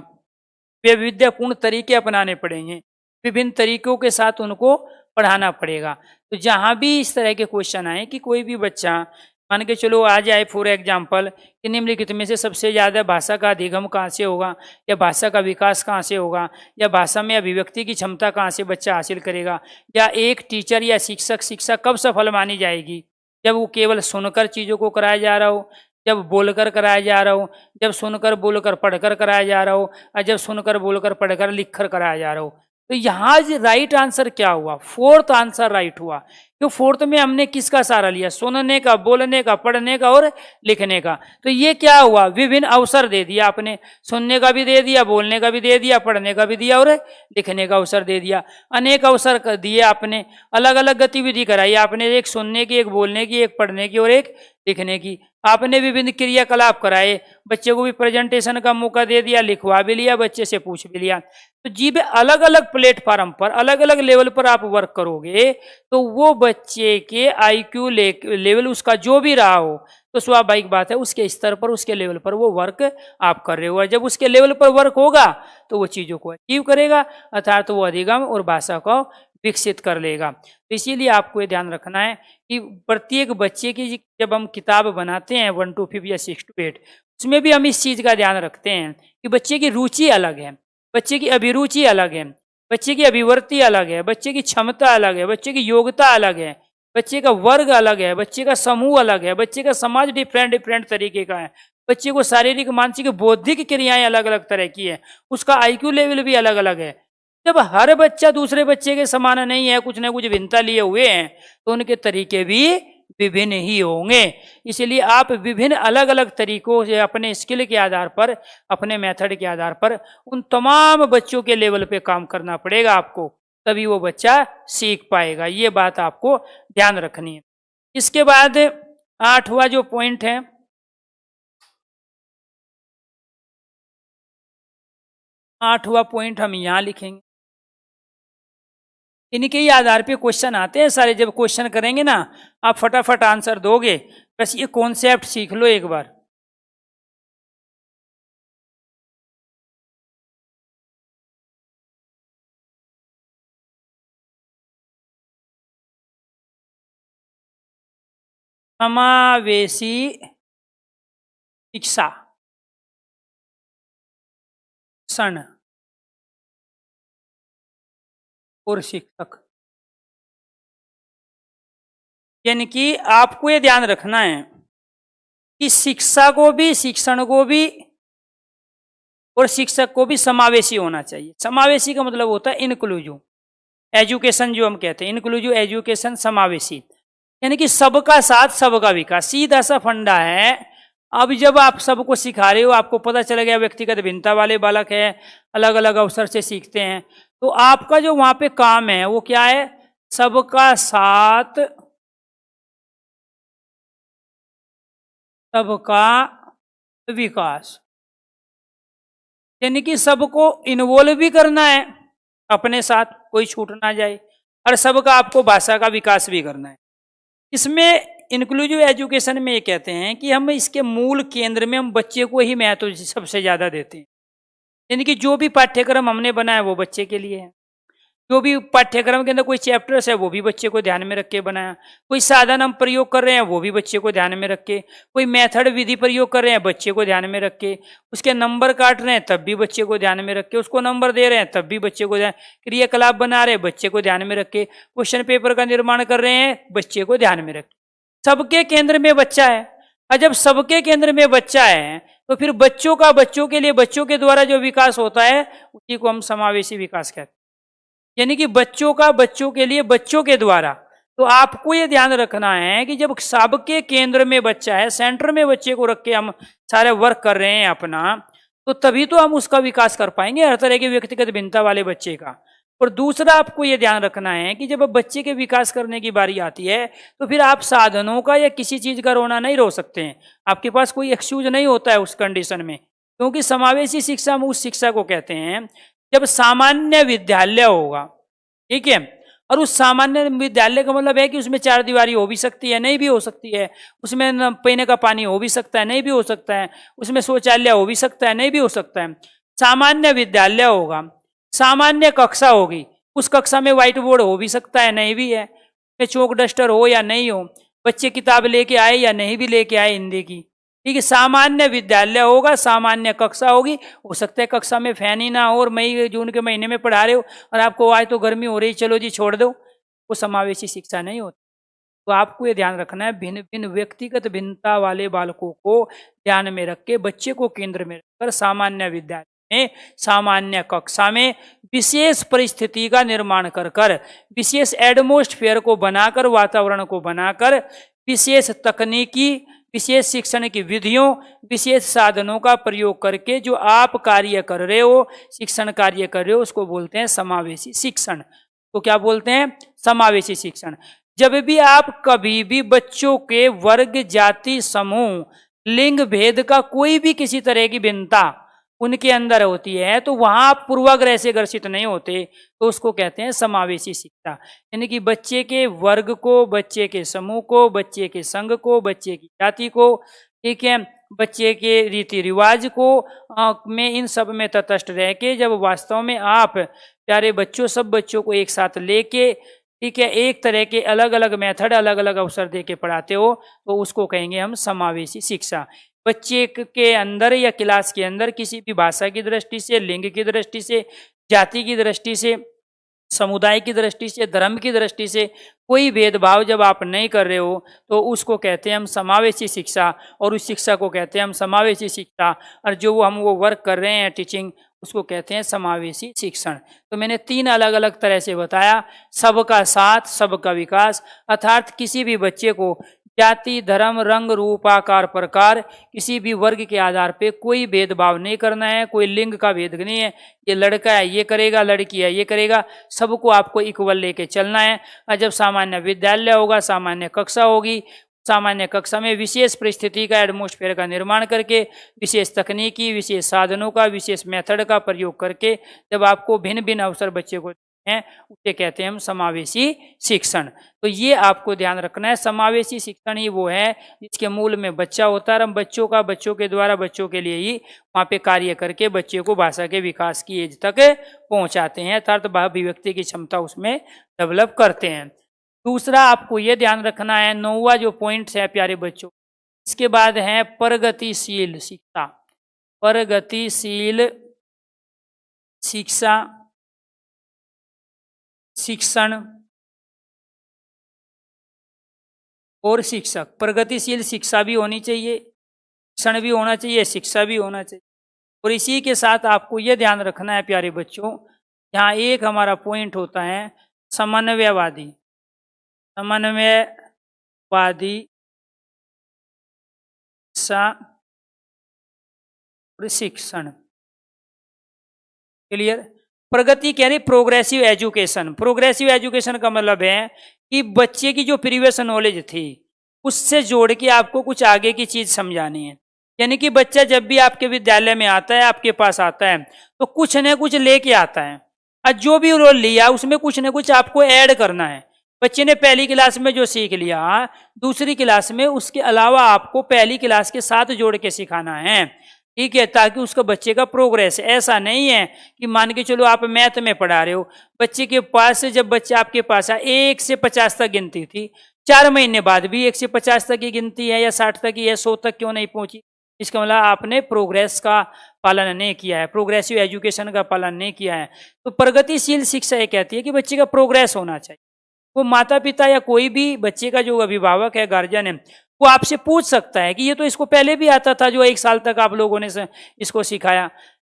वैविध्यपूर्ण तरीके अपनाने पड़ेंगे, विभिन्न तरीकों के साथ उनको पढ़ाना पड़ेगा। तो जहाँ भी इस तरह के क्वेश्चन आए कि कोई भी बच्चा मान के चलो आ जाए फॉर एग्जाम्पल कि निम्नलिखित में से सबसे ज़्यादा भाषा का अधिगम कहाँ से होगा, या भाषा का विकास कहाँ से होगा, या भाषा में अभिव्यक्ति की क्षमता कहाँ से बच्चा हासिल करेगा, या एक टीचर या शिक्षा कब सफल मानी जाएगी, जब वो केवल सुनकर चीज़ों को कराया जा रहा हो, जब बोलकर कराया जा रहा हो, जब सुनकर बोलकर पढ़कर कराया जा रहा हो, और जब सुनकर बोलकर पढ़कर लिखकर कराया जा रहा हो। तो यहाँ राइट आंसर क्या हुआ? फोर्थ आंसर राइट हुआ। तो फोर्थ में हमने किसका सहारा लिया? सुनने का, बोलने का, पढ़ने का और लिखने का। तो ये क्या हुआ? विभिन्न अवसर दे दिया आपने, सुनने का भी दे दिया, बोलने का भी दे दिया, पढ़ने का भी दिया और लिखने का अवसर दे दिया। अनेक अवसर दिए आपने, अलग अलग गतिविधि कराई आपने, एक सुनने की, एक बोलने की, एक पढ़ने की और एक लिखने की। आपने विभिन्न क्रियाकलाप कराए, बच्चे को भी प्रेजेंटेशन का मौका दे दिया, लिखवा भी लिया, बच्चे से पूछ भी लिया। तो जी अलग अलग प्लेटफॉर्म पर, अलग अलग लेवल पर आप वर्क करोगे तो वो बच्चे के IQ लेवल उसका जो भी रहा हो, तो स्वाभाविक बात है उसके स्तर पर, उसके लेवल पर वो वर्क आप कर रहे हो। और जब उसके लेवल पर वर्क होगा तो वो चीज़ों को अचीव करेगा, अर्थात तो वो अधिगम और भाषा को विकसित कर लेगा। तो इसीलिए आपको ये ध्यान रखना है कि प्रत्येक बच्चे की जब हम किताब बनाते हैं 1 to 5 या 6 to 8, उसमें भी हम इस चीज़ का ध्यान रखते हैं कि बच्चे की रुचि अलग है, बच्चे की अभिरुचि अलग है, बच्चे की अभिवृत्ति अलग है, बच्चे की क्षमता अलग है, बच्चे की योग्यता अलग है, बच्चे का वर्ग अलग है, बच्चे का समूह अलग है, बच्चे का समाज डिफरेंट तरीके का है, बच्चे को शारीरिक, मानसिक, बौद्धिक क्रियाएं अलग अलग तरह की है, उसका IQ लेवल भी अलग अलग है। जब हर बच्चा दूसरे बच्चे के समान नहीं है, कुछ ना कुछ भिन्नता लिए हुए हैं, तो उनके तरीके भी विभिन्न ही होंगे। इसलिए आप विभिन्न अलग अलग तरीकों से अपने स्किल के आधार पर, अपने मेथड के आधार पर उन तमाम बच्चों के लेवल पे काम करना पड़ेगा आपको, तभी वो बच्चा सीख पाएगा। ये बात आपको ध्यान रखनी है। इसके बाद 8वां जो पॉइंट है, 8वां पॉइंट हम यहाँ लिखेंगे। इनके ही आधार पे क्वेश्चन आते हैं सारे। जब क्वेश्चन करेंगे ना, आप फटाफट आंसर दोगे। बस ये कॉन्सेप्ट सीख लो एक बार। समावेशी शिक्षा क्षण और शिक्षक, यानी कि आपको ये ध्यान रखना है कि शिक्षा को भी, शिक्षण को भी और शिक्षक को भी समावेशी होना चाहिए। समावेशी का मतलब होता है इनक्लूसिव एजुकेशन, जो हम कहते हैं इनक्लूसिव एजुकेशन, समावेशी, यानी कि सबका साथ सबका विकास, सीधा सा फंडा है। अब जब आप सबको सिखा रहे हो, आपको पता चल गया व्यक्तिगत भिन्नता वाले बालक है, अलग अलग अवसर से सीखते हैं, तो आपका जो वहां पे काम है वो क्या है? सबका साथ सबका विकास, यानी कि सबको इन्वॉल्व भी करना है अपने साथ, कोई छूट ना जाए, और सबका आपको भाषा का विकास भी करना है। इसमें इंक्लूसिव एजुकेशन में ये कहते हैं कि हम इसके मूल केंद्र में हम बच्चे को ही महत्व सबसे ज़्यादा देते हैं। यानी कि जो भी पाठ्यक्रम हमने बनाया वो बच्चे के लिए है, जो भी पाठ्यक्रम के अंदर कोई चैप्टर्स है वो भी बच्चे को ध्यान में रख के बनाया, कोई साधन हम प्रयोग कर रहे हैं वो भी बच्चे को ध्यान में रख के, कोई मेथड विधि प्रयोग कर रहे हैं बच्चे को ध्यान में रख के, उसके नंबर काट रहे हैं तब भी बच्चे को ध्यान में रख के, उसको नंबर दे रहे हैं तब भी बच्चे को क्रियाकलाप बना रहे हैं बच्चे को ध्यान में रख के, क्वेश्चन पेपर का निर्माण कर रहे हैं बच्चे को ध्यान में रख के। सबके केंद्र में बच्चा है, और जब सबके केंद्र में बच्चा है तो फिर बच्चों का बच्चों के लिए बच्चों के द्वारा जो विकास होता है उसी को हम समावेशी विकास कहते हैं। यानी कि बच्चों का बच्चों के लिए बच्चों के द्वारा। तो आपको ये ध्यान रखना है कि जब सबके केंद्र में बच्चा है, सेंटर में बच्चे को रख के हम सारे वर्क कर रहे हैं अपना, तो तभी तो हम उसका विकास कर पाएंगे हर तरह के व्यक्तिगत भिन्नता वाले बच्चे का। और दूसरा आपको ये ध्यान रखना है कि जब बच्चे के विकास करने की बारी आती है तो फिर आप साधनों का या किसी चीज का रोना नहीं रो सकते हैं, आपके पास कोई एक्सक्यूज नहीं होता है उस कंडीशन में, क्योंकि समावेशी शिक्षा में उस शिक्षा को कहते हैं जब सामान्य विद्यालय होगा, ठीक है। और उस सामान्य विद्यालय का मतलब है कि उसमें चार दीवारी हो भी सकती है, नहीं भी हो सकती है, उसमें पीने का पानी हो भी सकता है, नहीं भी हो सकता है, उसमें शौचालय हो भी सकता है, नहीं भी हो सकता है। सामान्य विद्यालय होगा, सामान्य कक्षा होगी, उस कक्षा में व्हाइट बोर्ड हो भी सकता है, नहीं भी है, चौक डस्टर हो या नहीं हो, बच्चे किताब लेके आए या नहीं भी लेके आए हिंदी की, ठीक है। सामान्य विद्यालय होगा, सामान्य कक्षा होगी, हो सकता है कक्षा में फैन ही ना हो और मई जून के महीने में पढ़ा रहे हो और आपको आज तो गर्मी हो रही, चलो जी छोड़ दो, वो समावेशी शिक्षा नहीं होती। तो आपको ये ध्यान रखना है भिन्न भिन्न व्यक्तिगत भिन्नता वाले बालकों को ध्यान में रख के बच्चे को केंद्र में रखकर सामान्य विद्यालय में सामान्य कक्षा में विशेष परिस्थिति का निर्माण कर कर, विशेष एटमॉस्फेयर को बनाकर, वातावरण को बनाकर, विशेष तकनीकी विशेष शिक्षण की विधियों विशेष साधनों का प्रयोग करके जो आप कार्य कर रहे हो, शिक्षण कार्य कर रहे हो, उसको बोलते हैं समावेशी शिक्षण। तो क्या बोलते हैं? समावेशी शिक्षण। जब भी आप कभी भी बच्चों के वर्ग, जाति, समूह, लिंग भेद का कोई भी किसी तरह की भिन्नता उनके अंदर होती है तो वहां आप पूर्वाग्रह से ग्रसित नहीं होते, तो उसको कहते हैं समावेशी शिक्षा। यानी कि बच्चे के वर्ग को, बच्चे के समूह को, बच्चे के संघ को, बच्चे की जाति को, ठीक है, बच्चे के रीति रिवाज को में इन सब में तटस्थ रह के जब वास्तव में आप प्यारे बच्चों सब बच्चों को एक साथ लेके, ठीक है, एक तरह के अलग अलग मेथड, अलग अलग अवसर दे के पढ़ाते हो तो उसको कहेंगे हम समावेशी शिक्षा। बच्चे के अंदर या क्लास के अंदर किसी भी भाषा की दृष्टि से, लिंग की दृष्टि से, जाति की दृष्टि से, समुदाय की दृष्टि से, धर्म की दृष्टि से कोई भेदभाव जब आप नहीं कर रहे हो तो उसको कहते हैं हम समावेशी शिक्षा, और उस शिक्षा को कहते हैं हम समावेशी शिक्षा। और जो हम वो वर्क कर रहे हैं टीचिंग, उसको कहते हैं समावेशी शिक्षण। तो मैंने तीन अलग अलग तरह से बताया, सबका साथ, सबका विकास, अर्थात किसी भी बच्चे को जाति, धर्म, रंग, रूप, आकार, प्रकार, किसी भी वर्ग के आधार पे कोई भेदभाव नहीं करना है, कोई लिंग का भेद नहीं है, ये लड़का है ये करेगा, लड़की है ये करेगा, सबको आपको इक्वल लेके चलना है। और जब सामान्य विद्यालय होगा, सामान्य कक्षा होगी, सामान्य कक्षा में विशेष परिस्थिति का, एटमॉस्फेयर का निर्माण करके, विशेष तकनीकी, विशेष साधनों का, विशेष मेथड का प्रयोग करके जब आपको भिन्न भिन्न अवसर बच्चे को हैं, उसे कहते हैं हम समावेशी शिक्षण। तो ये आपको ध्यान रखना है, समावेशी शिक्षण ही वो है जिसके मूल में बच्चा होता है। हम बच्चों का बच्चों के द्वारा बच्चों के लिए ही वहाँ पे कार्य करके बच्चे को भाषा के विकास की एज तक पहुँचाते हैं, अर्थात अभिव्यक्ति की क्षमता उसमें डेवलप करते हैं। दूसरा आपको ये ध्यान रखना है, 9वां जो पॉइंट्स है प्यारे बच्चों, इसके बाद है प्रगतिशील शिक्षा। प्रगतिशील शिक्षा, शिक्षण और शिक्षक। प्रगतिशील शिक्षा भी होनी चाहिए, शिक्षण भी होना चाहिए, शिक्षा भी होना चाहिए। और इसी के साथ आपको यह ध्यान रखना है प्यारे बच्चों, यहाँ एक हमारा पॉइंट होता है समन्वयवादी। समन्वयवादी शिक्षा और शिक्षण, क्लियर। प्रगति कह रही प्रोग्रेसिव एजुकेशन। प्रोग्रेसिव एजुकेशन का मतलब है कि बच्चे की जो प्रीवियस नॉलेज थी उससे जोड़ के आपको कुछ आगे की चीज समझानी है। यानी कि बच्चा जब भी आपके विद्यालय में आता है, आपके पास आता है, तो कुछ न कुछ लेके आता है, और जो भी रोल लिया उसमें कुछ न कुछ आपको ऐड करना है। बच्चे ने पहली क्लास में जो सीख लिया, दूसरी क्लास में उसके अलावा आपको पहली क्लास के साथ जोड़ के सिखाना है, ठीक है, ताकि उसका बच्चे का प्रोग्रेस। ऐसा नहीं है कि मान के चलो आप मैथ में पढ़ा रहे हो, बच्चे के पास जब बच्चा आपके पास आया 1 से 50 तक गिनती थी, 4 महीने बाद भी 1 से 50 तक की गिनती है या 60 तक की है, 100 तक क्यों नहीं पहुंची? इसका मतलब आपने प्रोग्रेस का पालन नहीं किया है, प्रोग्रेसिव एजुकेशन का पालन नहीं किया है। तो प्रगतिशील शिक्षा ये कहती है कि बच्चे का प्रोग्रेस होना चाहिए। वो माता पिता या कोई भी बच्चे का जो अभिभावक है, गार्जियन है, वो आपसे पूछ सकता है कि ये तो इसको पहले भी आता था जो 1 साल तक आप लोगों ने इसको सिखाया,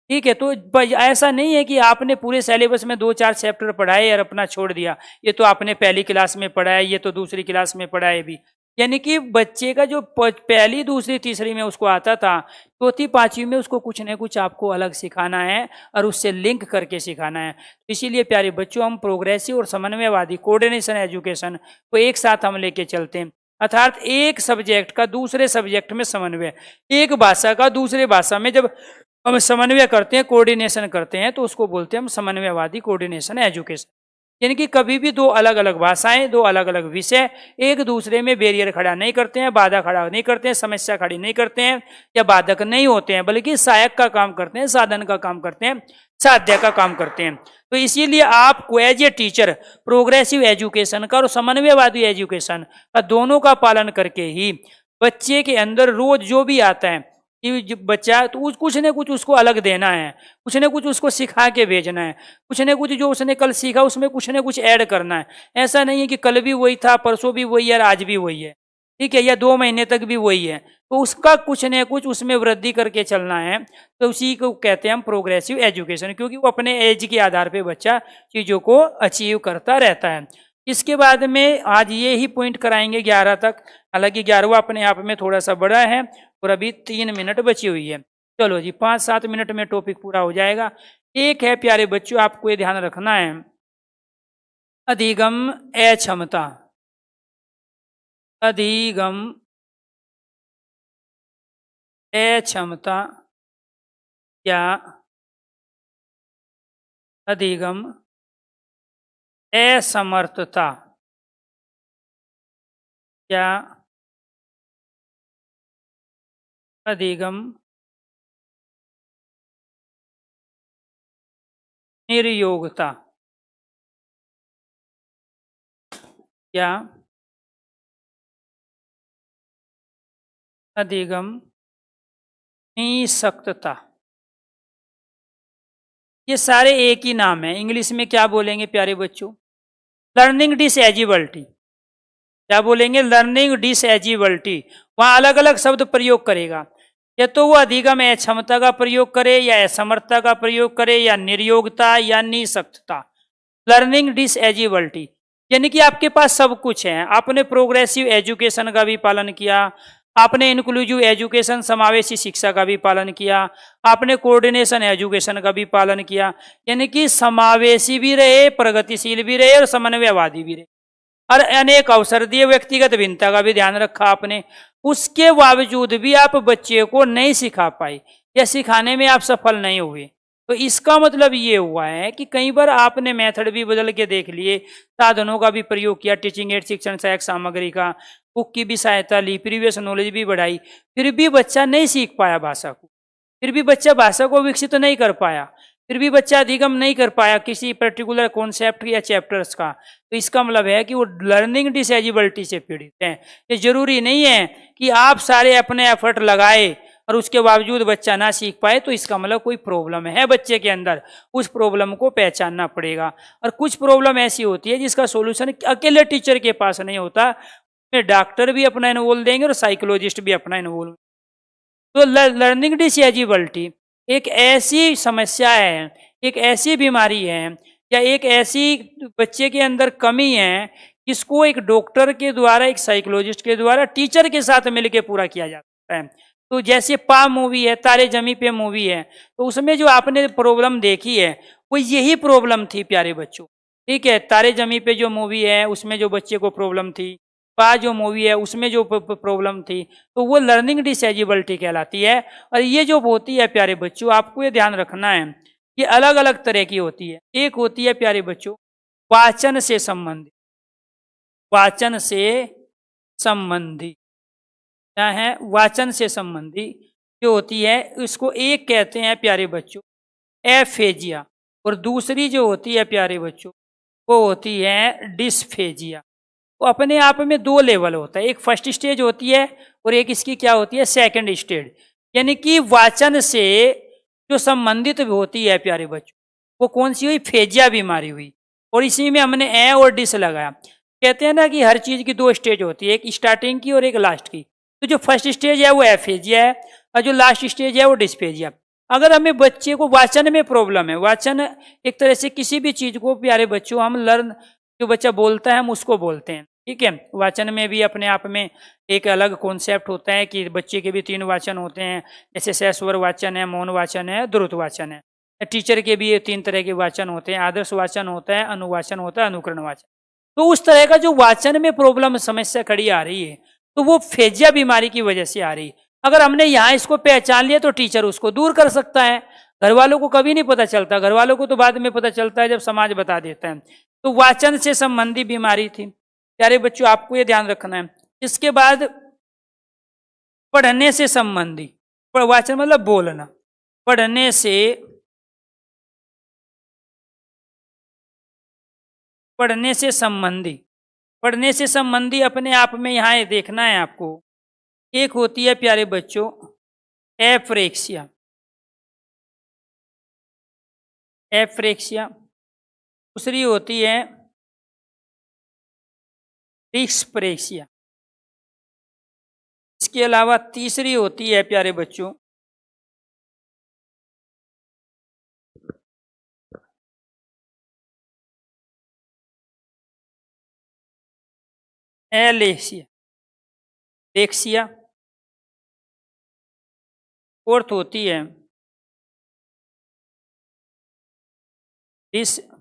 ठीक है। तो ऐसा नहीं है कि आपने पूरे सिलेबस में 2-4 चैप्टर पढ़ाए और अपना छोड़ दिया, ये तो आपने पहली क्लास में पढ़ा है, ये तो दूसरी क्लास में पढ़ा है भी। यानी कि बच्चे का जो पहली, दूसरी, तीसरी में उसको आता था, चौथी, पांचवी में उसको कुछ न कुछ आपको अलग सिखाना है और उससे लिंक करके सिखाना है। इसीलिए प्यारे बच्चों, हम प्रोग्रेसिव और समन्वयवादी कोऑर्डिनेशन एजुकेशन को एक साथ हम लेके चलते हैं, अर्थात एक सब्जेक्ट का दूसरे सब्जेक्ट में समन्वय, एक भाषा का दूसरे भाषा में जब हम समन्वय करते हैं, कोऑर्डिनेशन करते हैं, तो उसको बोलते हैं हम समन्वयवादी कोऑर्डिनेशन एजुकेशन। यानी कि कभी भी दो अलग अलग भाषाएं, दो अलग अलग विषय एक दूसरे में बैरियर खड़ा नहीं करते हैं, बाधा खड़ा नहीं करते हैं, समस्या खड़ी नहीं करते हैं या बाधक नहीं होते हैं, बल्कि सहायक का काम करते हैं, साधन का काम करते हैं, साध्य का काम करते हैं। तो इसीलिए आपको as a teacher progressive education का और समन्वयवादी एजुकेशन का दोनों का पालन करके ही बच्चे के अंदर रोज जो भी आता है कि बच्चा, तो कुछ न कुछ उसको अलग देना है, कुछ न कुछ उसको सिखा के भेजना है, कुछ न कुछ जो उसने कल सीखा उसमें कुछ न कुछ ऐड करना है। ऐसा नहीं है कि कल भी वही था, परसों भी वही है और आज भी वही है, ठीक है, या 2 महीने तक भी वही है, तो उसका कुछ न कुछ उसमें वृद्धि करके चलना है। तो उसी को कहते हैं हम प्रोग्रेसिव एजुकेशन, क्योंकि वो अपने एज के आधार पर बच्चा चीज़ों को अचीव करता रहता है। इसके बाद में आज ये ही पॉइंट कराएंगे 11 तक, हालांकि 11वां अपने आप में थोड़ा सा बड़ा है और अभी 3 मिनट बची हुई है। चलो जी, 5-7 मिनट में टॉपिक पूरा हो जाएगा। एक है प्यारे बच्चों, आपको ये ध्यान रखना है, अधिगम अक्षमता, अधिगम अक्षमता या अधिगम असमर्थता या अधिगम निर्योग्यता या अधिगम निःशक्तता, ये सारे एक ही नाम है। इंग्लिश में क्या बोलेंगे प्यारे बच्चों? Learning disability. क्या बोलेंगे? Learning disability. वहाँ अलग अलग शब्द प्रयोग करेगा, या तो वो अधिगम अक्षमता का प्रयोग करे या असमर्थता का प्रयोग करे या निर्योग्यता या निःशक्तता। लर्निंग डिसएबिलिटी यानी कि आपके पास सब कुछ है, आपने प्रोग्रेसिव एजुकेशन का भी पालन किया, आपने इंक्लूसिव एजुकेशन समावेशी शिक्षा का भी पालन किया, आपने कोऑर्डिनेशन एजुकेशन का भी पालन किया, यानी कि समावेशी भी रहे, प्रगतिशील भी रहे और समन्वयवादी भी रहे, और अनेक अवसर दिए, व्यक्तिगत भिन्नता का भी ध्यान रखा आपने। उसके बावजूद भी आप बच्चे को नहीं सिखा पाए या सिखाने में आप सफल नहीं हुए, तो इसका मतलब ये हुआ है कि कई बार आपने मेथड भी बदल के देख लिए, साधनों का भी प्रयोग किया, टीचिंग एड शिक्षण सहायक सामग्री का, बुक की भी सहायता ली, प्रीवियस नॉलेज भी बढ़ाई, फिर भी बच्चा नहीं सीख पाया भाषा को, फिर भी बच्चा भाषा को विकसित नहीं कर पाया, फिर भी बच्चा अधिगम नहीं कर पाया किसी पर्टिकुलर कॉन्सेप्ट या चैप्टर्स का, तो इसका मतलब है कि वो लर्निंग डिसएबिलिटी से पीड़ित है। ये जरूरी नहीं है कि आप सारे अपने एफर्ट लगाए और उसके बावजूद बच्चा ना सीख पाए, तो इसका मतलब कोई प्रॉब्लम है बच्चे के अंदर, उस प्रॉब्लम को पहचानना पड़ेगा। और कुछ प्रॉब्लम ऐसी होती है जिसका सॉल्यूशन अकेले टीचर के पास नहीं होता, डॉक्टर भी अपना इन्वॉल्व देंगे और साइकोलॉजिस्ट भी अपना इन्वॉल्व। तो लर्निंग डिसएबिलिटी एक ऐसी समस्या है, एक ऐसी बीमारी है या एक ऐसी बच्चे के अंदर कमी है जिसको एक डॉक्टर के द्वारा, एक साइकोलॉजिस्ट के द्वारा, टीचर के साथ मिलकर पूरा किया जाता है। तो जैसे पा मूवी है, तारे जमी पे मूवी है, तो उसमें जो आपने प्रॉब्लम देखी है वो यही प्रॉब्लम थी प्यारे बच्चों, ठीक है। तारे जमी पे जो मूवी है उसमें जो बच्चे को प्रॉब्लम थी, पा जो मूवी है उसमें जो प्रॉब्लम थी, तो वो लर्निंग डिसएबिलिटी कहलाती है। और ये जो होती है प्यारे बच्चों, आपको ये ध्यान रखना है, ये अलग अलग तरह की होती है। एक होती है प्यारे बच्चों वाचन से संबंधित, वाचन से संबंधी, क्या है, वाचन से संबंधी जो होती है उसको एक कहते हैं प्यारे बच्चों एफेजिया, और दूसरी जो होती है प्यारे बच्चों वो होती है डिस्फेजिया। वो अपने आप में दो लेवल होता है, एक फर्स्ट स्टेज होती है और एक इसकी क्या होती है, सेकंड स्टेज। यानी कि वाचन से जो संबंधित होती है प्यारे बच्चों वो कौन सी हुई, फेजिया बीमारी हुई, और इसी में हमने ए और डिस लगाया। कहते हैं ना कि हर चीज की दो स्टेज होती है, एक स्टार्टिंग की और एक लास्ट की। तो जो फर्स्ट स्टेज है वो एफेजिया है और जो लास्ट स्टेज है वो डिस्फेजिया। अगर हमें बच्चे को वाचन में प्रॉब्लम है, वाचन एक तरह से किसी भी चीज को प्यारे बच्चों हम लर्न, जो बच्चा बोलता है हम उसको बोलते हैं, ठीक है। वाचन में भी अपने आप में एक अलग कॉन्सेप्ट होता है कि बच्चे के भी 3 वाचन होते हैं, जैसे सहस्वर वाचन है, मौन वाचन है, द्रुत वाचन है। टीचर के भी ये 3 तरह के वाचन होते हैं, आदर्श वाचन होता है, अनुवाचन होता है, अनुकरण वाचन। तो उस तरह का जो वाचन में प्रॉब्लम समस्या खड़ी आ रही है तो वो फेजिया बीमारी की वजह से आ रही है। अगर हमने यहाँ इसको पहचान लिया तो टीचर उसको दूर कर सकता है। घर वालों को कभी नहीं पता चलता, घर वालों को तो बाद में पता चलता है जब समाज बता देता है। तो वाचन से संबंधी बीमारी थी प्यारे बच्चों, आपको ये ध्यान रखना है। इसके बाद पढ़ने से संबंधी, वाचन मतलब बोलना, पढ़ने से संबंधी, पढ़ने से संबंधी अपने आप में यहाँ देखना है आपको। एक होती है प्यारे बच्चों एफ्रेक्सिया, एफ्रेक्सिया, दूसरी होती है डिस्प्रेक्सिया, इसके अलावा तीसरी होती है प्यारे बच्चों एलेक्सिया, लेक्सिया, फोर्थ होती है डिसलेसिया।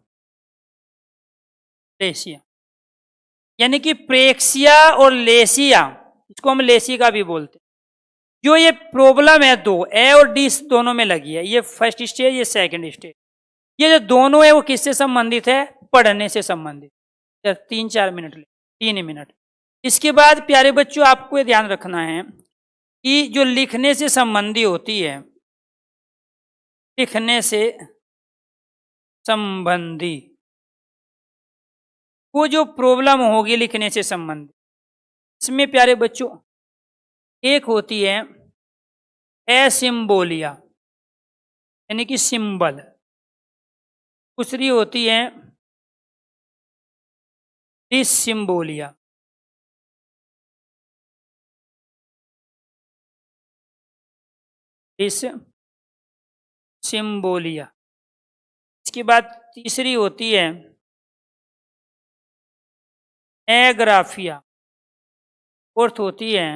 यानी कि प्रेक्सिया और लेसिया, इसको हम लेसिका भी बोलते हैं। जो ये प्रॉब्लम है दो, ए और डी दोनों में लगी है, ये फर्स्ट स्टेज, ये सेकंड स्टेज, ये जो दोनों है वो किससे संबंधित है, पढ़ने से संबंधित। 3-4 मिनट ले, 3 मिनट। इसके बाद प्यारे बच्चों आपको ये ध्यान रखना है कि जो लिखने से संबंधी होती है, लिखने से संबंधी वो जो प्रॉब्लम होगी लिखने से संबंधित, इसमें प्यारे बच्चों एक होती है एसिम्बोलिया यानी कि सिंबल, दूसरी होती है डिसिम्बोलिया, डिसिम्बोलिया। इसके बाद तीसरी होती है एग्राफिया, फोर्थ होती है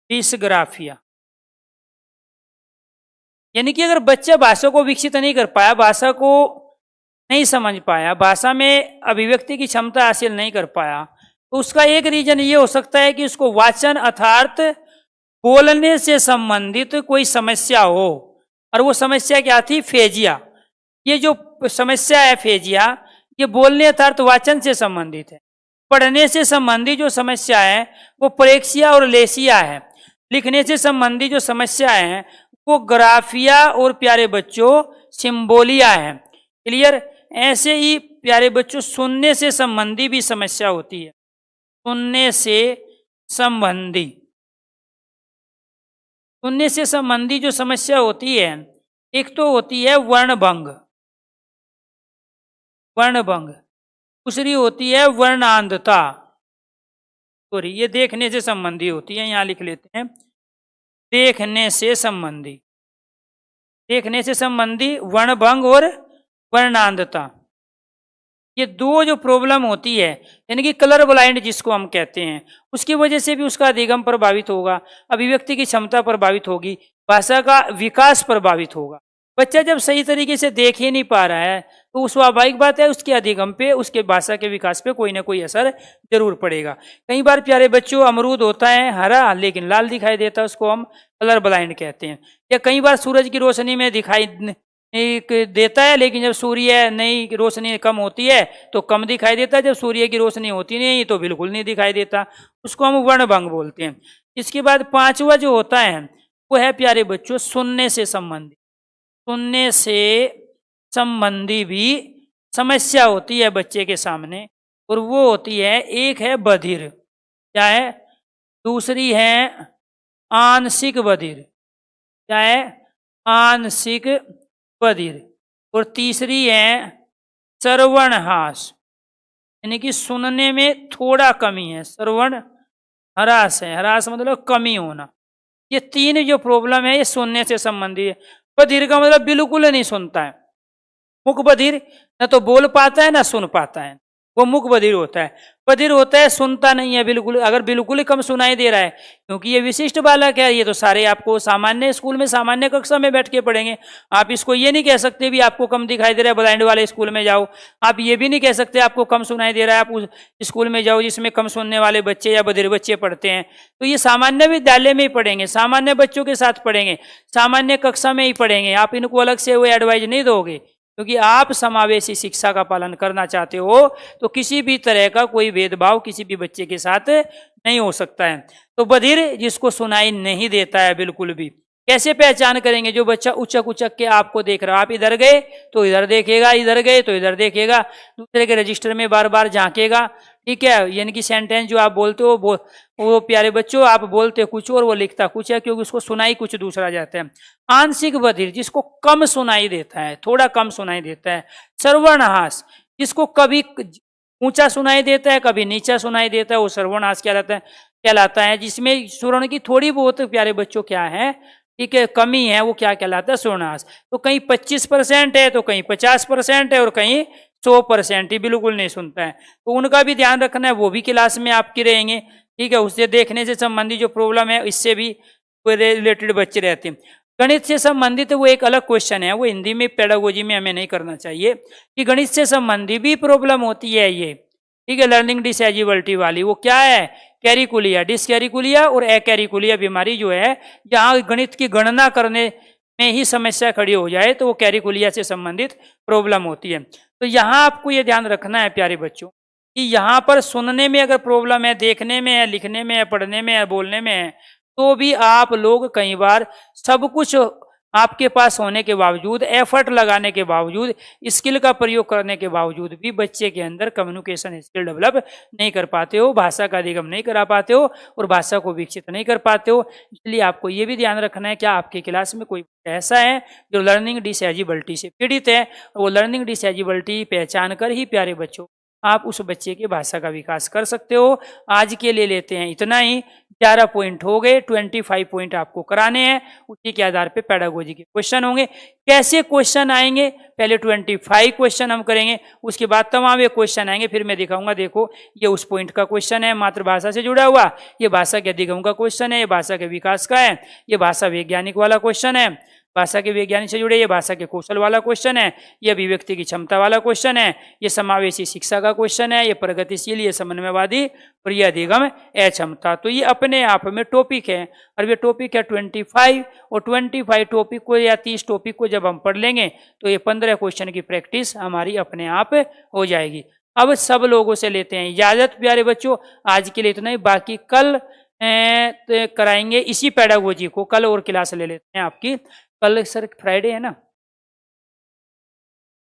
डिसग्राफिया। यानी कि अगर बच्चा भाषा को विकसित नहीं कर पाया, भाषा को नहीं समझ पाया, भाषा में अभिव्यक्ति की क्षमता हासिल नहीं कर पाया, तो उसका एक रीजन ये हो सकता है कि उसको वाचन अर्थात बोलने से संबंधित कोई समस्या हो। और वो समस्या क्या थी, फेजिया। ये जो समस्या है फेजिया, ये बोलने अर्थात वाचन से संबंधित है। पढ़ने से संबंधी जो समस्या है वो प्रेक्सिया और लेसिया है। लिखने से संबंधी जो समस्या है वो ग्राफिया और प्यारे बच्चों सिम्बोलिया है। क्लियर। ऐसे ही प्यारे बच्चों सुनने से संबंधी भी समस्या होती है, सुनने से संबंधी, सुनने से संबंधी जो समस्या होती है, एक तो होती है वर्णभंग, वर्णभंग, दूसरी होती है वर्णांधता, सॉरी ये देखने से संबंधी होती है, यहाँ लिख लेते हैं देखने से संबंधी, देखने से संबंधी वर्णभंग और वर्णांधता। ये दो जो प्रॉब्लम होती है यानी कि कलर ब्लाइंड जिसको हम कहते हैं, उसकी वजह से भी उसका अधिगम प्रभावित होगा, अभिव्यक्ति की क्षमता प्रभावित होगी, भाषा का विकास प्रभावित होगा। बच्चा जब सही तरीके से देख ही नहीं पा रहा है तो स्वाभाविक बात है उसके अधिगम पे, उसके भाषा के विकास पे कोई ना कोई असर जरूर पड़ेगा। कई बार प्यारे बच्चों अमरूद होता है हरा लेकिन लाल दिखाई देता है, उसको हम कलर ब्लाइंड कहते हैं। या कई बार सूरज की रोशनी में दिखाई एक देता है, लेकिन जब सूर्य नहीं रोशनी कम होती है तो कम दिखाई देता है, जब सूर्य की रोशनी होती नहीं तो बिल्कुल नहीं दिखाई देता, उसको हम वर्णभंग बोलते हैं। इसके बाद पांचवा जो होता है वो है प्यारे बच्चों सुनने से संबंधित। सुनने से संबंधी भी समस्या होती है बच्चे के सामने, और वो होती है, एक है बधिर, क्या है, दूसरी है आंशिक बधिर, क्या है, आंशिक बधिर, और तीसरी है श्रवणहास, यानी कि सुनने में थोड़ा कमी है, श्रवण हरास है, हरास मतलब कमी होना। ये तीन जो प्रॉब्लम है ये सुनने से संबंधी है। बधिर का मतलब बिल्कुल नहीं सुनता है, मुख बधिर, न तो बोल पाता है ना सुन पाता है, वो मुख बधिर होता है। बधिर होता है सुनता नहीं है बिल्कुल, अगर बिल्कुल ही कम सुनाई दे रहा है, क्योंकि ये विशिष्ट बालक है, ये तो सारे आपको सामान्य स्कूल में सामान्य कक्षा में बैठ के पढ़ेंगे। आप इसको ये नहीं कह सकते भी आपको कम दिखाई दे रहा है ब्लाइंड वाले स्कूल में जाओ, आप ये भी नहीं कह सकते आपको कम सुनाई दे रहा है आप उस स्कूल में जाओ जिसमें कम सुनने वाले बच्चे या बधिर बच्चे पढ़ते हैं। तो ये सामान्य विद्यालय में ही पढ़ेंगे, सामान्य बच्चों के साथ पढ़ेंगे, सामान्य कक्षा में ही पढ़ेंगे। आप इनको अलग से वो एडवाइज नहीं दोगे, क्योंकि आप समावेशी शिक्षा का पालन करना चाहते हो, तो किसी भी तरह का कोई भेदभाव किसी भी बच्चे के साथ नहीं हो सकता है। तो बधिर जिसको सुनाई नहीं देता है बिल्कुल भी, कैसे पहचान करेंगे? जो बच्चा उचक उचक के आपको देख रहा है, आप इधर गए तो इधर देखेगा, इधर गए तो इधर देखेगा, दूसरे के रजिस्टर में बार बार झांकेगा, ठीक है, यानी कि सेंटेंस जो आप बोलते हो वो प्यारे बच्चों आप बोलते कुछ और वो लिखता कुछ है, क्योंकि उसको सुनाई कुछ दूसरा जाता है। आंशिक बधिर जिसको कम सुनाई देता है, थोड़ा कम सुनाई देता है। श्रवणहास जिसको कभी ऊंचा सुनाई देता है कभी नीचा सुनाई देता है, वो श्रवणहास कहलाता है। जिसमें श्रवण की थोड़ी बहुत प्यारे बच्चों क्या है, ठीक है, कमी है, वो क्या कहलाता है, श्रवणहास। तो कहीं 25% है तो कहीं 50% है और कहीं 100% ही बिल्कुल नहीं सुनता है, तो उनका भी ध्यान रखना है, वो भी क्लास में आपके रहेंगे, ठीक है। उससे देखने से संबंधित जो प्रॉब्लम है इससे भी रिलेटेड बच्चे रहते हैं। गणित से संबंधित वो एक अलग क्वेश्चन है, वो हिंदी में पेडागोजी में हमें नहीं करना चाहिए, कि गणित से संबंधित भी प्रॉब्लम होती है ये, ठीक है, लर्निंग डिसेबिलिटी वाली। वो क्या है, कैरिकुलिया, डिसकैरिकुलिया और एकैरिकुलिया बीमारी जो है, जहाँ गणित की गणना करने में ही समस्या खड़ी हो जाए तो वो कैरिकुलिया से संबंधित प्रॉब्लम होती है। तो यहाँ आपको ये ध्यान रखना है प्यारे बच्चों कि यहाँ पर सुनने में अगर प्रॉब्लम है, देखने में है, लिखने में है, पढ़ने में है, बोलने में है, तो भी आप लोग कई बार सब कुछ आपके पास होने के बावजूद, एफर्ट लगाने के बावजूद, स्किल का प्रयोग करने के बावजूद भी बच्चे के अंदर कम्युनिकेशन स्किल डेवलप नहीं कर पाते हो, भाषा का अधिगम नहीं करा पाते हो और भाषा को विकसित नहीं कर पाते हो। इसलिए आपको ये भी ध्यान रखना है कि आपकी क्लास में कोई ऐसा है जो लर्निंग डिसेबिलिटी से पीड़ित है, और वो लर्निंग डिसेबिलिटी पहचान कर ही प्यारे बच्चों आप उस बच्चे की भाषा का विकास कर सकते हो। आज के लिए लेते हैं इतना ही, 11 पॉइंट हो गए, 25 पॉइंट आपको कराने हैं, उसी के आधार पे पेडागोजी के क्वेश्चन होंगे। कैसे क्वेश्चन आएंगे, पहले 25 क्वेश्चन हम करेंगे, उसके बाद तमाम ये क्वेश्चन आएंगे, फिर मैं दिखाऊंगा, देखो ये उस पॉइंट का क्वेश्चन है मातृभाषा से जुड़ा हुआ, ये भाषा के अधिगम का क्वेश्चन है, ये भाषा के विकास का है, ये भाषा वैज्ञानिक वाला क्वेश्चन है, भाषा के वैज्ञानिक से जुड़े, ये भाषा के कौशल वाला क्वेश्चन है, ये अभिव्यक्ति की क्षमता वाला क्वेश्चन है, ये समावेशी शिक्षा का क्वेश्चन है, ये प्रगतिशील, ये समन्वयवादी और ये अधिगम अक्षमता। तो ये अपने आप में टॉपिक है, और ये टॉपिक है 25, और 25 टॉपिक को या 30 टॉपिक को जब हम पढ़ लेंगे तो ये 15 क्वेश्चन की प्रैक्टिस हमारी अपने आप हो जाएगी। अब सब लोगों से लेते हैं इजाजत प्यारे बच्चों, आज के लिए इतना ही, बाकी कल तो कराएंगे इसी पेडागोजी को, कल और क्लास ले लेते हैं आपकी। कल सर फ्राइडे है ना,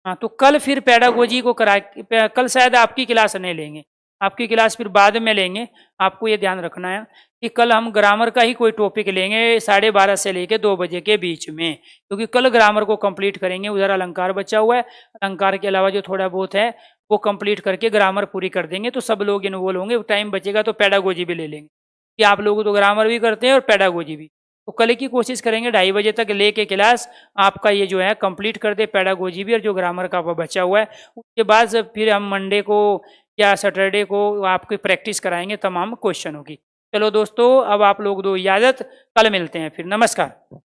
हाँ, तो कल फिर पेडागोजी को कल शायद आपकी क्लास नहीं लेंगे, आपकी क्लास फिर बाद में लेंगे। आपको ये ध्यान रखना है कि कल हम ग्रामर का ही कोई टॉपिक लेंगे 12:30 से लेके 2 बजे के बीच में, क्योंकि कल ग्रामर को कंप्लीट करेंगे। उधर अलंकार बचा हुआ है, अलंकार के अलावा जो थोड़ा बहुत है वो कंप्लीट करके ग्रामर पूरी कर देंगे, तो सब लोग इन्वॉल्व होंगे। टाइम बचेगा तो पेडागोजी भी ले लेंगे, कि आप लोग तो ग्रामर भी करते हैं और पेडागोजी भी। तो कल की कोशिश करेंगे 2:30 बजे तक लेके क्लास आपका ये जो है कंप्लीट कर दे, पेडागोजी भी और जो ग्रामर का बचा हुआ है। उसके बाद फिर हम मंडे को या सैटरडे को आपकी प्रैक्टिस कराएंगे तमाम क्वेश्चनों की। चलो दोस्तों, अब आप लोग दो इजाज़त, कल मिलते हैं फिर, नमस्कार।